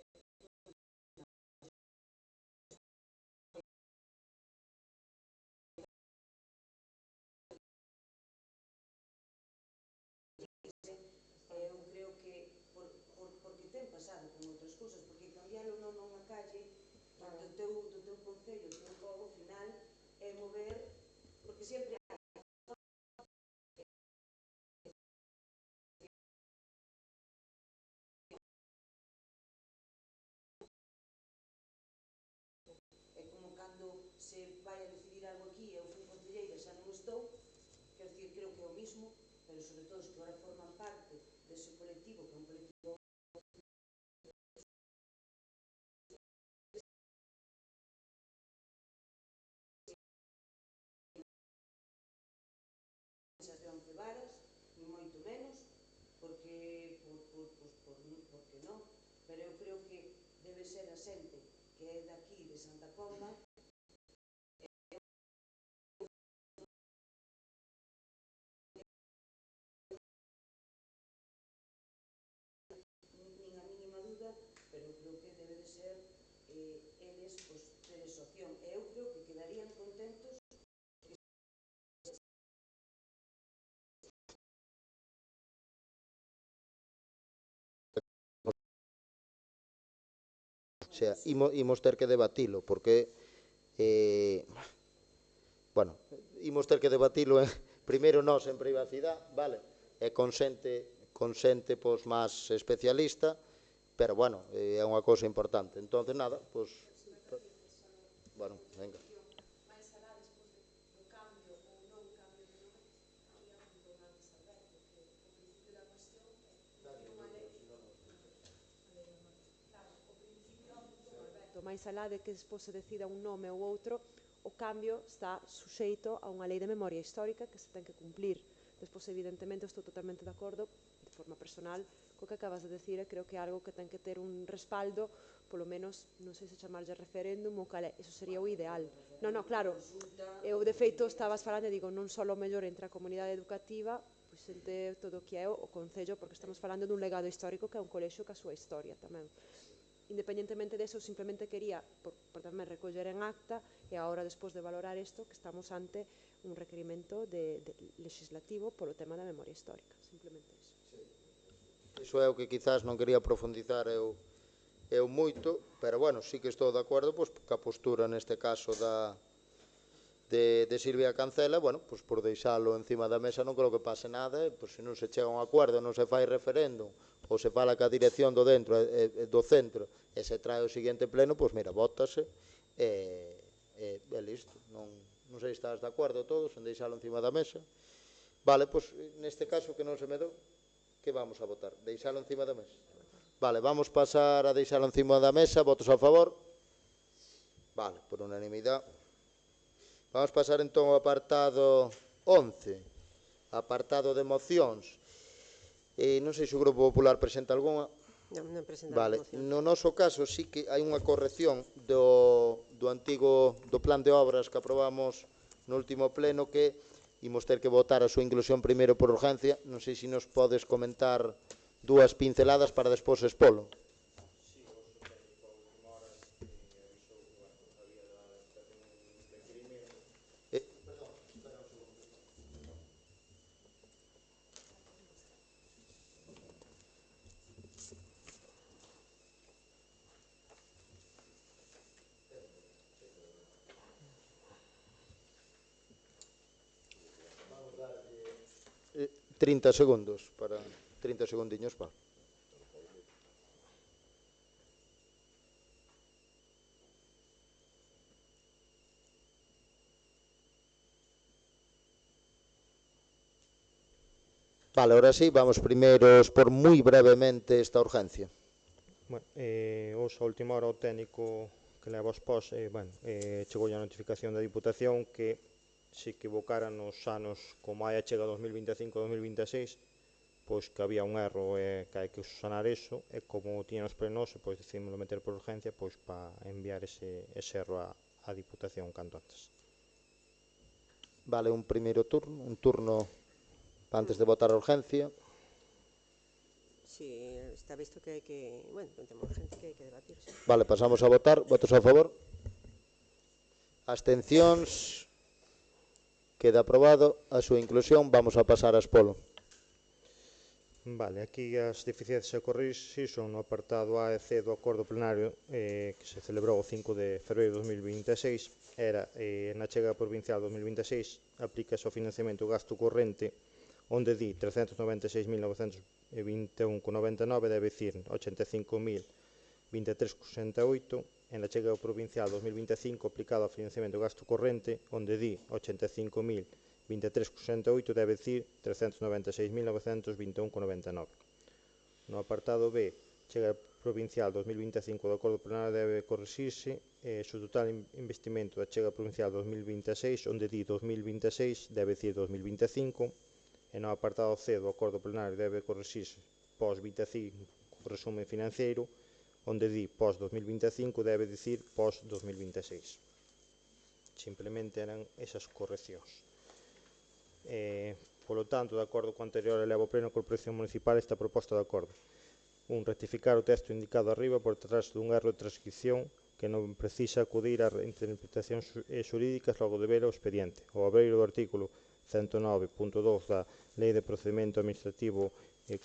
Eu creo que, porque ten pasado con outras cousas, porque cambialo non nunha calle do teu concello, do teu pobo, ao final, é mover, porque sempre é como cando se vai a decidir algo aquí e eu fui concelleira xa non estou, quero dicir, creo que é o mismo, pero sobre todo os que agora forman parte dese colectivo, que é un colectivo pero eu creo que debe ser a xente que é daqui de Santa Comba nin a mínima duda, pero creo que debe de ser eles, pois, ter esa opción. E eu creo que quedarían contentos. O sea, imos ter que debatilo, porque, bueno, imos ter que debatilo primeiro nós en privacidade, vale, e con xente pois, máis especialista, pero, bueno, é unha cousa importante. Entón, nada, pois, bueno, venga. máis alá de que despois se decida un nome ou outro, o cambio está suxeito a unha lei de memoria histórica que se ten que cumplir. Despois, evidentemente, estou totalmente de acordo, de forma personal, co que acabas de decir, e creo que é algo que ten que ter un respaldo, polo menos, non sei se chamarlle referéndum ou cal é, iso sería o ideal. Non, claro, eu de feito estabas falando, e digo, non só o mellor entre a comunidade educativa, pois entre todo o que é o Concello, porque estamos falando dun legado histórico que é un colexio que a súa historia tamén. Independentemente deso, simplemente quería, por tamén recoller en acta, e agora, despois de valorar isto, que estamos ante un requerimento legislativo polo tema da memoria histórica, simplemente iso. Iso é o que quizás non quería profundizar eu moito, pero, bueno, sí que estou de acordo pois, ca postura, neste caso, de Silvia Cancela, bueno, pois por deixalo encima da mesa non creo que pase nada, pois se non se chega a un acordo, non se fai referéndum, ou se fala ca dirección do centro e se trae o seguinte pleno, pois mira, vótase e listo. Non sei se estás de acordo todos en deixalo encima da mesa. Vale, pois neste caso que non se me dou, que vamos a votar? Deixalo encima da mesa? Vale, vamos pasar a deixalo encima da mesa. Votos a favor? Vale, por unanimidade. Vamos pasar entón ao apartado 11, apartado de mocións. Non sei se o Grupo Popular presenta algunha. Non presenta Vale, mocións. no noso caso sí que hai unha corrección do antigo do plan de obras que aprobamos no último pleno, que imos ter que votar a súa inclusión primeiro por urgencia. Non sei se nos podes comentar dúas pinceladas para despois expolo. Vamos darlle 30 segundos para 30 segundiños para. Vale, ahora sí, vamos primeiro por moi brevemente esta urgencia. Bueno, hoxe a última hora o técnico que leva os pós, chegou a notificación da Diputación que se equivocaran nos anos como hai a chega 2025-2026, pois que había un erro e que hai que sanar iso, e como tiñan os plenos, pois decidimos meter por urgencia pois para enviar ese erro á Diputación canto antes. Vale, un turno antes de votar a urgencia. Si, está visto que hai que, bueno, un tema urgente que hai que debatir. Sí. Vale, pasamos a votar. Votos a favor? Abstencións? Queda aprobado a súa inclusión. Vamos a pasar a expolo. Vale, aquí as deficiencias a corrixir son no apartado A e C do acordo plenario que se celebrou o 5 de febreiro de 2026. Era, na chega provincial 2026, aplícase o financiamento do gasto corrente, onde di 396.921,99, debe dicir 85.023,68. En la chega provincial 2025, aplicado ao financiamento do gasto corrente, onde di 85.023,68, debe dicir 396.921,99. No apartado B, chega provincial 2025 do acordo plenario debe corrixirse o total investimento da chega provincial 2026, onde di 2026, debe dicir 2025. E no apartado C do acordo plenario debe corrixirse pós 25 o resumen financiero, onde di pós-2025 debe dicir pós-2026. Simplemente eran esas correccións. Polo tanto, de acordo co anterior, eleva ao pleno a Corporación Municipal esta proposta de acordo. 1. Rectificar o texto indicado arriba por tratarse dun erro de transcripción que non precisa acudir a interpretacións xurídicas logo de ver o expediente. O abreiro do artículo 109.2 da Lei de Procedimento Administrativo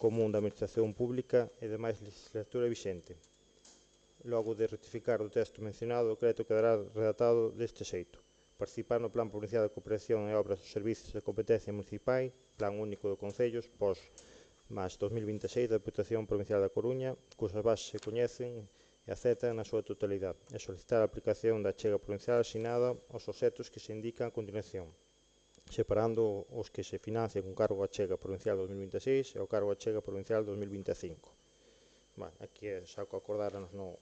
Común da Administración Pública e demais legislatura vixente. Logo de rectificar o texto mencionado, o decreto quedará redactado deste xeito. Participar no Plan Provincial de Cooperación e Obras dos Servicios de Competencia Municipal, Plan Único de Concellos, pós máis 2026 da Deputación Provincial da Coruña, cusas bases se coñecen e aceptan na súa totalidade, e solicitar a aplicación da achega provincial asinada aos obxectos que se indican a continuación, separando os que se financian con cargo a achega provincial 2026 e o cargo a achega provincial 2025. Aquí xa co acordáranos no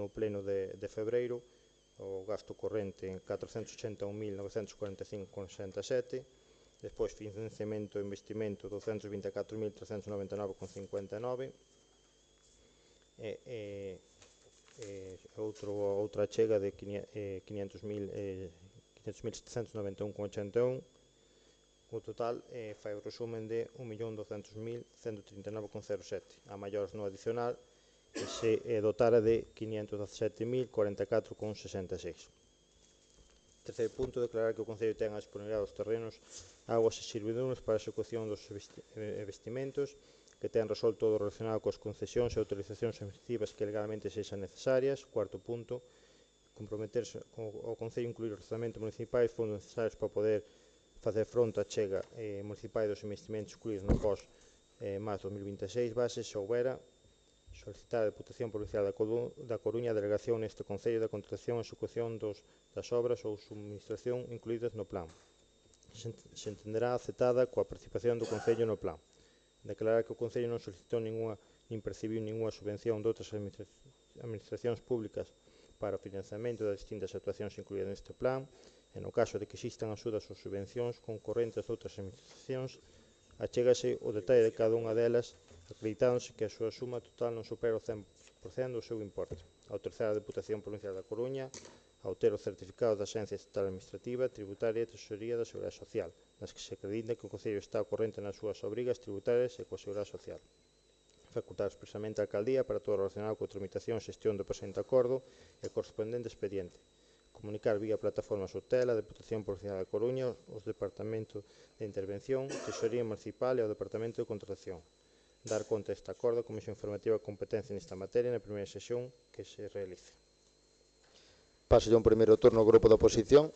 pleno de febreiro, o gasto corrente en 481.945,67, despois financiamento e investimento 224.399,59, outra achega de 500.791,81. O total fai o resumen de 1.200.139,07, a maiores no adicional, que se dotara de 517.044,66. Terceiro punto, declarar que o Concello ten a disponibilidade dos terrenos, augas e servidumes para a execución dos investimentos, que ten resolto todo relacionado coas concesións e autorizacións administrativas que legalmente sexan necesarias. Cuarto punto, comprometerse o Concello incluir o orzamento municipal e fondos necesarios para poder facer fronte á chega municipal dos investimentos incluídos no POS máis 2026 bases, se houbera. Solicitar a Deputación Provincial da Coruña a delegación neste Concello da contratación e execución das obras ou subministración incluídas no plan. Se entenderá aceptada coa participación do Concello no plan. Declarar que o Concello non solicitou nin percibiu ninguna subvención de outras administracións públicas para o financiamento das distintas actuacións incluídas neste plan, e no caso de que existan axudas ou subvencións concorrentes de outras administracións, achégase o detalle de cada unha delas, acreditándose que a súa suma total non supera o 100% do seu importe. Autorizar a Deputación Provincial da Coruña a obter o certificado da Axencia Estatal Administrativa, Tributaria e Tesorería da Seguridade Social, nas que se acredita que o Concello está ao corrente nas súas obrigas tributarias e coa Seguridade Social. Facultar expresamente a Alcaldía para todo o relacionado coa tramitación e xestión do presente acordo e correspondente expediente. Comunicar vía plataforma Sotela a Deputación Provincial da Coruña, os Departamentos de Intervención, Tesorería Municipal e ao Departamento de Contratación. Dar conta deste acordo a Comisión Informativa de Competencia nesta materia na primeira sesión que se realice. Paso un primeiro turno ao grupo da oposición.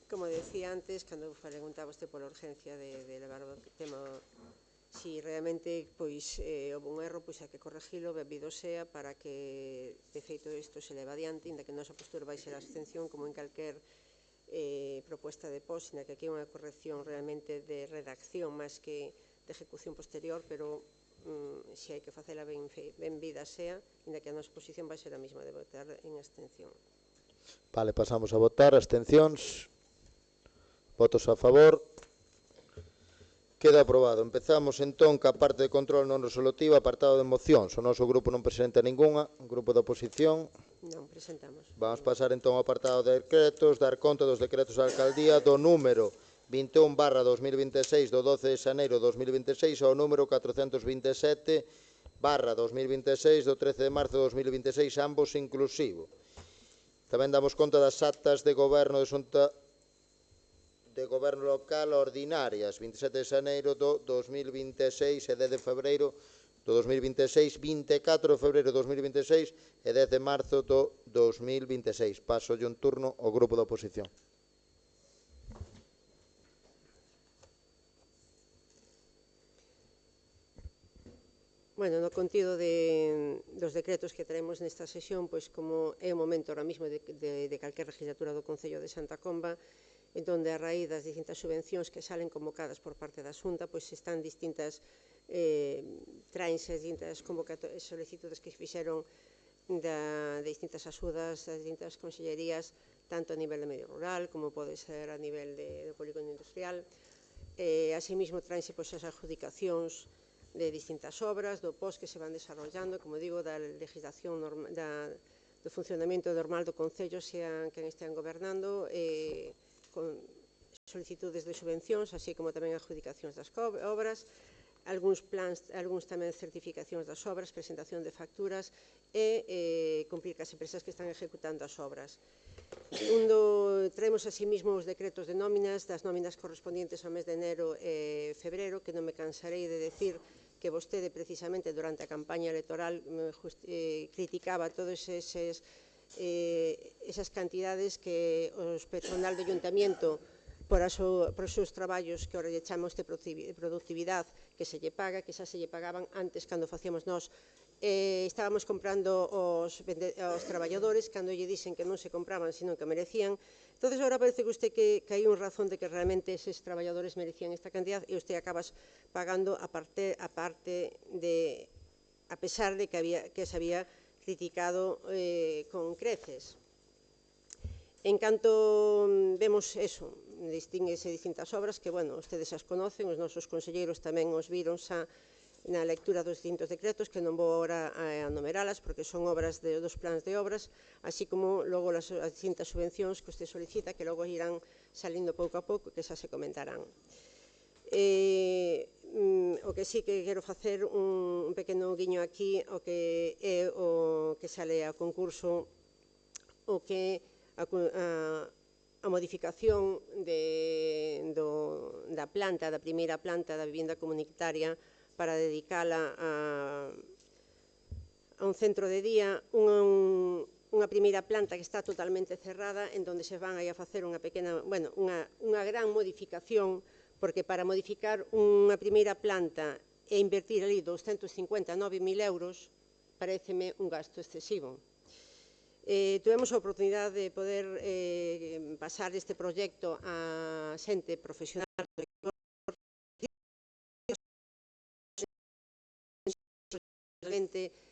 Como decía antes, cando preguntaba usted pola urgencia de levar o tema, si realmente houve un erro, hai que corregilo, benvido sea, para que de feito isto se leva adiante, inda que a nosa postura vai ser a abstención, como en calquer proposta de pos, sino que aquí é unha corrección realmente de redacción máis que de ejecución posterior, pero se hai que facela benvida sea, inda que a nosa posición vai ser a mesma de votar en abstención. Vale, pasamos a votar. Abstencións. Votos a favor. Queda aprobado. Empezamos entón ca parte de control non resolutiva, apartado de mocións. O noso grupo non presenta ningunha. O grupo da oposición. Non presentamos. Vamos pasar entón ao apartado de decretos, dar conta dos decretos da Alcaldía do número 21/2026 do 12 de xaneiro de 2026 ao número 427/2026 do 13 de marzo de 2026, ambos inclusivo. Tamén damos conta das actas de goberno de goberno local ordinarias 27 de xaneiro do 2026 e 10 de febreiro do 2026, 24 de febreiro do 2026 e 10 de marzo do 2026. Paso un turno ao grupo da oposición. Bueno, no contido dos decretos que traemos nesta sesión, pois como é o momento ahora mesmo de calquer legislatura do Concello de Santa Comba, en donde a raíz das distintas subvencións que salen convocadas por parte da Xunta, pois están distintas traense distintas solicitudes que fixeron de distintas axudas das distintas consellerías, tanto a nivel de medio rural como pode ser a nivel de polígono industrial. Asimismo, traense as adjudicacións de distintas obras, do POS que se van desarrollando, como digo, da legislación do funcionamento normal do Concello, sean quen estean gobernando, con solicitudes de subvencións, así como tamén adjudicacións das obras, algúns plans, algúns tamén certificacións das obras, presentación de facturas e cumprir cas empresas que están ejecutando as obras. Traemos asimismo os decretos de nóminas, das nóminas correspondientes ao mes de enero e febrero, que non me cansarei de decir que vostede precisamente durante a campaña electoral criticaba todas esas cantidades que os personal do Ayuntamiento por os seus traballos que ora lle chamamos de productividade que se lle paga, que xa se lle pagaban antes cando facíamos nós. Estábamos comprando os traballadores cando lle dixen que non se compraban, sino que merecían. Entón, agora parece que usted que hai un razón de que realmente eses traballadores merecían esta cantidad e usted acabas pagando a pesar de que se había criticado con creces. En canto vemos eso, distínguese distintas obras que, bueno, ustedes as conocen, os nosos conselleiros tamén os viron xa na lectura dos distintos decretos, que non vou agora a numeralas, porque son obras dos plans de obras, así como logo as distintas subvencións que usted solicita, que logo irán salindo pouco a pouco, que xa se comentarán. O que sí que quero facer un pequeno guiño aquí, o que é o que sale a concurso, o que a modificación da planta, da primeira planta da vivenda comunitaria para dedicala a un centro de día, unha primeira planta que está totalmente cerrada, en donde se van a facer unha pequena, bueno, unha gran modificación, porque para modificar unha primeira planta e invertir ali 259.000 euros, pareceme un gasto excesivo. Tuvemos a oportunidade de poder pasar este proxecto a xente profesional do sector.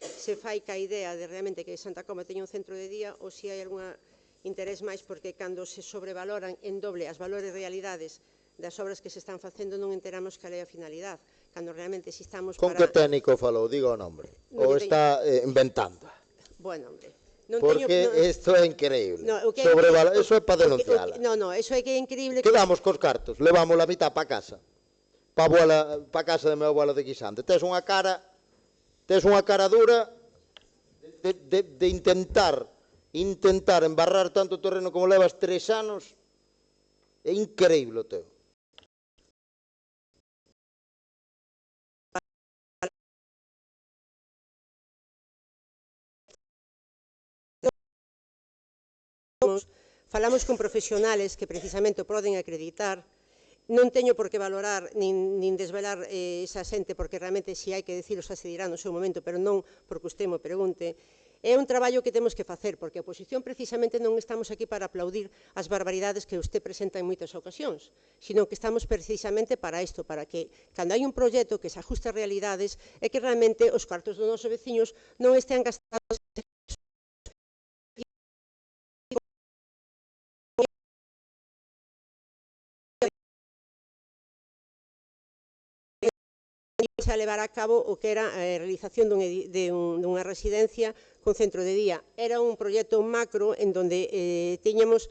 Se fai ca idea de realmente que Santa Comba teña un centro de día ou se hai algún interés máis, porque cando se sobrevaloran en doble as valores realidades das obras que se están facendo non enteramos cal é a finalidade, cando realmente si estamos para... Con que técnico falou? Diga o nombre. Ou está inventando? Bueno, hombre. Porque isto é increíble. Eso é para denunciala. Non, eso é que é increíble. Quedamos cos cartos, levamos a mitad para casa. Para casa de meu abuelo de Guisante. Tes unha cara dura de intentar embarrar tanto terreno como levas 3 anos. É increíble o teu. Falamos con profesionales que precisamente poden acreditar. Non teño por que valorar nin desvelar esa xente, porque realmente se hai que dicilo xa se dirá no seu momento, pero non porque usted me pregunte. É un traballo que temos que facer, porque a oposición precisamente non estamos aquí para aplaudir as barbaridades que usted presenta en moitas ocasións, sino que estamos precisamente para isto, para que, cando hai un proxecto que se ajuste a realidades, é que realmente os cartos dos nosos veciños non estean gastados a levar a cabo o que era a realización dunha residencia con centro de día. Era un proxecto macro en donde tiñamos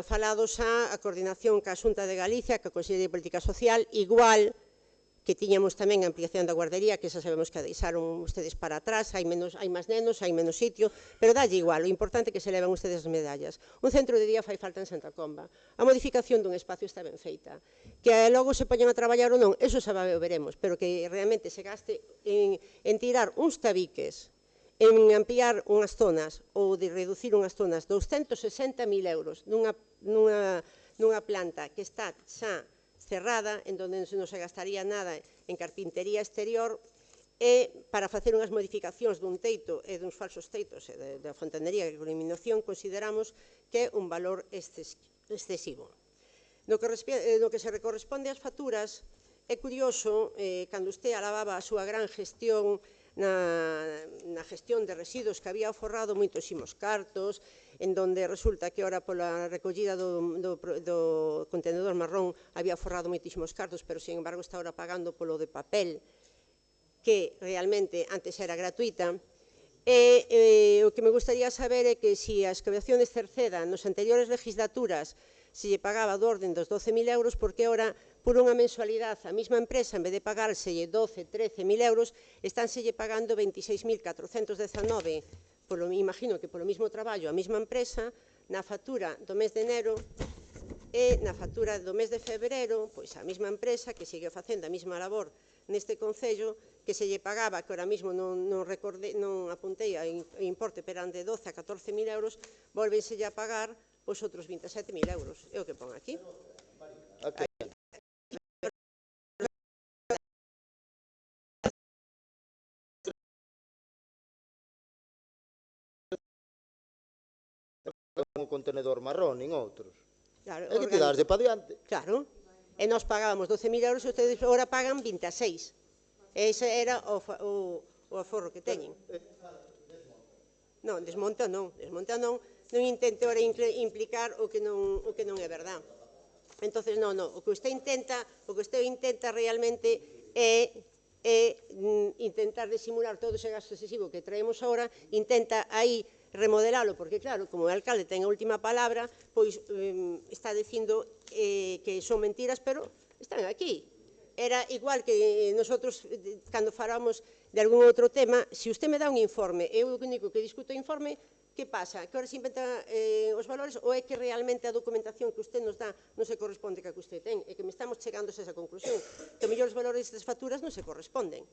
falado xa a coordinación ca Xunta de Galicia, ca Consellería de Política Social, igual que tiñamos tamén a ampliación da guardería, que xa sabemos que a deixaron ustedes para atrás, hai máis nenos, hai menos sitio, pero dalle igual, o importante é que se levan ustedes as medallas. Un centro de día fai falta en Santa Comba. A modificación dun espacio está ben feita. Que logo se poñan a traballar ou non, eso xa veremos, pero que realmente se gaste en tirar uns tabiques, en ampliar unhas zonas ou de reducir unhas zonas 260.000 euros nunha planta que está xa cerrada, en donde non se gastaría nada en carpintería exterior, e para facer unhas modificacións dun teito e duns falsos teitos da fontanería e iluminación, consideramos que é un valor excesivo. No que se corresponde ás facturas, é curioso, cando usted alababa a súa gran gestión, na gestión de residuos que había aforrado moitísimos cartos, en donde resulta que ora pola recollida do contenedor marrón había aforrado moitísimos cartos, pero, sin embargo, está ora pagando polo de papel, que realmente antes era gratuita. O que me gustaría saber é que se a excavación de Cerceda nos anteriores legislaturas se lle pagaba do orden dos 12.000 euros, porque ora, por unha mensualidade, a mesma empresa, en vez de pagárselle 12, 13.000 euros, estánselle pagando 26.419, imagino que polo mesmo traballo, a mesma empresa, na factura do mes de enero e na factura do mes de febreiro, pois a mesma empresa que sigue facendo a mesma labor neste concello, que se lle pagaba, que ahora mesmo non apuntei a importe, pero de 12 a 14.000 euros, volvenselle a pagar os outros 27.000 euros. É o que pon aquí. Un contenedor marrón, nin outros. Claro, É que te das de pa diante. Claro. E nós pagábamos 12.000 euros e ustedes agora pagan 26. Ese era o aforro que teñen. Non, desmonta non. Non intente ora implicar o que non é verdad. Entonces, non. O que usted intenta realmente é intentar disimular todo ese gasto excesivo que traemos agora, intenta aí remodelalo, porque, claro, como o alcalde ten a última palabra, pois está dicindo que son mentiras, pero están aquí. Era igual que nosotros, cando falamos de algún outro tema, se usted me dá un informe, eu o único que discuto o informe, que pasa? Que ahora se inventa os valores, ou é que realmente a documentación que usted nos dá non se corresponde ca que usted ten? É que me estamos chegando a esa conclusión, que mellor os valores das facturas non se corresponden.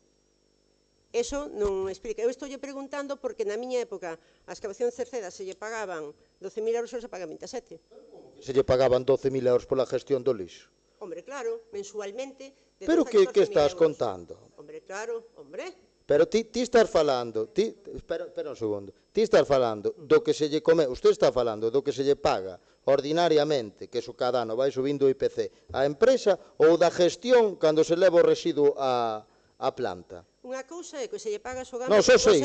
Eso non explica. Eu estou preguntando porque na miña época a excavación de Cerceda se lle pagaban 12.000 euros, se pagan 27. Se lle pagaban 12.000 euros pola gestión do lixo. Hombre, claro, mensualmente... Pero que estás contando? Hombre, claro, hombre. Pero ti estás falando, espera un segundo, ti estás falando do que se lle come, usted está falando do que se lle paga ordinariamente, que eso cada ano vai subindo o IPC, a empresa, ou da gestión cando se leva o residuo a planta? Unha cousa é que se lle paga o gama... Non, só sei.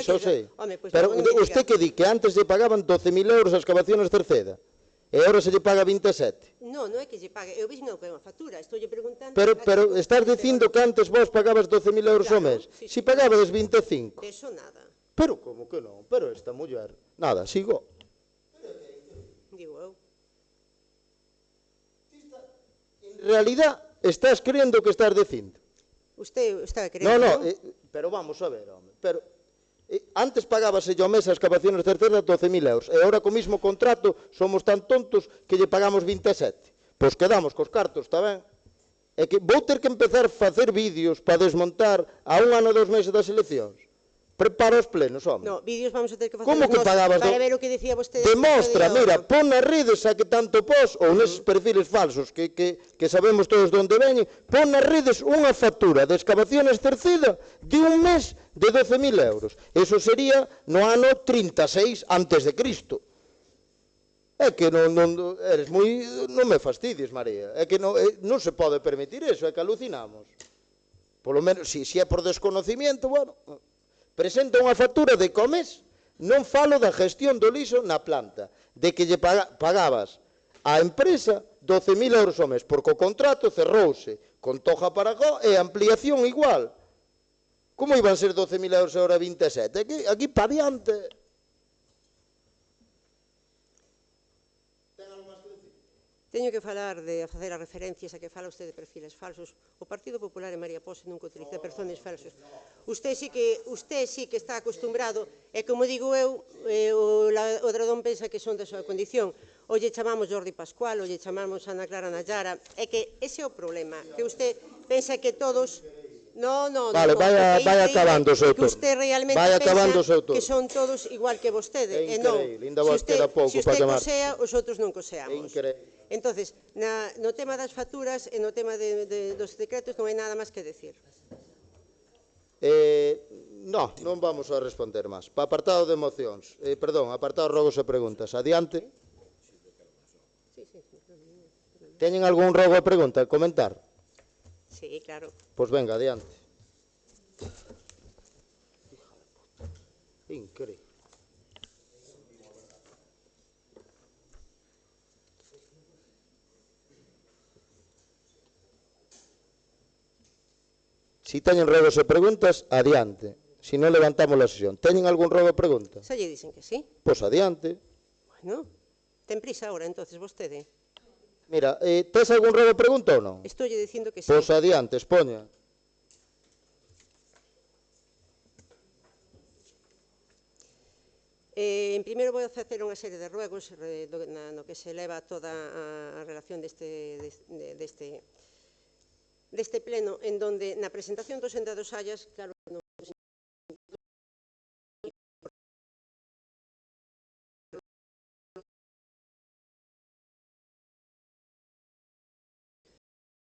Pero usted que di que antes lle pagaban 12.000 euros a excavaciones Cerceda, e agora se lle paga 27. Non é que lle pague, eu vexo que é unha factura, estou lle preguntando... Pero estás dicindo que antes vos pagabas 12.000 euros ao mes, si pagabades 25. Eso nada. Pero como que non? Pero esta muller... Nada, sigo. Digo eu. En realidad, estás crendo que estás dicindo. Usted está crendo... Non, pero vamos a ver, home. Pero antes pagábase ao mes a excavaciones Cerceda 12.000 euros, e agora co mismo contrato somos tan tontos que lle pagamos 27. Pois quedamos cos cartos, está ben? É que vou ter que empezar a facer vídeos para desmontar a un ano 2 meses das eleccións. Prepara os plenos, home. No, vídeos vamos a ter que facer como que pagabas para ver o que decía vostede. Demostra, mira, pon nas redes a que tanto pos, ou neses perfiles falsos que sabemos todos de onde veñen, pon nas redes unha factura de excavaciones Cerceda de un mes de 12.000 euros. Eso sería no ano 36 antes de Cristo. É que non eres moi... Non me fastidies, María. É que non se pode permitir eso, é que alucinamos. Por lo menos, se é por desconocimiento, bueno... Presenta unha factura de comes, non falo da gestión do lixo na planta, de que lle pagabas á empresa 12.000 euros ao mes, porque o contrato cerrouse con Toja para Gó e ampliación igual. Como iban ser 12.000 euros e agora 27? Aquí pa diante... Teño que falar de facer as referencias a que fala usted de perfiles falsos. O Partido Popular e María Pose nunca utiliza persoas falsos. Usted sí que está acostumbrado, e como digo eu, o Dradón pensa que son da súa condición. O lle chamamos Jordi Pascual, o lle chamamos Ana Clara Nallara. É que ese é o problema, que usted pensa que todos... Vale, vai acabando o seu turno. Que usted realmente pensa que son todos igual que vostede. É increíble, ainda vos queda pouco para chamar. Se usted cosea, os outros non coseamos. É increíble. Entonces, no tema das facturas e no tema dos decretos non hai nada máis que decir. Non vamos a responder máis. Para apartado de mocións, apartado rogos e preguntas. Adiante. Teñen algún rogo e pregunta? Comentar? Sí, claro. Pois venga, adiante. Quere. Si teñen ruegos e preguntas, adiante. Si non, levantamos a sesión. Teñen algún ruego e pregunta? Xa lle dicen que sí. Pois adiante. Bueno, ten prisa agora, entonces, vostede. Mira, tes algún ruego e pregunta ou non? Estou lle dicindo que sí. Pois adiante, expoña. En primeiro vou facer unha serie de ruegos no que se eleva toda a relación deste pleno, en donde na presentación dos endados hallas, claro, non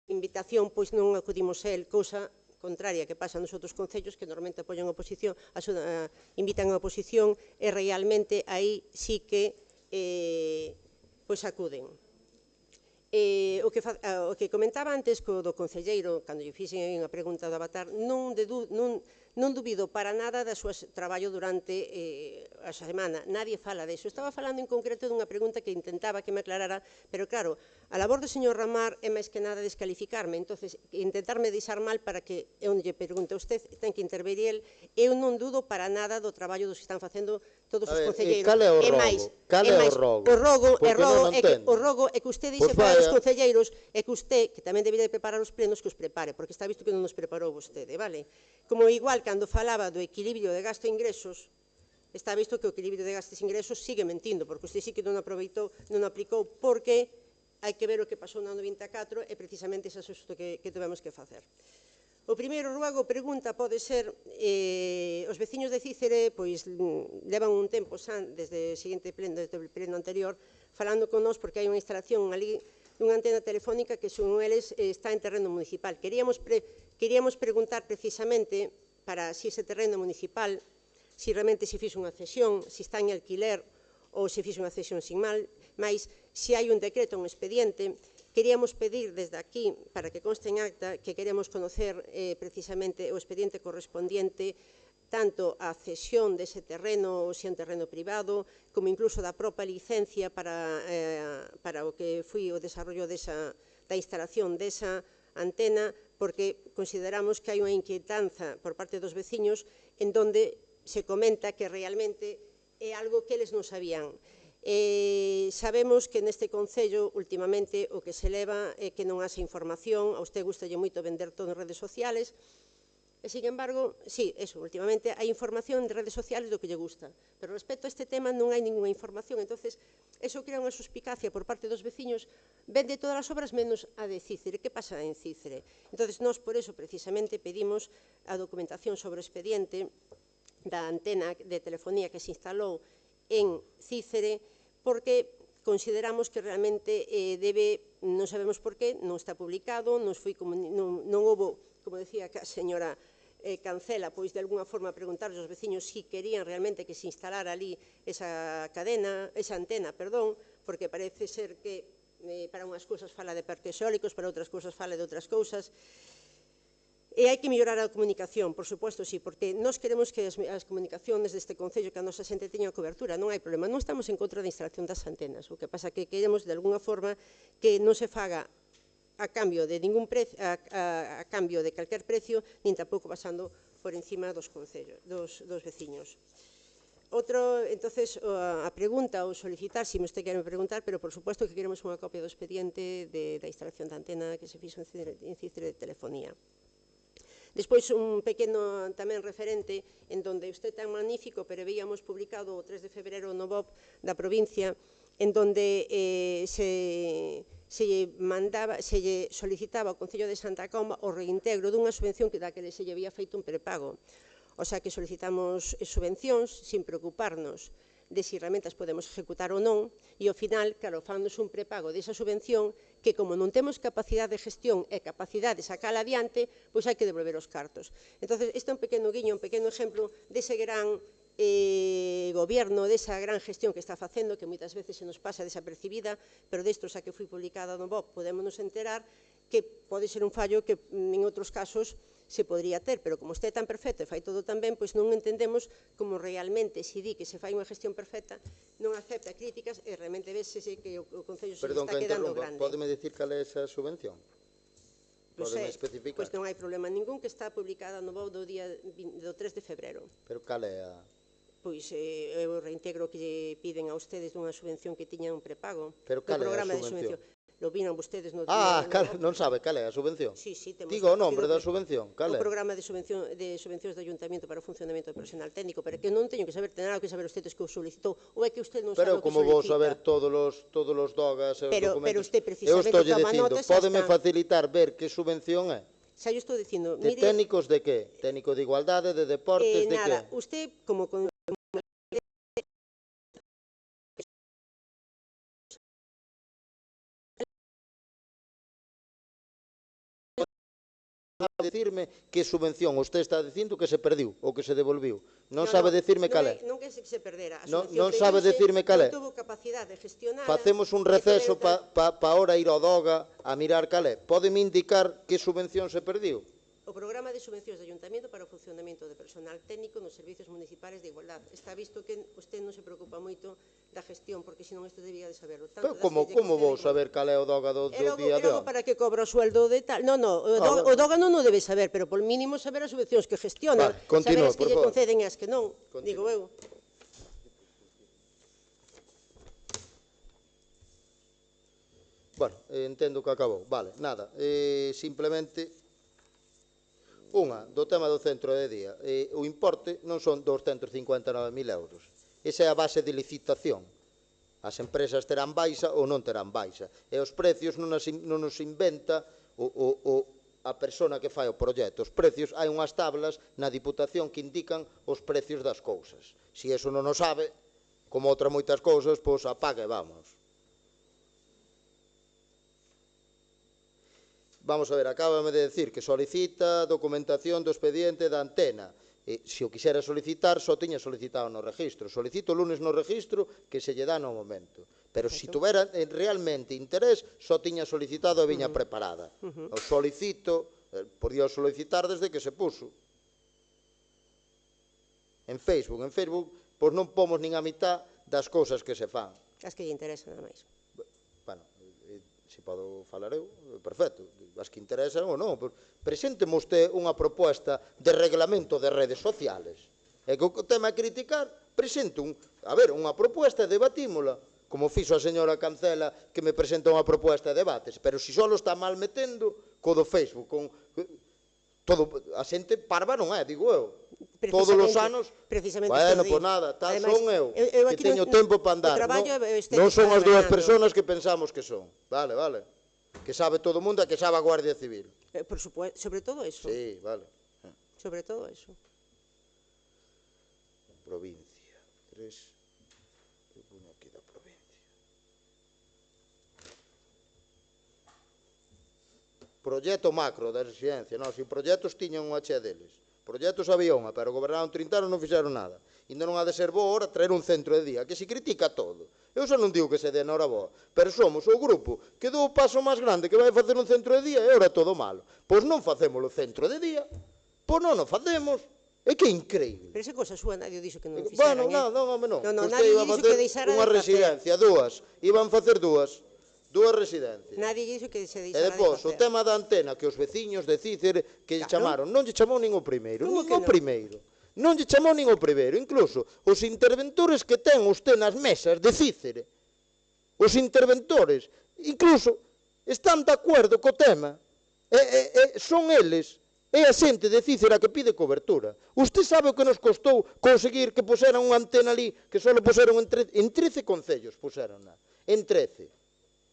invitación, pois non acudimos a él, cousa contraria que pasa nos outros concellos que normalmente apoian a oposición, invitan a oposición e realmente aí sí que pois acuden. O que comentaba antes do concelleiro, cando lle fixen a pregunta do Avatar, non dubido para nada do seu traballo durante a semana, nadie fala disso. Estaba falando en concreto dunha pregunta que intentaba que me aclarara, pero claro, a labor do señor Ramar é máis que nada descalificarme, entonces intentarme deixar mal para que eu lle pregunte a usted, ten que intervenir el, eu non dudo para nada do traballo dos que están facendo todos os concelleiros. Cal é o rogo? Cal é o rogo? O rogo é que usted dixe para os concelleiros e que usted, que tamén debería preparar os plenos, que os prepare, porque está visto que non nos preparou vostede, vale? Como igual, cando falaba do equilibrio de gasto e ingresos, está visto que o equilibrio de gastos e ingresos sigue mentindo, porque usted sí que non aproveitou, non aplicou, porque hai que ver o que pasou no ano 24 e precisamente ese asunto que tuvemos que facer. O primeiro ruego pregunta pode ser, os veciños de Cícere pois levan un tempo xa desde o seguinte pleno, desde o pleno anterior, falando con nós porque hai unha instalación ali dunha antena telefónica que, según eles, está en terreno municipal. Queríamos preguntar precisamente para si ese terreno municipal, si realmente se fixo unha cesión, si está en alquiler ou se fixo unha cesión sin máis, se hai un decreto, un expediente. Queríamos pedir desde aquí, para que conste en acta, que queremos conocer precisamente o expediente correspondiente tanto a cesión dese terreno, ou se é un terreno privado, como incluso da propia licencia para o que foi o desarrollo da instalación desa antena, porque consideramos que hai unha inquietanza por parte dos veciños en donde se comenta que realmente é algo que eles non sabían. Sabemos que neste Concello, últimamente, o que se leva é que non haxe información, a usted gustalle moito vender todo en redes sociales, e, sin embargo, sí, eso, últimamente hai información en redes sociales do que lle gusta, pero respecto a este tema non hai ninguna información, entonces, eso crea unha suspicacia por parte dos veciños, vende todas as obras menos a de Cícere. Que pasa en Cícere? Entonces, nós, por eso, precisamente, pedimos a documentación sobre o expediente da antena de telefonía que se instalou en Cícere, porque consideramos que realmente non sabemos por qué, non está publicado, non houve, como decía a señora Cancela, pois de alguna forma preguntar aos veciños si querían realmente que se instalara ali esa antena, porque parece ser que para unhas cousas fala de parques eólicos, para outras cousas fala de outras cousas. E hai que mellorar a comunicación, por suposto, sí, porque nós queremos que as comunicaciones deste Concello, que a nosa xente teña cobertura, non hai problema, non estamos en contra da instalación das antenas, o que pasa que queremos, de alguna forma, que non se faga a cambio de calquer precio, nin tampouco pasando por encima dos veciños. Entonces, a pregunta ou solicitar, se usted quere preguntar, pero por suposto que queremos unha copia do expediente da instalación da antena que se fixo en Cícere de telefonía. Despois, un pequeno tamén referente en donde usted tan magnífico, pero veíamos publicado o 3 de febreiro no BOP da provincia, en donde se lle solicitaba ao Concello de Santa Comba o reintegro dunha subvención da que se lle había feito un prepago. O sea que solicitamos subvencións sin preocuparnos de si realmente as podemos ejecutar ou non, e ao final, claro, fannos un prepago desa subvención que, como non temos capacidade de gestión e capacidade de sacala adiante, pois hai que devolver os cartos. Entón, este é un pequeno guiño, un pequeno exemplo dese gran goberno, desa gran gestión que está facendo, que moitas veces se nos pasa desapercibida, pero desto, xa que foi publicada no BOP, podémonos enterar que pode ser un fallo que, en outros casos, se podría ter, pero como este é tan perfecto e fai todo tan ben, pois non entendemos como realmente se di que se fai unha gestión perfecta, non acepta críticas e realmente vese que o Concello se Perdón está que quedando interrumpa, grande. pódeme dicir cal é esa subvención? Pódeme especificar? Pois non hai problema ningún, que está publicada no BOU do 3 de febrero. Pero cal é a... Pois eu reintegro que lle piden a ustedes dunha subvención que tiñan un prepago. Pero cal é a programa de subvención? Lo viran vostedes no... Non sabe cal é a subvención? Sí, temos... Digo o nombre da subvención, cal é? O programa de subvencións do Ayuntamento para o funcionamento do personal técnico, pero que non teño que saber, tenerá que saber ustedes que o solicitou, ou é que usted non sabe o Pero que como vou solicita. saber todos os dogas e os Pero documentos, usted precisamente eu estou toma dicindo, notas, xa pódeme está. facilitar ver que subvención é? Xa yo estou dicindo, De mire, técnicos de que? Técnico de igualdade, de deportes, de que? nada, usted como Dicirme que subvención usted está dicindo que se perdiu ou que se devolviu. Non sabe dicirme cal é. Non que se perdera. A Non subvención sabe pediuse, dicirme cal é. Non tuvo capacidade de gestionar. Facemos un receso pa ahora ir ao DOGA a mirar cal é. Pódeme indicar que subvención se perdiu? O programa de subvencións do Ayuntamento para o funcionamento de personal técnico nos servicios municipais de igualdade. Está visto que usted non se preocupa moito da gestión, porque senón isto debía de saberlo. Pero como vou saber cal é o DOGA do día de hoxe? Para que cobra o sueldo de tal. Non, o DOGA non o debe saber, pero por mínimo saber as subvencións que gestiona, Vale, continúa, saber as que lle conceden e as que non, digo eu. Bueno, entendo que acabou. Vale, nada. Simplemente... Unha, do tema do centro de día. O importe non son 259.000 euros. Esa é a base de licitación. As empresas terán baixa ou non terán baixa. E os precios non nos inventa a persona que fai o proxecto. Os precios, hai unhas tablas na Diputación que indican os precios das cousas. Se iso non o sabe, como outras moitas cousas, pois apaga e vamos. Vamos a ver, acábame de decir que solicita documentación do expediente da antena. Se o quixera solicitar, só tiña solicitado no registro. Solicito o lunes no registro que se lle dá no momento. Pero se tuvera realmente interés, só tiña solicitado e viña preparada. O solicito, podía solicitar desde que se puso. En Facebook, pois non pomos nin a mitad das cousas que se fan. As que lle interesan, nada máis. Bueno, se podo falar eu, perfecto, as que interesan ou non. Presénteme usted unha proposta de reglamento de redes sociales. E que o tema é criticar, presente unha proposta e debatímola, como fixo a señora Cancela, que me presenta unha proposta de debates. Pero se só está mal metendo co do Facebook, con todo, a xente parva non é, digo eu. Todos os anos, bueno, pois nada, tal son eu, que teño tempo para andar. Non son as dúas persoas que pensamos que son. Vale, vale. Que sabe todo o mundo e que sabe a Guardia Civil. Por supuesto, sobre todo eso. Sí, vale. Sobre todo eso. Provincia. 3. Que puño aquí da provincia. Proxecto macro da residencia. Non, se proxectos tiñan unha chea deles. Proxectos había unha, pero gobernaron 30 anos non fixeron nada. Ainda non ha de ser boa hora traer un centro de día, que se critica todo. Eu xa non digo que se dé na hora boa, pero somos o grupo que dou o paso máis grande que vai facer un centro de día e ora todo malo. Pois non facemos o centro de día, pois non o facemos. É que é increíble. Pero esa cosa súa nadie dixo que non fixeran. Bueno, non. Nadie dixo que deixara de unha residencia, dúas. Iban facer dúas residencias. Nadie dixo que se E deixara de depois, o facer. tema da antena, que os veciños de Cícer que lle chamaron, non lle chamou nin o primeiro, nin o primeiro. Non lle chamou nin o primeiro, incluso os interventores que ten usted nas mesas de Cícer, os interventores, incluso están de acordo co tema, son eles, é a xente de Cícer a que pide cobertura. Usted sabe o que nos costou conseguir que puseran unha antena ali, que só puseron en 13 concellos, puseron en 13.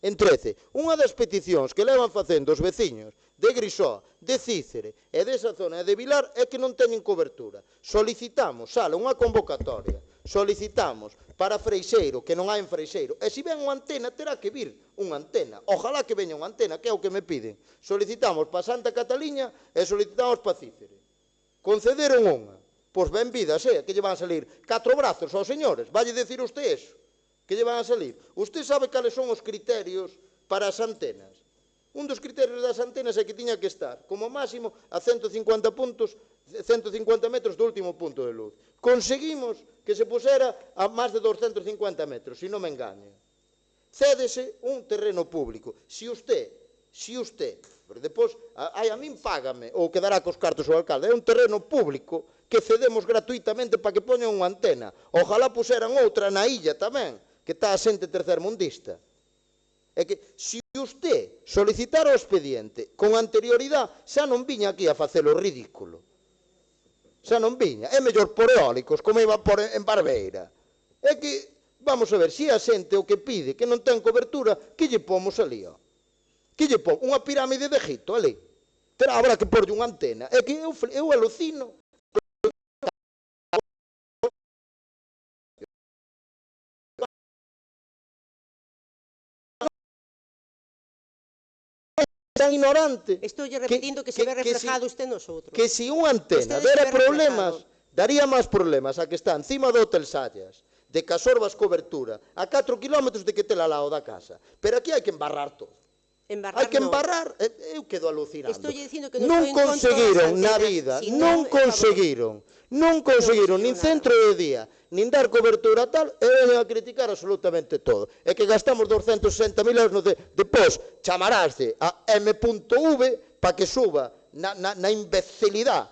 En 13, unha das peticións que levan facendo os veciños de Grisó, de Cícere e desa zona de Vilar é que non teñen cobertura. Solicitamos, sale unha convocatoria, solicitamos para Freixeiro, que non hai en Freixeiro, e se ven unha antena, terá que vir unha antena. Ojalá que veña unha antena, que é o que me piden. Solicitamos para Santa Cataliña e solicitamos para Cícere. Concederon unha. Pois ben vida, que lle van a salir 4 brazos aos señores, valle decir usted eso. Que lle van a salir. Usted sabe cales son os criterios para as antenas. Un dos criterios das antenas é que tiña que estar, como máximo, a 150 metros do último punto de luz. Conseguimos que se pusera a máis de 250 metros, se non me engaño. Cédese un terreno público. Si usted, pero depois, a min págame, ou quedará cos cartos o alcalde, é un terreno público que cedemos gratuitamente para que poñan unha antena. Ojalá puseran outra na illa tamén, que está a xente tercermundista. É que, se usted solicitara o expediente con anterioridade, xa non viña aquí a facelo ridículo. Xa non viña. É mellor por eólicos, como iba por en Barbeira. É que, vamos a ver, se a xente o que pide, que non ten cobertura, que lle pomos ali, ó? Que lle pomos? Unha pirámide de Egipto, ali. Habrá que porlle unha antena. É que eu alucino. Tan ignorante. Estou repetindo que se ve reflejado usted nos outros. Que se unha antena dera problemas, daría máis problemas a que está encima do Hotel Sallas, de Casorbas cobertura, a 4 kilómetros de que tela ao lado da casa. Pero aquí hai que embarrar todo. Hai que embarrar, eu quedo alucinando. Non conseguiron na vida, non conseguiron nin centro de día, nin dar cobertura tal, e venen a criticar absolutamente todo. É que gastamos 260.000 euros, depois chamarásde a M.V para que suba na imbecilidade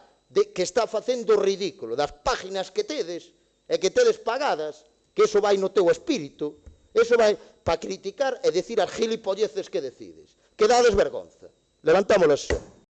que está facendo ridículo das páginas que tedes, e que tedes pagadas, que eso vai no teu espírito, eso vai para criticar e decir as gilipolleces que decides. Que dades vergonza. Levantamos a sesión.